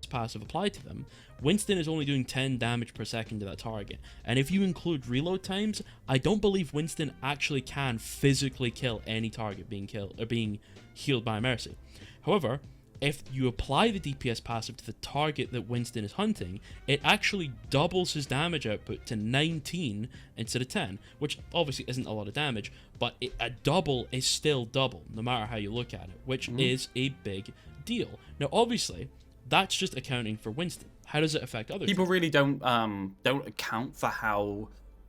passive applied to them, Winston is only doing 10 damage per second to that target. And if you include reload times, I don't believe Winston actually can physically kill any target being healed by a Mercy. However, if you apply the DPS passive to the target that Winston is hunting, it actually doubles his damage output to 19 instead of 10, which obviously isn't a lot of damage, but a double is still double, no matter how you look at it, which is a big deal. Now, obviously, that's just accounting for Winston. How does it affect other people? teams? Really don't account for how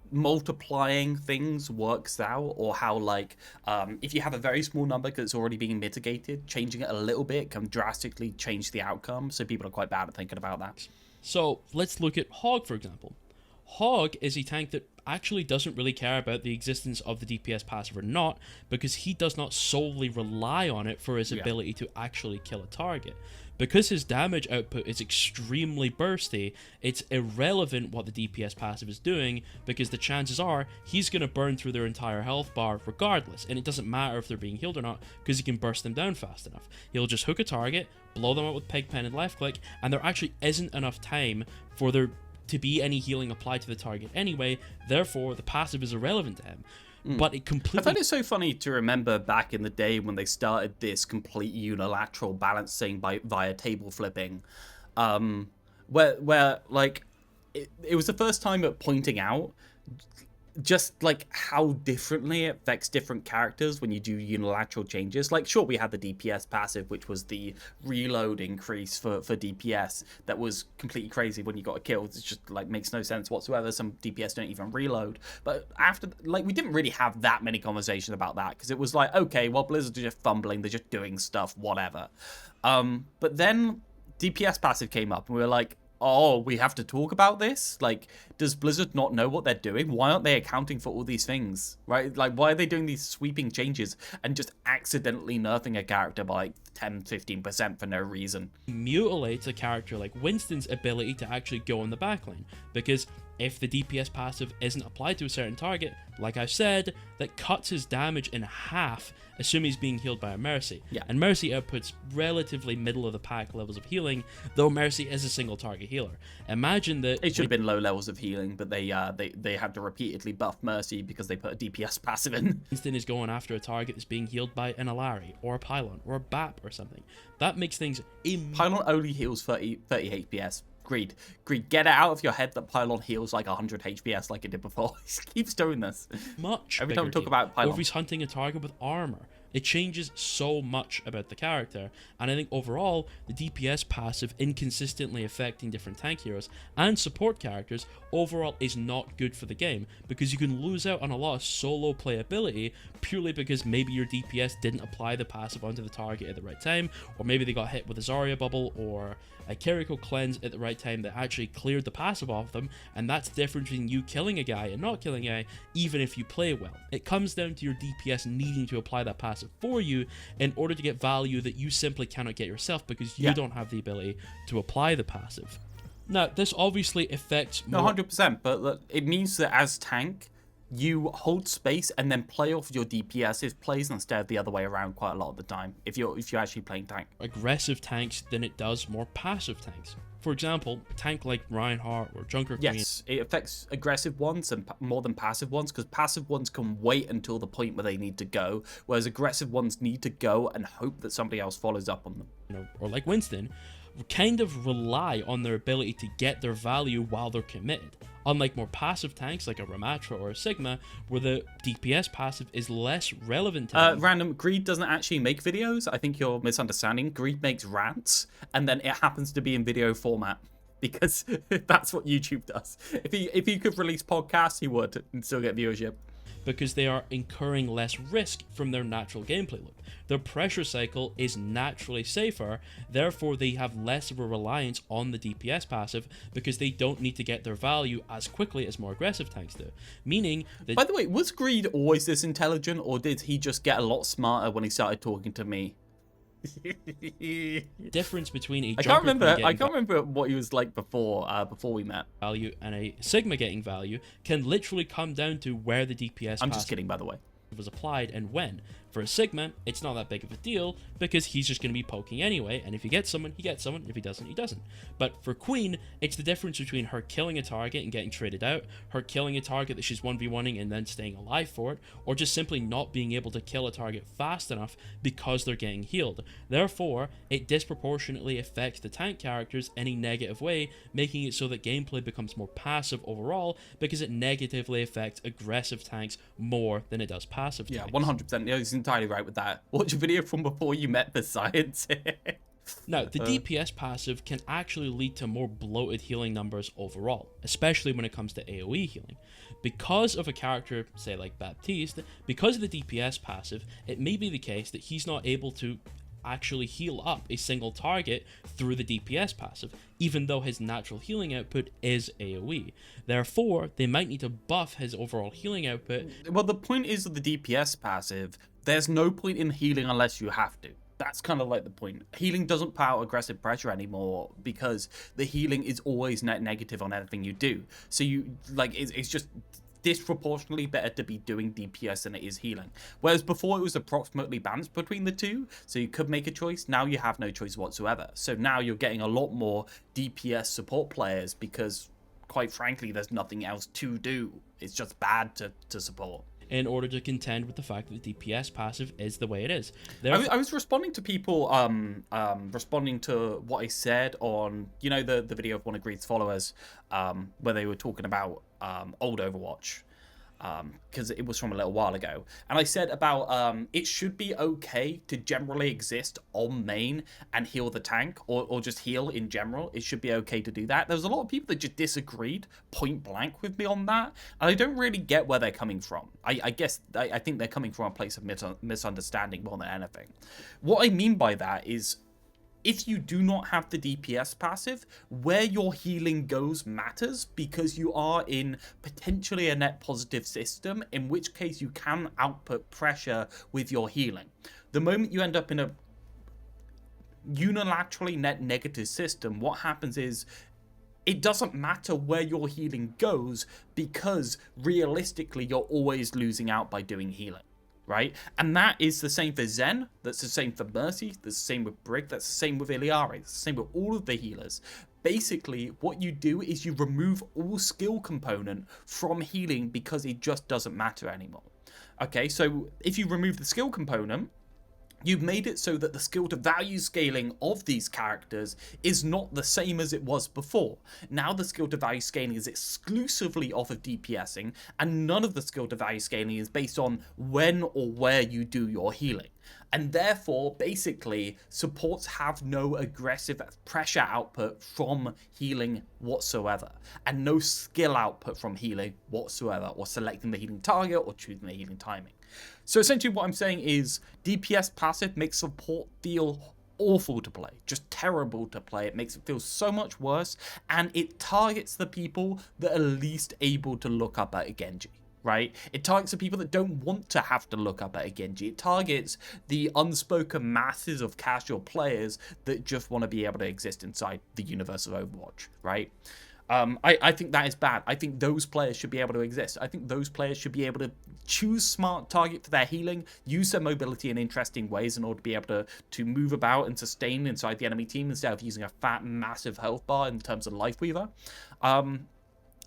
multiplying things works out, or how, like, if you have a very small number because it's already being mitigated, changing it a little bit can drastically change the outcome. So people are quite bad at thinking about that. So let's look at Hog, for example. Hog is a tank that actually doesn't really care about the existence of the DPS passive or not, because he does not solely rely on it for his ability to actually kill a target. Because his damage output is extremely bursty, it's irrelevant what the DPS passive is doing, because the chances are he's going to burn through their entire health bar regardless, and it doesn't matter if they're being healed or not, because he can burst them down fast enough. He'll just hook a target, blow them up with Pigpen and left click, and there actually isn't enough time for there to be any healing applied to the target anyway, therefore the passive is irrelevant to him. but it I completely find it so funny to remember back in the day when they started this complete unilateral balancing via table flipping, where like it was the first time at pointing out just like how differently it affects different characters when you do unilateral changes. Like, sure, we had the DPS passive, which was the reload increase for DPS that was completely crazy when you got a kill. It just like makes no sense whatsoever. Some DPS don't even reload. But after, like, we didn't really have that many conversations about that because it was like, okay, well, Blizzard are just fumbling, they're just doing stuff, whatever. But then DPS passive came up and we were like, oh, we have to talk about this? Like, does Blizzard not know what they're doing? Why aren't they accounting for all these things, right? Like, why are they doing these sweeping changes and just accidentally nerfing a character by like 10, 15% for no reason? mutilates a character like Winston's ability to actually go in the backline, because if the DPS passive isn't applied to a certain target, like I've said, that cuts his damage in half, assuming he's being healed by a Mercy. Yeah. And Mercy outputs relatively middle of the pack levels of healing, though Mercy is a single target healer. Imagine that It should have been low levels of healing, but they had to repeatedly buff Mercy because they put a DPS passive in. Winston is going after a target that's being healed by an Alari, or a Pylon, or a BAP or something. That makes things Pylon only heals 30 HPS. Greed, get it out of your head that Pylon heals like 100 HPS like it did before. He keeps doing this. much Every time we bigger talk deal. about Pylon. Or if he's hunting a target with armor. It changes so much about the character, and I think overall, the DPS passive inconsistently affecting different tank heroes and support characters overall is not good for the game, because you can lose out on a lot of solo playability purely because maybe your DPS didn't apply the passive onto the target at the right time, or maybe they got hit with a Zarya bubble or a Kiriko cleanse at the right time that actually cleared the passive off them, and that's the difference between you killing a guy and not killing a guy, even if you play well. It comes down to your DPS needing to apply that passive for you in order to get value that you simply cannot get yourself because you don't have the ability to apply the passive. Now, this obviously affects No, more 100%, but look, it means that as tank, you hold space and then play off your DPS's plays instead of the other way around quite a lot of the time, if you're actually playing tank. aggressive tanks than it does more passive tanks. For example, a tank like Reinhardt or Junker Queen. Yes, it affects aggressive ones and more than passive ones, because passive ones can wait until the point where they need to go, whereas aggressive ones need to go and hope that somebody else follows up on them. Or like Winston, kind of rely on their ability to get their value while they're committed. Unlike more passive tanks like a Ramatra or a Sigma, where the DPS passive is less relevant to them. Random, Greed doesn't actually make videos. I think you're misunderstanding. Greed makes rants, and then it happens to be in video format, because that's what YouTube does. If he could release podcasts, he would, and still get viewership. Because they are incurring less risk from their natural gameplay loop. Their pressure cycle is naturally safer, therefore they have less of a reliance on the DPS passive because they don't need to get their value as quickly as more aggressive tanks do. Meaning that... By the way, was Greed always this intelligent, or did he just get a lot smarter when he started talking to me? difference between a I can't remember what he was like before we met. value and a Sigma getting value can literally come down to where the DPS I'm just kidding, by the way. was applied and when. For a Sigma, it's not that big of a deal because he's just going to be poking anyway, and if he gets someone, he gets someone, if he doesn't, he doesn't. But for Queen, it's the difference between her killing a target and getting traded out, her killing a target that she's 1v1ing and then staying alive for it, or just simply not being able to kill a target fast enough because they're getting healed. Therefore, it disproportionately affects the tank characters in a negative way, making it so that gameplay becomes more passive overall because it negatively affects aggressive tanks more than it does passive tanks. Yeah, 100%. Yeah, he's entirely right with that. Watch a video from before you met the science. Now, the DPS passive can actually lead to more bloated healing numbers overall, especially when it comes to AoE healing. Because of a character, say like Baptiste, because of the DPS passive, it may be the case that he's not able to actually heal up a single target through the DPS passive, even though his natural healing output is AoE. Therefore, they might need to buff his overall healing output. Well, the point is of the DPS passive, there's no point in healing unless you have to. That's kind of like the point. Healing doesn't put out aggressive pressure anymore because the healing is always net negative on anything you do. So you like it's just disproportionately better to be doing DPS than it is healing. Whereas before it was approximately balanced between the two, so you could make a choice. Now you have no choice whatsoever. So now you're getting a lot more DPS support players because, quite frankly, there's nothing else to do. It's just bad to support. in order to contend with the fact that the DPS passive is the way it is. I was responding to people, responding to what I said on, you know, the video of one of Greed's followers, where they were talking about old Overwatch, because it was from a little while ago. And I said about it should be okay to generally exist on main and heal the tank, or just heal in general. It should be okay to do that. There was a lot of people that just disagreed point blank with me on that, and I don't really get where they're coming from. I guess I think they're coming from a place of misunderstanding more than anything. What I mean by that is, if you do not have the DPS passive, where your healing goes matters, because you are in potentially a net positive system, in which case you can output pressure with your healing. The moment you end up in a unilaterally net negative system, what happens is it doesn't matter where your healing goes, because realistically you're always losing out by doing healing. Right? And that is the same for Zen, that's the same for Mercy, that's the same with Brig, that's the same with Iliari, that's the same with all of the healers. Basically, what you do is you remove all skill component from healing, because it just doesn't matter anymore. Okay, so if you remove the skill component, you've made it so that the skill to value scaling of these characters is not the same as it was before. Now the skill to value scaling is exclusively off of DPSing, and none of the skill to value scaling is based on when or where you do your healing. And therefore, basically, supports have no aggressive pressure output from healing whatsoever, and no skill output from healing whatsoever, or selecting the healing target or choosing the healing timing. So essentially what I'm saying is DPS passive makes support feel awful to play, just terrible to play. It makes it feel so much worse, and it targets the people that are least able to look up at a Genji. Right? It targets the people that don't want to have to look up at a Genji. It targets the unspoken masses of casual players that just want to be able to exist inside the universe of Overwatch, right? I think that is bad. I think those players should be able to exist. I think those players should be able to choose smart target for their healing, use their mobility in interesting ways in order to be able to move about and sustain inside the enemy team, instead of using a fat, massive health bar in terms of Lifeweaver.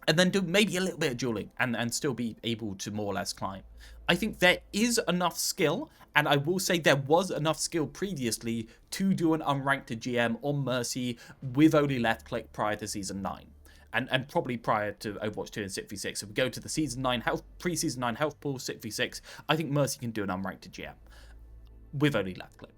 And then do maybe a little bit of dueling and still be able to more or less climb. I think there is enough skill, and I will say there was enough skill previously to do an unranked GM on Mercy with only left click prior to Season 9. And probably prior to Overwatch 2 and 6v6. If we go to the Season 9 health, pre-Season 9 health pool, 6v6, I think Mercy can do an unranked GM with only left click.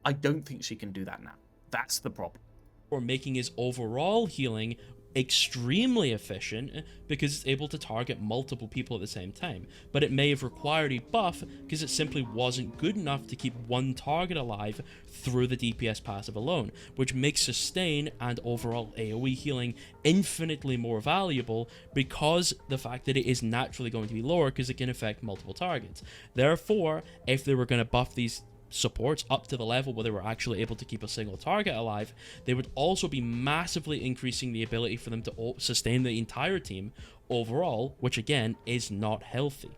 I don't think she can do that now. That's the problem. Or making his overall healing extremely efficient, because it's able to target multiple people at the same time, but it may have required a buff because it simply wasn't good enough to keep one target alive through the DPS passive alone, which makes sustain and overall AoE healing infinitely more valuable, because the fact that it is naturally going to be lower because it can affect multiple targets. Therefore, if they were going to buff these supports up to the level where they were actually able to keep a single target alive, they would also be massively increasing the ability for them to sustain the entire team overall, which again is not healthy.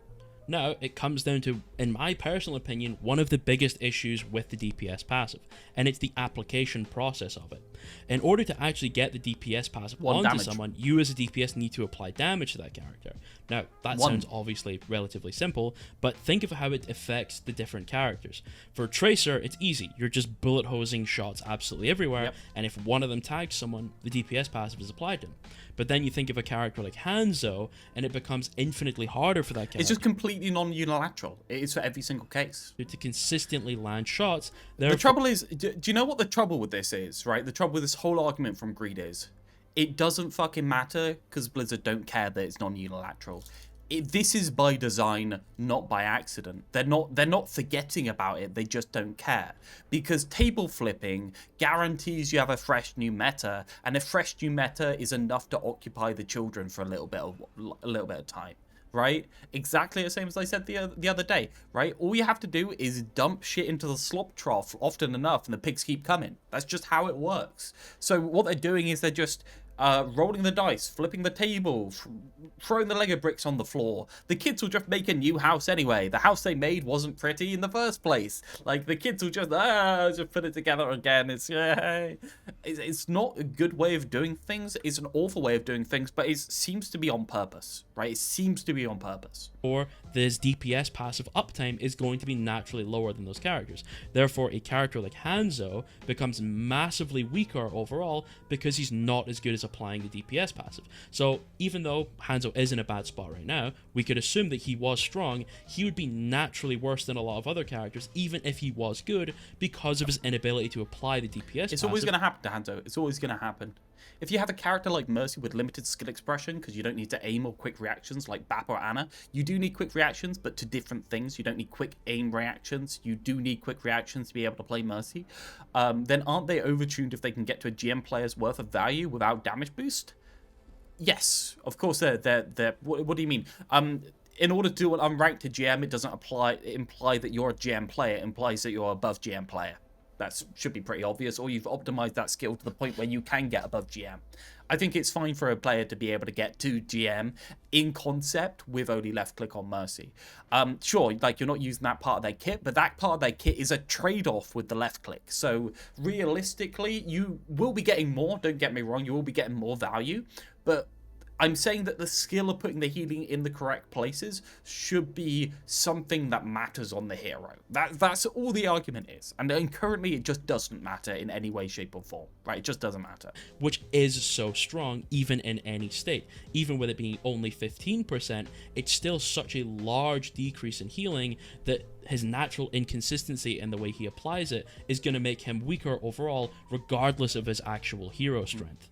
Now, it comes down to, in my personal opinion, one of the biggest issues with the DPS passive, and it's the application process of it. In order to actually get the DPS passive onto someone, you as a DPS need to apply damage to that character. Now, that sounds obviously relatively simple, but think of how it affects the different characters. For Tracer, it's easy. You're just bullet hosing shots absolutely everywhere, and if one of them tags someone, the DPS passive is applied to them. But then you think of a character like Hanzo, and it becomes infinitely harder for that character. It's just completely non-unilateral. It is for every single case. To consistently land shots. The trouble is, do you know what the trouble with this is, right? The trouble with this whole argument from Greed is, it doesn't fucking matter because Blizzard don't care that it's non-unilateral. This is by design, not by accident. They're not forgetting about it. They just don't care, because table flipping guarantees you have a fresh new meta, and a fresh new meta is enough to occupy the children for a little bit of time. Right? Exactly the same as I said the other day, right? All you have to do is dump shit into the slop trough often enough and the pigs keep coming. That's just how it works. So what they're doing is they're just rolling the dice, flipping the table, throwing the Lego bricks on the floor. The kids will just make a new house anyway. The house they made wasn't pretty in the first place. Like, the kids will just put it together again. It's not a good way of doing things. It's an awful way of doing things, but it seems to be on purpose, right? It seems to be purely on purpose. Or this DPS passive uptime is going to be naturally lower than those characters. Therefore, a character like Hanzo becomes massively weaker overall because he's not as good as applying the DPS passive. So even though Hanzo is in a bad spot right now, we could assume that he was strong, he would be naturally worse than a lot of other characters, even if he was good, because of his inability to apply the DPS passive. It's always going to happen to Hanzo. It's always going to happen. If you have a character like Mercy with limited skill expression, because you don't need to aim or quick reactions like Bap or Ana, you do need quick reactions, but to different things. You don't need quick aim reactions. You do need quick reactions to be able to play Mercy. Then aren't they overtuned if they can get to a GM player's worth of value without damage boost? Yes, of course they're what do you mean? In order to do an unranked to GM, it doesn't imply that you're a GM player. It implies that you're above GM player. That should be pretty obvious, or you've optimized that skill to the point where you can get above GM. I think it's fine for a player to be able to get to GM in concept with only left click on Mercy. Sure, like you're not using that part of their kit, but that part of their kit is a trade-off with the left click. So realistically, you will be getting more, don't get me wrong, you will be getting more value, but I'm saying that the skill of putting the healing in the correct places should be something that matters on the hero. That's all the argument is. And currently it just doesn't matter in any way, shape or form, right? It just doesn't matter. Which is so strong even in any state. Even with it being only 15%, it's still such a large decrease in healing that his natural inconsistency in the way he applies it is going to make him weaker overall, regardless of his actual hero strength.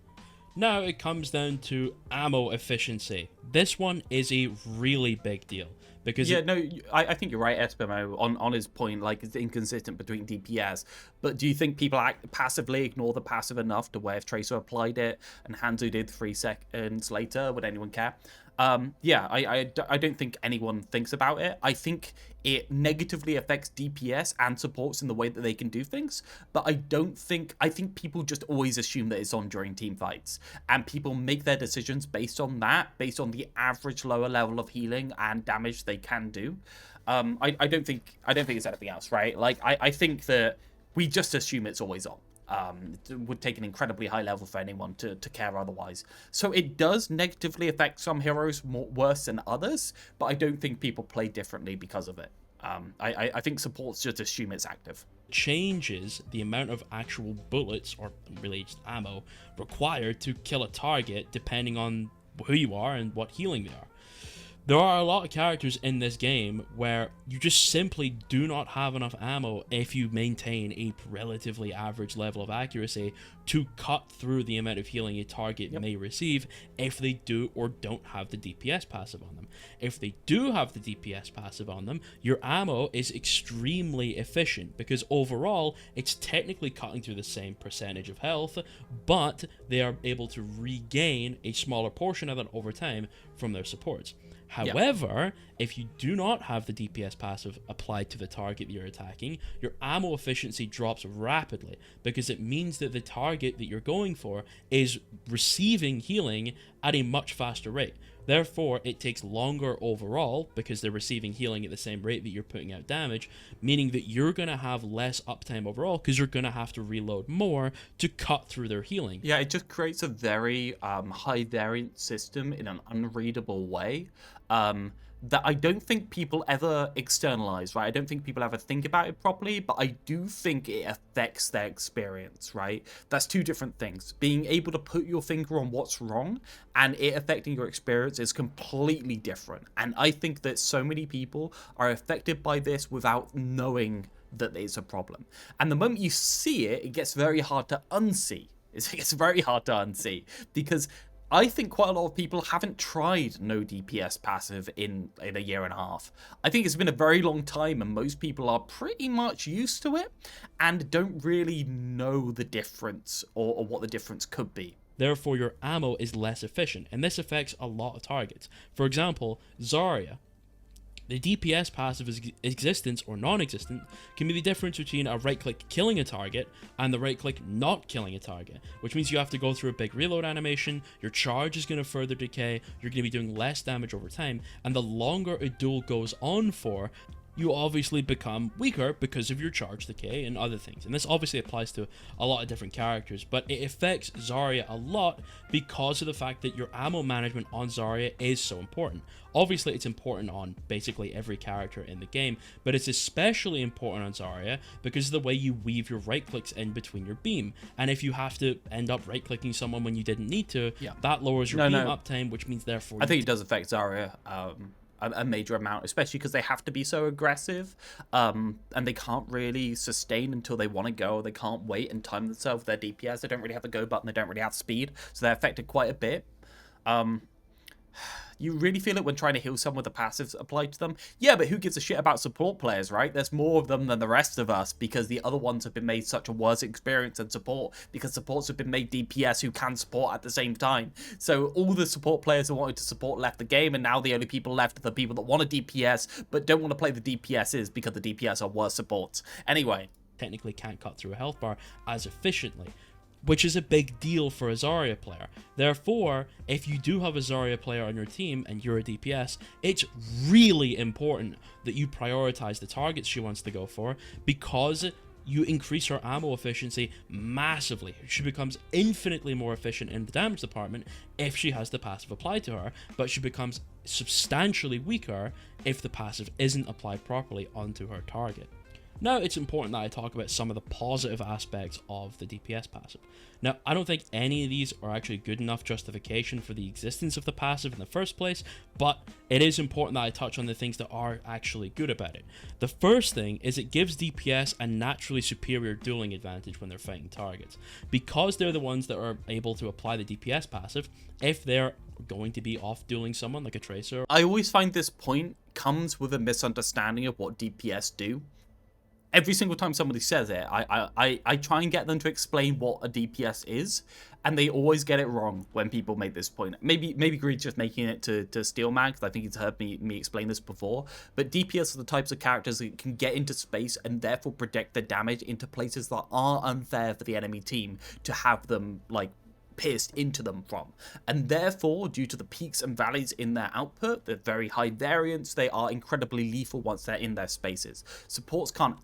Now it comes down to ammo efficiency. This one is a really big deal. Because I think you're right, Espimo, on his point, like it's inconsistent between DPS. But do you think people passively ignore the passive enough to where if Tracer applied it and Hanzo did 3 seconds later, would anyone care? I don't think anyone thinks about it. I think it negatively affects DPS and supports in the way that they can do things, but I think people just always assume that it's on during team fights, and people make their decisions based on that, based on the average lower level of healing and damage they can do. I don't think it's anything else, right? Like I think that we just assume it's always on. It would take an incredibly high level for anyone to care otherwise. So it does negatively affect some heroes worse than others, but I don't think people play differently because of it. I think supports just assume it's active. Changes the amount of actual bullets, or really just ammo, required to kill a target depending on who you are and what healing they are. There are a lot of characters in this game where you just simply do not have enough ammo if you maintain a relatively average level of accuracy to cut through the amount of healing a target may receive if they do or don't have the DPS passive on them. If they do have the DPS passive on them, your ammo is extremely efficient because overall it's technically cutting through the same percentage of health, but they are able to regain a smaller portion of that over time from their supports. However, if you do not have the DPS passive applied to the target that you're attacking, your ammo efficiency drops rapidly because it means that the target that you're going for is receiving healing at a much faster rate. Therefore, it takes longer overall because they're receiving healing at the same rate that you're putting out damage, meaning that you're going to have less uptime overall because you're going to have to reload more to cut through their healing. Yeah, it just creates a very high variance system in an unreadable way that I don't think people ever externalize, right? I don't think people ever think about it properly, but I do think it affects their experience, right? That's two different things. Being able to put your finger on what's wrong and it affecting your experience is completely different. And I think that so many people are affected by this without knowing that it's a problem. And the moment you see it, it gets very hard to unsee. It gets very hard to unsee because I think quite a lot of people haven't tried no DPS passive in a year and a half. I think it's been a very long time and most people are pretty much used to it and don't really know the difference or what the difference could be. Therefore, your ammo is less efficient, and this affects a lot of targets. For example, Zarya. The DPS passive existence or non-existent can be the difference between a right-click killing a target and the right-click not killing a target, which means you have to go through a big reload animation, your charge is going to further decay, you're going to be doing less damage over time, and the longer a duel goes on for, you obviously become weaker because of your charge decay and other things. And this obviously applies to a lot of different characters, but it affects Zarya a lot because of the fact that your ammo management on Zarya is so important. Obviously, it's important on basically every character in the game, but it's especially important on Zarya because of the way you weave your right clicks in between your beam. And if you have to end up right clicking someone when you didn't need to, that lowers your beam uptime, which means therefore I think it does affect Zarya a major amount, especially because they have to be so aggressive, and they can't really sustain until they want to go. They can't wait and time themselves. Their DPS, they don't really have a go button. They don't really have speed, so they're affected quite a bit. You really feel it when trying to heal someone with the passives applied to them. Yeah, but who gives a shit about support players, right? There's more of them than the rest of us because the other ones have been made such a worse experience than support because supports have been made DPS who can support at the same time. So all the support players who wanted to support left the game, and now the only people left are the people that want a DPS but don't want to play the DPSs because the DPS are worse supports. Anyway. Technically can't cut through a health bar as efficiently, which is a big deal for a Zarya player. Therefore, if you do have a Zarya player on your team and you're a DPS, it's really important that you prioritize the targets she wants to go for because you increase her ammo efficiency massively. She becomes infinitely more efficient in the damage department if she has the passive applied to her, but she becomes substantially weaker if the passive isn't applied properly onto her target. Now, it's important that I talk about some of the positive aspects of the DPS passive. Now, I don't think any of these are actually good enough justification for the existence of the passive in the first place, but it is important that I touch on the things that are actually good about it. The first thing is it gives DPS a naturally superior dueling advantage when they're fighting targets. Because they're the ones that are able to apply the DPS passive, if they're going to be off dueling someone like a Tracer. I always find this point comes with a misunderstanding of what DPS do. Every single time somebody says it, I try and get them to explain what a DPS is, and they always get it wrong when people make this point. Maybe Greed's just making it to Steelman, because I think he's heard me explain this before, but DPS are the types of characters that can get into space and therefore project the damage into places that are unfair for the enemy team to have them, like, pierced into them from, and therefore, due to the peaks and valleys in their output, the very high variance, they are incredibly lethal once they're in their spaces. Supports can't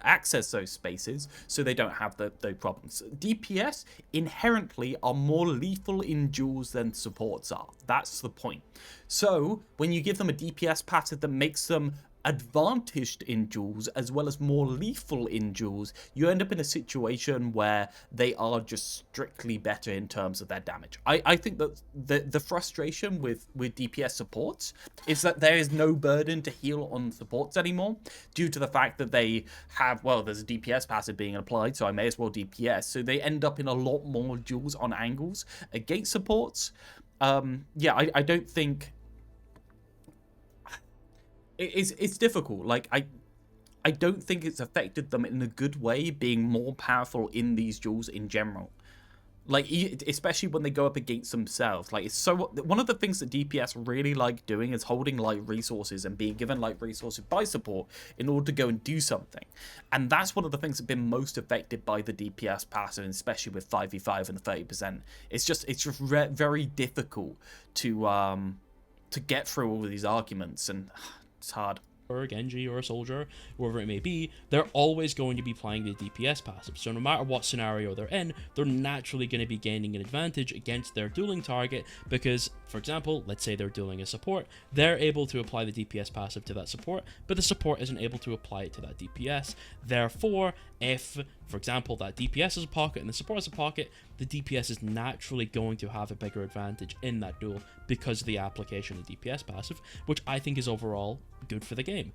access those spaces, so they don't have those problems. DPS inherently are more lethal in duels than supports are. That's the point. So when you give them a DPS passive that makes them advantaged in duels as well as more lethal in duels, you end up in a situation where they are just strictly better in terms of their damage. I think that the frustration with DPS supports is that there is no burden to heal on supports anymore due to the fact that they have, well, there's a DPS passive being applied, so I may as well DPS, so they end up in a lot more duels on angles against supports. Yeah, I don't think it's difficult. Like, I don't think it's affected them in a good way, being more powerful in these duels in general. Like, especially when they go up against themselves. Like, it's so... One of the things that DPS really like doing is holding light resources and being given light resources by support in order to go and do something. And that's one of the things that have been most affected by the DPS passive, and especially with 5v5 and the 30%. It's just very difficult to get through all of these arguments, and it's hard. Or a Genji or a soldier, whoever it may be, they're always going to be playing the DPS passive. So no matter what scenario they're in, they're naturally going to be gaining an advantage against their dueling target because, for example, let's say they're dueling a support, they're able to apply the DPS passive to that support, but the support isn't able to apply it to that DPS. Therefore, if, for example, that DPS is a pocket and the support is a pocket, the DPS is naturally going to have a bigger advantage in that duel because of the application of DPS passive, which I think is overall good for the game.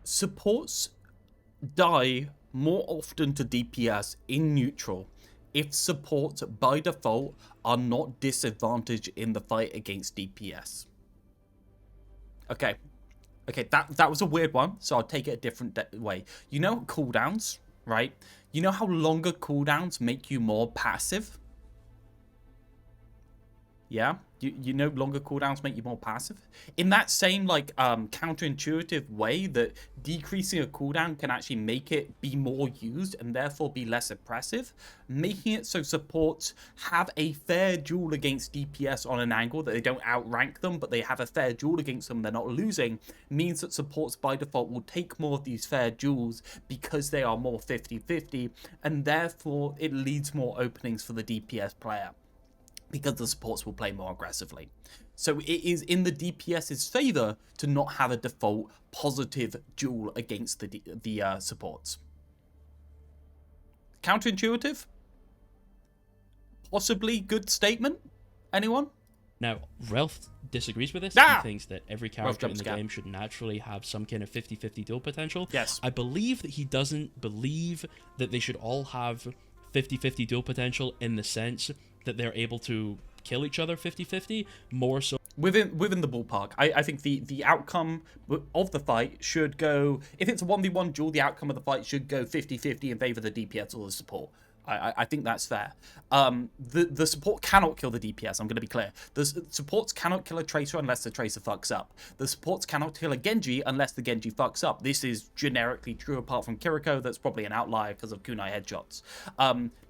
Supports die more often to DPS in neutral if supports by default are not disadvantaged in the fight against DPS. Okay, that was a weird one, so I'll take it a different way. You know cooldowns, right? You know how longer cooldowns make you more passive? Yeah, you no longer cooldowns make you more passive. In that same like counterintuitive way that decreasing a cooldown can actually make it be more used and therefore be less oppressive, making it so supports have a fair duel against DPS on an angle that they don't outrank them, but they have a fair duel against them, they're not losing, means that supports by default will take more of these fair duels because they are more 50-50, and therefore it leads more openings for the DPS player, because the supports will play more aggressively. So it is in the DPS's favor to not have a default positive duel against the supports. Counterintuitive? Possibly good statement? Anyone? Now, Realth disagrees with this. Ah! He thinks that every character in the game should naturally have some kind of 50-50 duel potential. Yes. I believe that he doesn't believe that they should all have 50-50 duel potential in the sense that they're able to kill each other 50-50, more so within the ballpark. I think the outcome of the fight should go, if it's a 1v1 duel, the outcome of the fight should go 50-50 in favor of the DPS or the support. I think that's fair. The support cannot kill the DPS, I'm going to be clear. The supports cannot kill a Tracer unless the Tracer fucks up. The supports cannot kill a Genji unless the Genji fucks up. This is generically true apart from Kiriko. That's probably an outlier because of kunai headshots.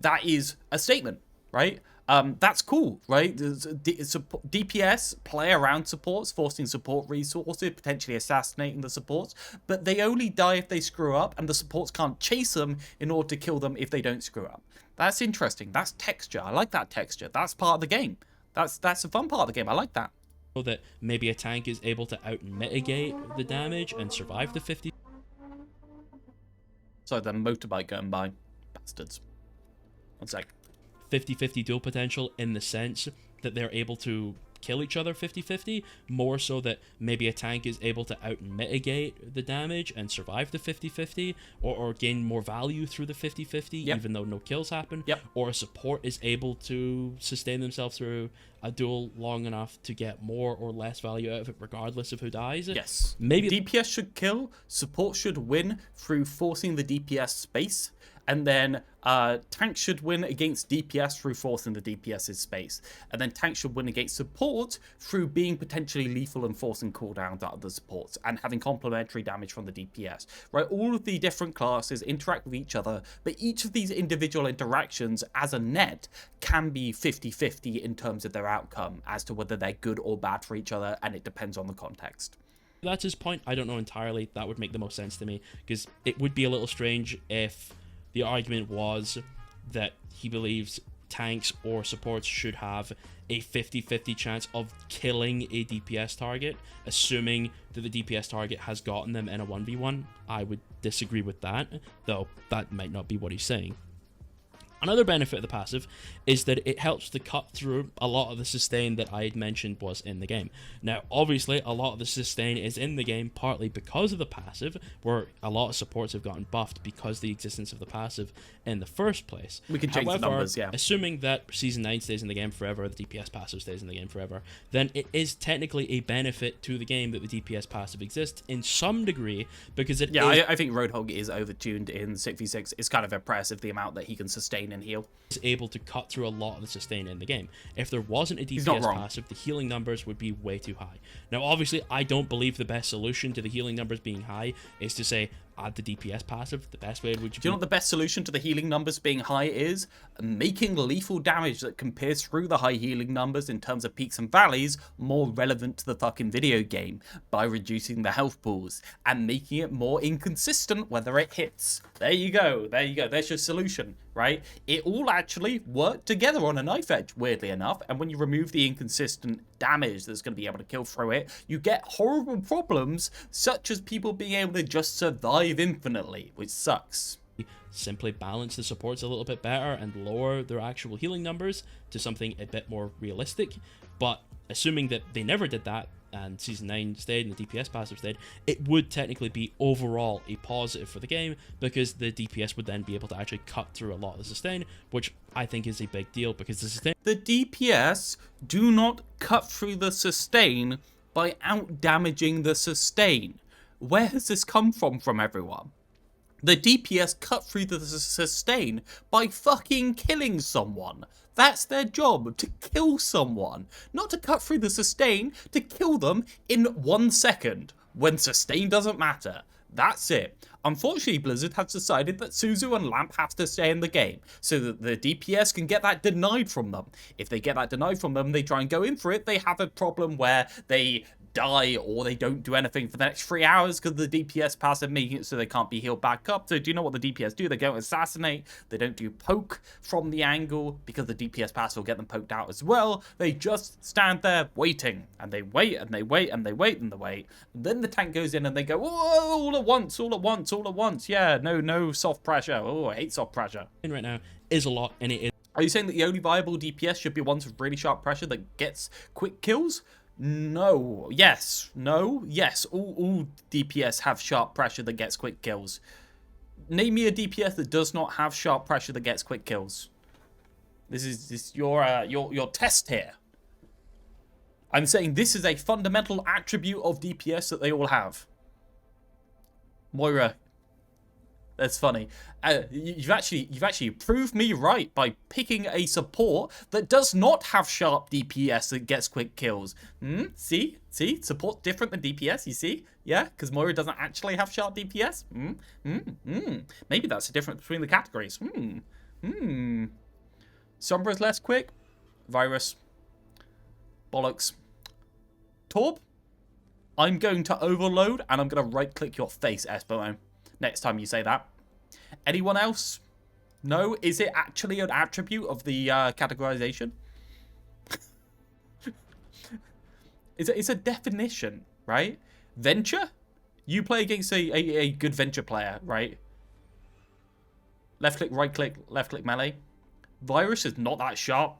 That is a statement, right? That's cool, right? DPS play around supports, forcing support resources, potentially assassinating the supports, but they only die if they screw up, and the supports can't chase them in order to kill them if they don't screw up. That's interesting. That's texture. I like that texture. That's part of the game. That's a fun part of the game. I like that. that maybe a tank is able to out-mitigate the damage and survive the 50. Sorry, the motorbike going by. Bastards. One sec. 50-50 duel potential in the sense that they're able to kill each other 50-50, more so that maybe a tank is able to out-mitigate the damage and survive the 50-50, or gain more value through the 50-50, even though no kills happen, or a support is able to sustain themselves through a duel long enough to get more or less value out of it regardless of who dies. Yes. Maybe DPS should kill, support should win through forcing the DPS space, and then tank should win against DPS through forcing the DPS's space. And then tank should win against support through being potentially lethal and forcing cooldowns out of the supports and having complementary damage from the DPS. Right? All of the different classes interact with each other, but each of these individual interactions as a net can be 50-50 in terms of their outcome as to whether they're good or bad for each other, and it depends on the context. That's his point. I don't know entirely. That would make the most sense to me, because it would be a little strange if the argument was that he believes tanks or supports should have a 50-50 chance of killing a DPS target, assuming that the DPS target has gotten them in a 1v1. I would disagree with that, though that might not be what he's saying. Another benefit of the passive is that it helps to cut through a lot of the sustain that I had mentioned was in the game. Now, obviously, a lot of the sustain is in the game partly because of the passive, where a lot of supports have gotten buffed because of the existence of the passive in the first place. We can change the numbers, yeah. Assuming that Season 9 stays in the game forever, the DPS passive stays in the game forever, then it is technically a benefit to the game that the DPS passive exists in some degree, because it is... I think Roadhog is overtuned in 6v6. It's kind of impressive the amount that he can sustain and heal. Is able to cut through a lot of the sustain in the game. If there wasn't a DPS passive, the healing numbers would be way too high. Now, obviously, I don't believe the best solution to the healing numbers being high is to say, add the DPS passive. The best way would Do you know what the best solution to the healing numbers being high is? Making lethal damage that can pierce through the high healing numbers in terms of peaks and valleys more relevant to the fucking video game by reducing the health pools and making it more inconsistent whether it hits. There you go. There you go. There's your solution, right? It all actually worked together on a knife edge, weirdly enough, and when you remove the inconsistent damage that's going to be able to kill through it, you get horrible problems such as people being able to just survive infinitely, which sucks. Simply balance the supports a little bit better and lower their actual healing numbers to something a bit more realistic. But assuming that they never did that and Season 9 stayed and the DPS passive stayed, it would technically be overall a positive for the game, because the DPS would then be able to actually cut through a lot of the sustain, which I think is a big deal, because the sustain... The DPS do not cut through the sustain by out-damaging the sustain. Where has this come from everyone? The DPS cut through the sustain by fucking killing someone. That's their job, to kill someone. Not to cut through the sustain, to kill them in 1 second, when sustain doesn't matter. That's it. Unfortunately, Blizzard has decided that Suzu and Lamp have to stay in the game, so that the DPS can get that denied from them. If they get that denied from them, they try and go in for it, they have a problem where they die or they don't do anything for the next 3 hours because the DPS passive making it so they can't be healed back up. So do you know what the DPS do? They go assassinate. They don't do poke from the angle because the DPS passive will get them poked out as well. They just stand there waiting, and they wait and they wait and they wait and they wait. And then the tank goes in and they go, whoa, all at once, all at once, all at once. Yeah, no soft pressure. Oh, I hate soft pressure. In right now is a lot, and it is. Are you saying that the only viable DPS should be ones with really sharp pressure that gets quick kills? No. Yes. No. Yes. All DPS have sharp pressure that gets quick kills. Name me a DPS that does not have sharp pressure that gets quick kills. This is your test here. I'm saying this is a fundamental attribute of DPS that they all have. Moira. That's funny. You've actually proved me right by picking a support that does not have sharp DPS that gets quick kills. See? Support's different than DPS, you see? Yeah? Because Moira doesn't actually have sharp DPS? Maybe that's the difference between the categories. Sombra's less quick. Virus. Bollocks. Torb? I'm going to overload and I'm going to right-click your face, Espo. Next time you say that. Anyone else? No? Is it actually an attribute of the categorization? It's a definition, right? Venture? You play against a good venture player, right? Left click, right click, left click melee. Virus is not that sharp.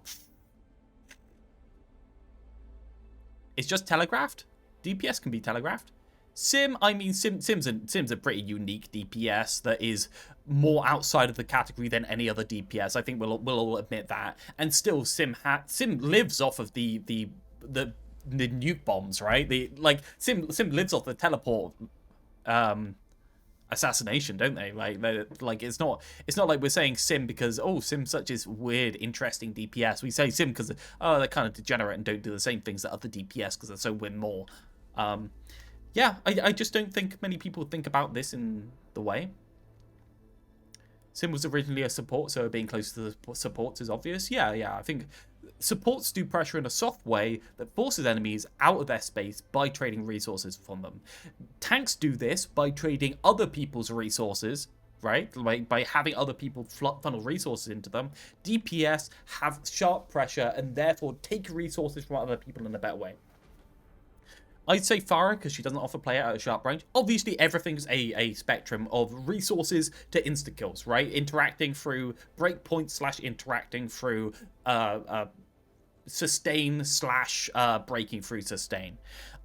It's just telegraphed. DPS can be telegraphed. Sim, I mean, Sim's a pretty unique DPS that is more outside of the category than any other DPS. I think we'll all admit that. And still, Sim lives off of the nuke bombs, right? Sim lives off the teleport assassination, don't they? Like it's not like we're saying Sim because Sim's such this weird, interesting DPS. We say Sim because they're kind of degenerate and don't do the same things that other DPS because they're so win more. Yeah, I just don't think many people think about this in the way. Sim was originally a support, so being close to the supports is obvious. Yeah, I think supports do pressure in a soft way that forces enemies out of their space by trading resources from them. Tanks do this by trading other people's resources, right? By having other people funnel resources into them. DPS have sharp pressure and therefore take resources from other people in a better way. I'd say Farah because she doesn't offer player at a sharp range. Obviously, everything's a spectrum of resources to insta-kills, right? Interacting through breakpoints / interacting through sustain / breaking through sustain.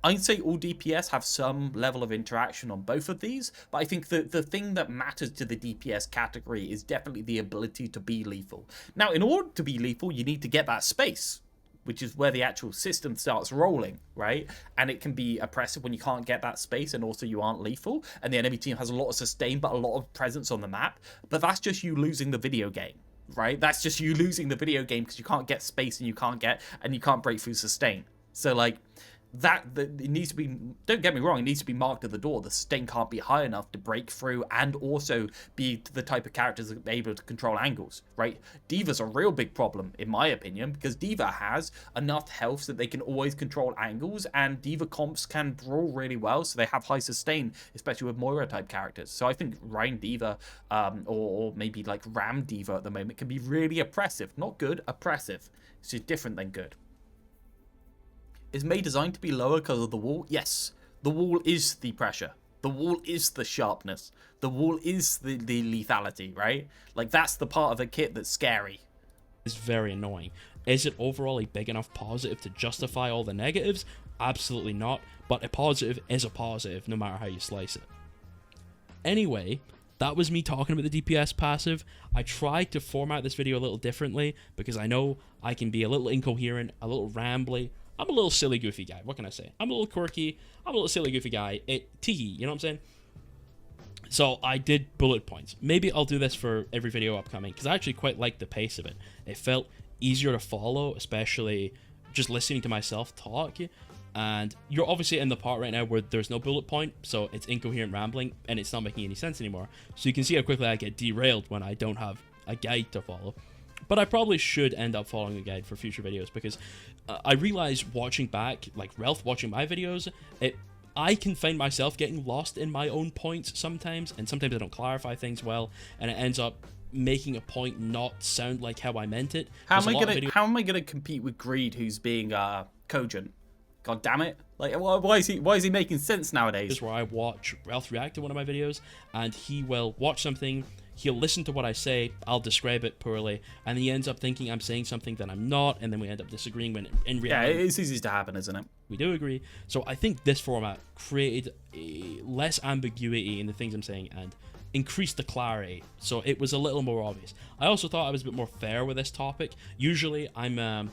I'd say all DPS have some level of interaction on both of these, but I think the thing that matters to the DPS category is definitely the ability to be lethal. Now, in order to be lethal, you need to get that space, which is where the actual system starts rolling, right? And it can be oppressive when you can't get that space and also you aren't lethal, and the enemy team has a lot of sustain but a lot of presence on the map. But that's just you losing the video game, right? That's just you losing the video game because you can't get space and you can't break through sustain. So like that it needs to be, don't get me wrong, it needs to be marked at the door. The sustain can't be high enough to break through and also be the type of characters that are able to control angles, right? D.Va's a real big problem, in my opinion, because D.Va has enough health so that they can always control angles, and D.Va comps can brawl really well, so they have high sustain, especially with Moira type characters. So I think Ryan D.Va, or maybe like Ram D.Va at the moment, can be really oppressive. Not good, oppressive. It's just different than good. Is Mei designed to be lower because of the wall? Yes. The wall is the pressure. The wall is the sharpness. The wall is the lethality, right? Like, that's the part of a kit that's scary. It's very annoying. Is it overall a big enough positive to justify all the negatives? Absolutely not. But a positive is a positive, no matter how you slice it. Anyway, that was me talking about the DPS passive. I tried to format this video a little differently because I know I can be a little incoherent, a little rambly. I'm a little silly, goofy guy. What can I say? I'm a little quirky. I'm a little silly, goofy guy. Tiki, you know what I'm saying? So I did bullet points. Maybe I'll do this for every video upcoming because I actually quite like the pace of it. It felt easier to follow, especially just listening to myself talk. And you're obviously in the part right now where there's no bullet point, so it's incoherent rambling, and it's not making any sense anymore. So you can see how quickly I get derailed when I don't have a guide to follow. But I probably should end up following a guide for future videos, because I realize watching back, like Realth watching my videos, I can find myself getting lost in my own points sometimes, and sometimes I don't clarify things well, and it ends up making a point not sound like how I meant it. How am I gonna compete with Greed, who's being cogent? God damn it! Like, why is he making sense nowadays? This is where I watch Realth react to one of my videos, and he will watch something, he'll listen to what I say, I'll describe it poorly, and he ends up thinking I'm saying something that I'm not, and then we end up disagreeing when in reality... Yeah, it's easy to happen, isn't it? We do agree. So I think this format created less ambiguity in the things I'm saying and increased the clarity, so it was a little more obvious. I also thought I was a bit more fair with this topic. Usually I'm...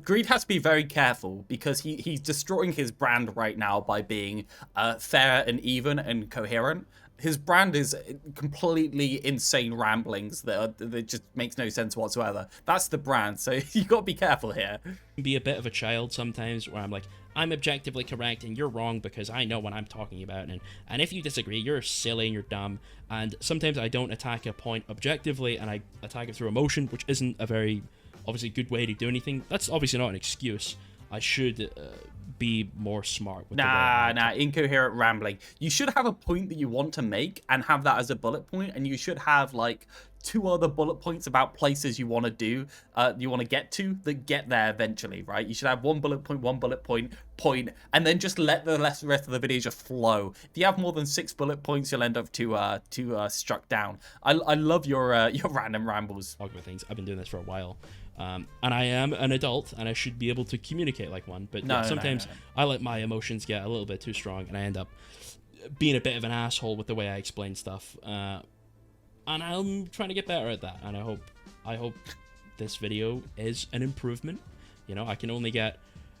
Greed has to be very careful, because he's destroying his brand right now by being fair and even and coherent. His brand is completely insane ramblings that just makes no sense whatsoever. That's the brand, so you got to be careful here. Be a bit of a child sometimes, where I'm like, I'm objectively correct and you're wrong because I know what I'm talking about, and if you disagree, you're silly and you're dumb. And sometimes I don't attack a point objectively, and I attack it through emotion, which isn't a very obviously good way to do anything. That's obviously not an excuse. I should be more smart with incoherent rambling. You should have a point that you want to make and have that as a bullet point, and you should have like 2 other bullet points about places you want to do, you want to get to, that get there eventually, right? You should have 1 bullet point, and then just let the rest of the video just flow. If you have more than 6 bullet points, you'll end up too struck down. I love your random rambles. Talk about things. I've been doing this for a while. And I am an adult, and I should be able to communicate like one. But sometimes I let my emotions get a little bit too strong, and I end up being a bit of an asshole with the way I explain stuff. And I'm trying to get better at that. And I hope this video is an improvement. You know, I can only get,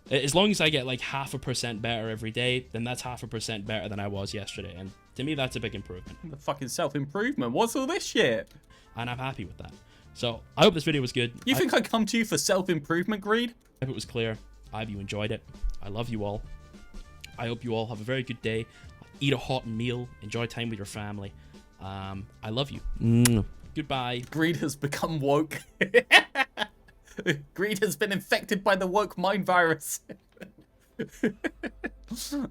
as long as I get like 0.5% better every day, then that's 0.5% better than I was yesterday. And to me, that's a big improvement. The fucking self-improvement. What's all this shit? And I'm happy with that. So, I hope this video was good. You think I come to you for self-improvement, Greed? I hope it was clear. I hope you enjoyed it. I love you all. I hope you all have a very good day. Eat a hot meal. Enjoy time with your family. I love you. Goodbye. Greed has become woke. Greed has been infected by the woke mind virus.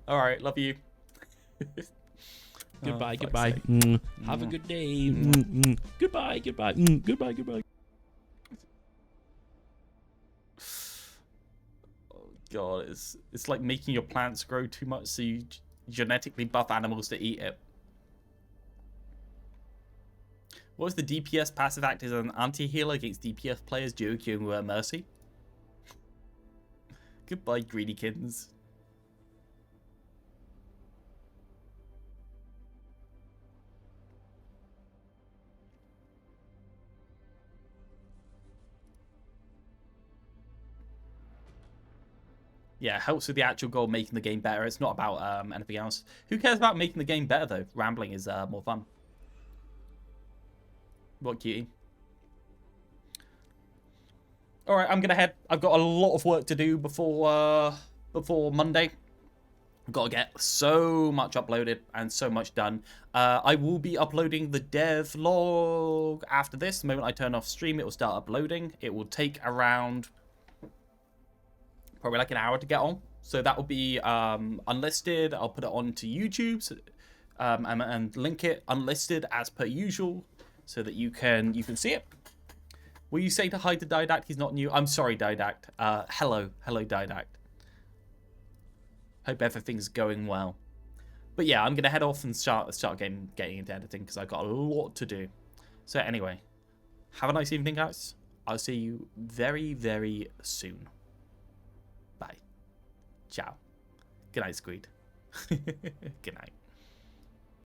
Alright, love you. Goodbye, goodbye. Have a good day. Goodbye, goodbye. Goodbye, goodbye. Oh god, it's like making your plants grow too much so you genetically buff animals to eat it. What was the DPS passive act as an anti-healer against DPS players, Joku and Mercy? Goodbye, greedy kittens. Yeah, helps with the actual goal, making the game better. It's not about anything else. Who cares about making the game better, though? Rambling is more fun. What cutie? Alright, I'm going to head. I've got a lot of work to do before Monday. I've got to get so much uploaded and so much done. I will be uploading the dev log after this. The moment I turn off stream, it will start uploading. It will take around probably like an hour to get on. So that will be unlisted. I'll put it onto YouTube and link it unlisted as per usual so that you can see it. Will you say hi to Didact? He's not new. I'm sorry, Didact. Hello, Didact. Hope everything's going well. But yeah, I'm gonna head off and start getting into editing because I've got a lot to do. So anyway, have a nice evening, guys. I'll see you very, very soon. Bye. Ciao. Good night, Squid. Good night.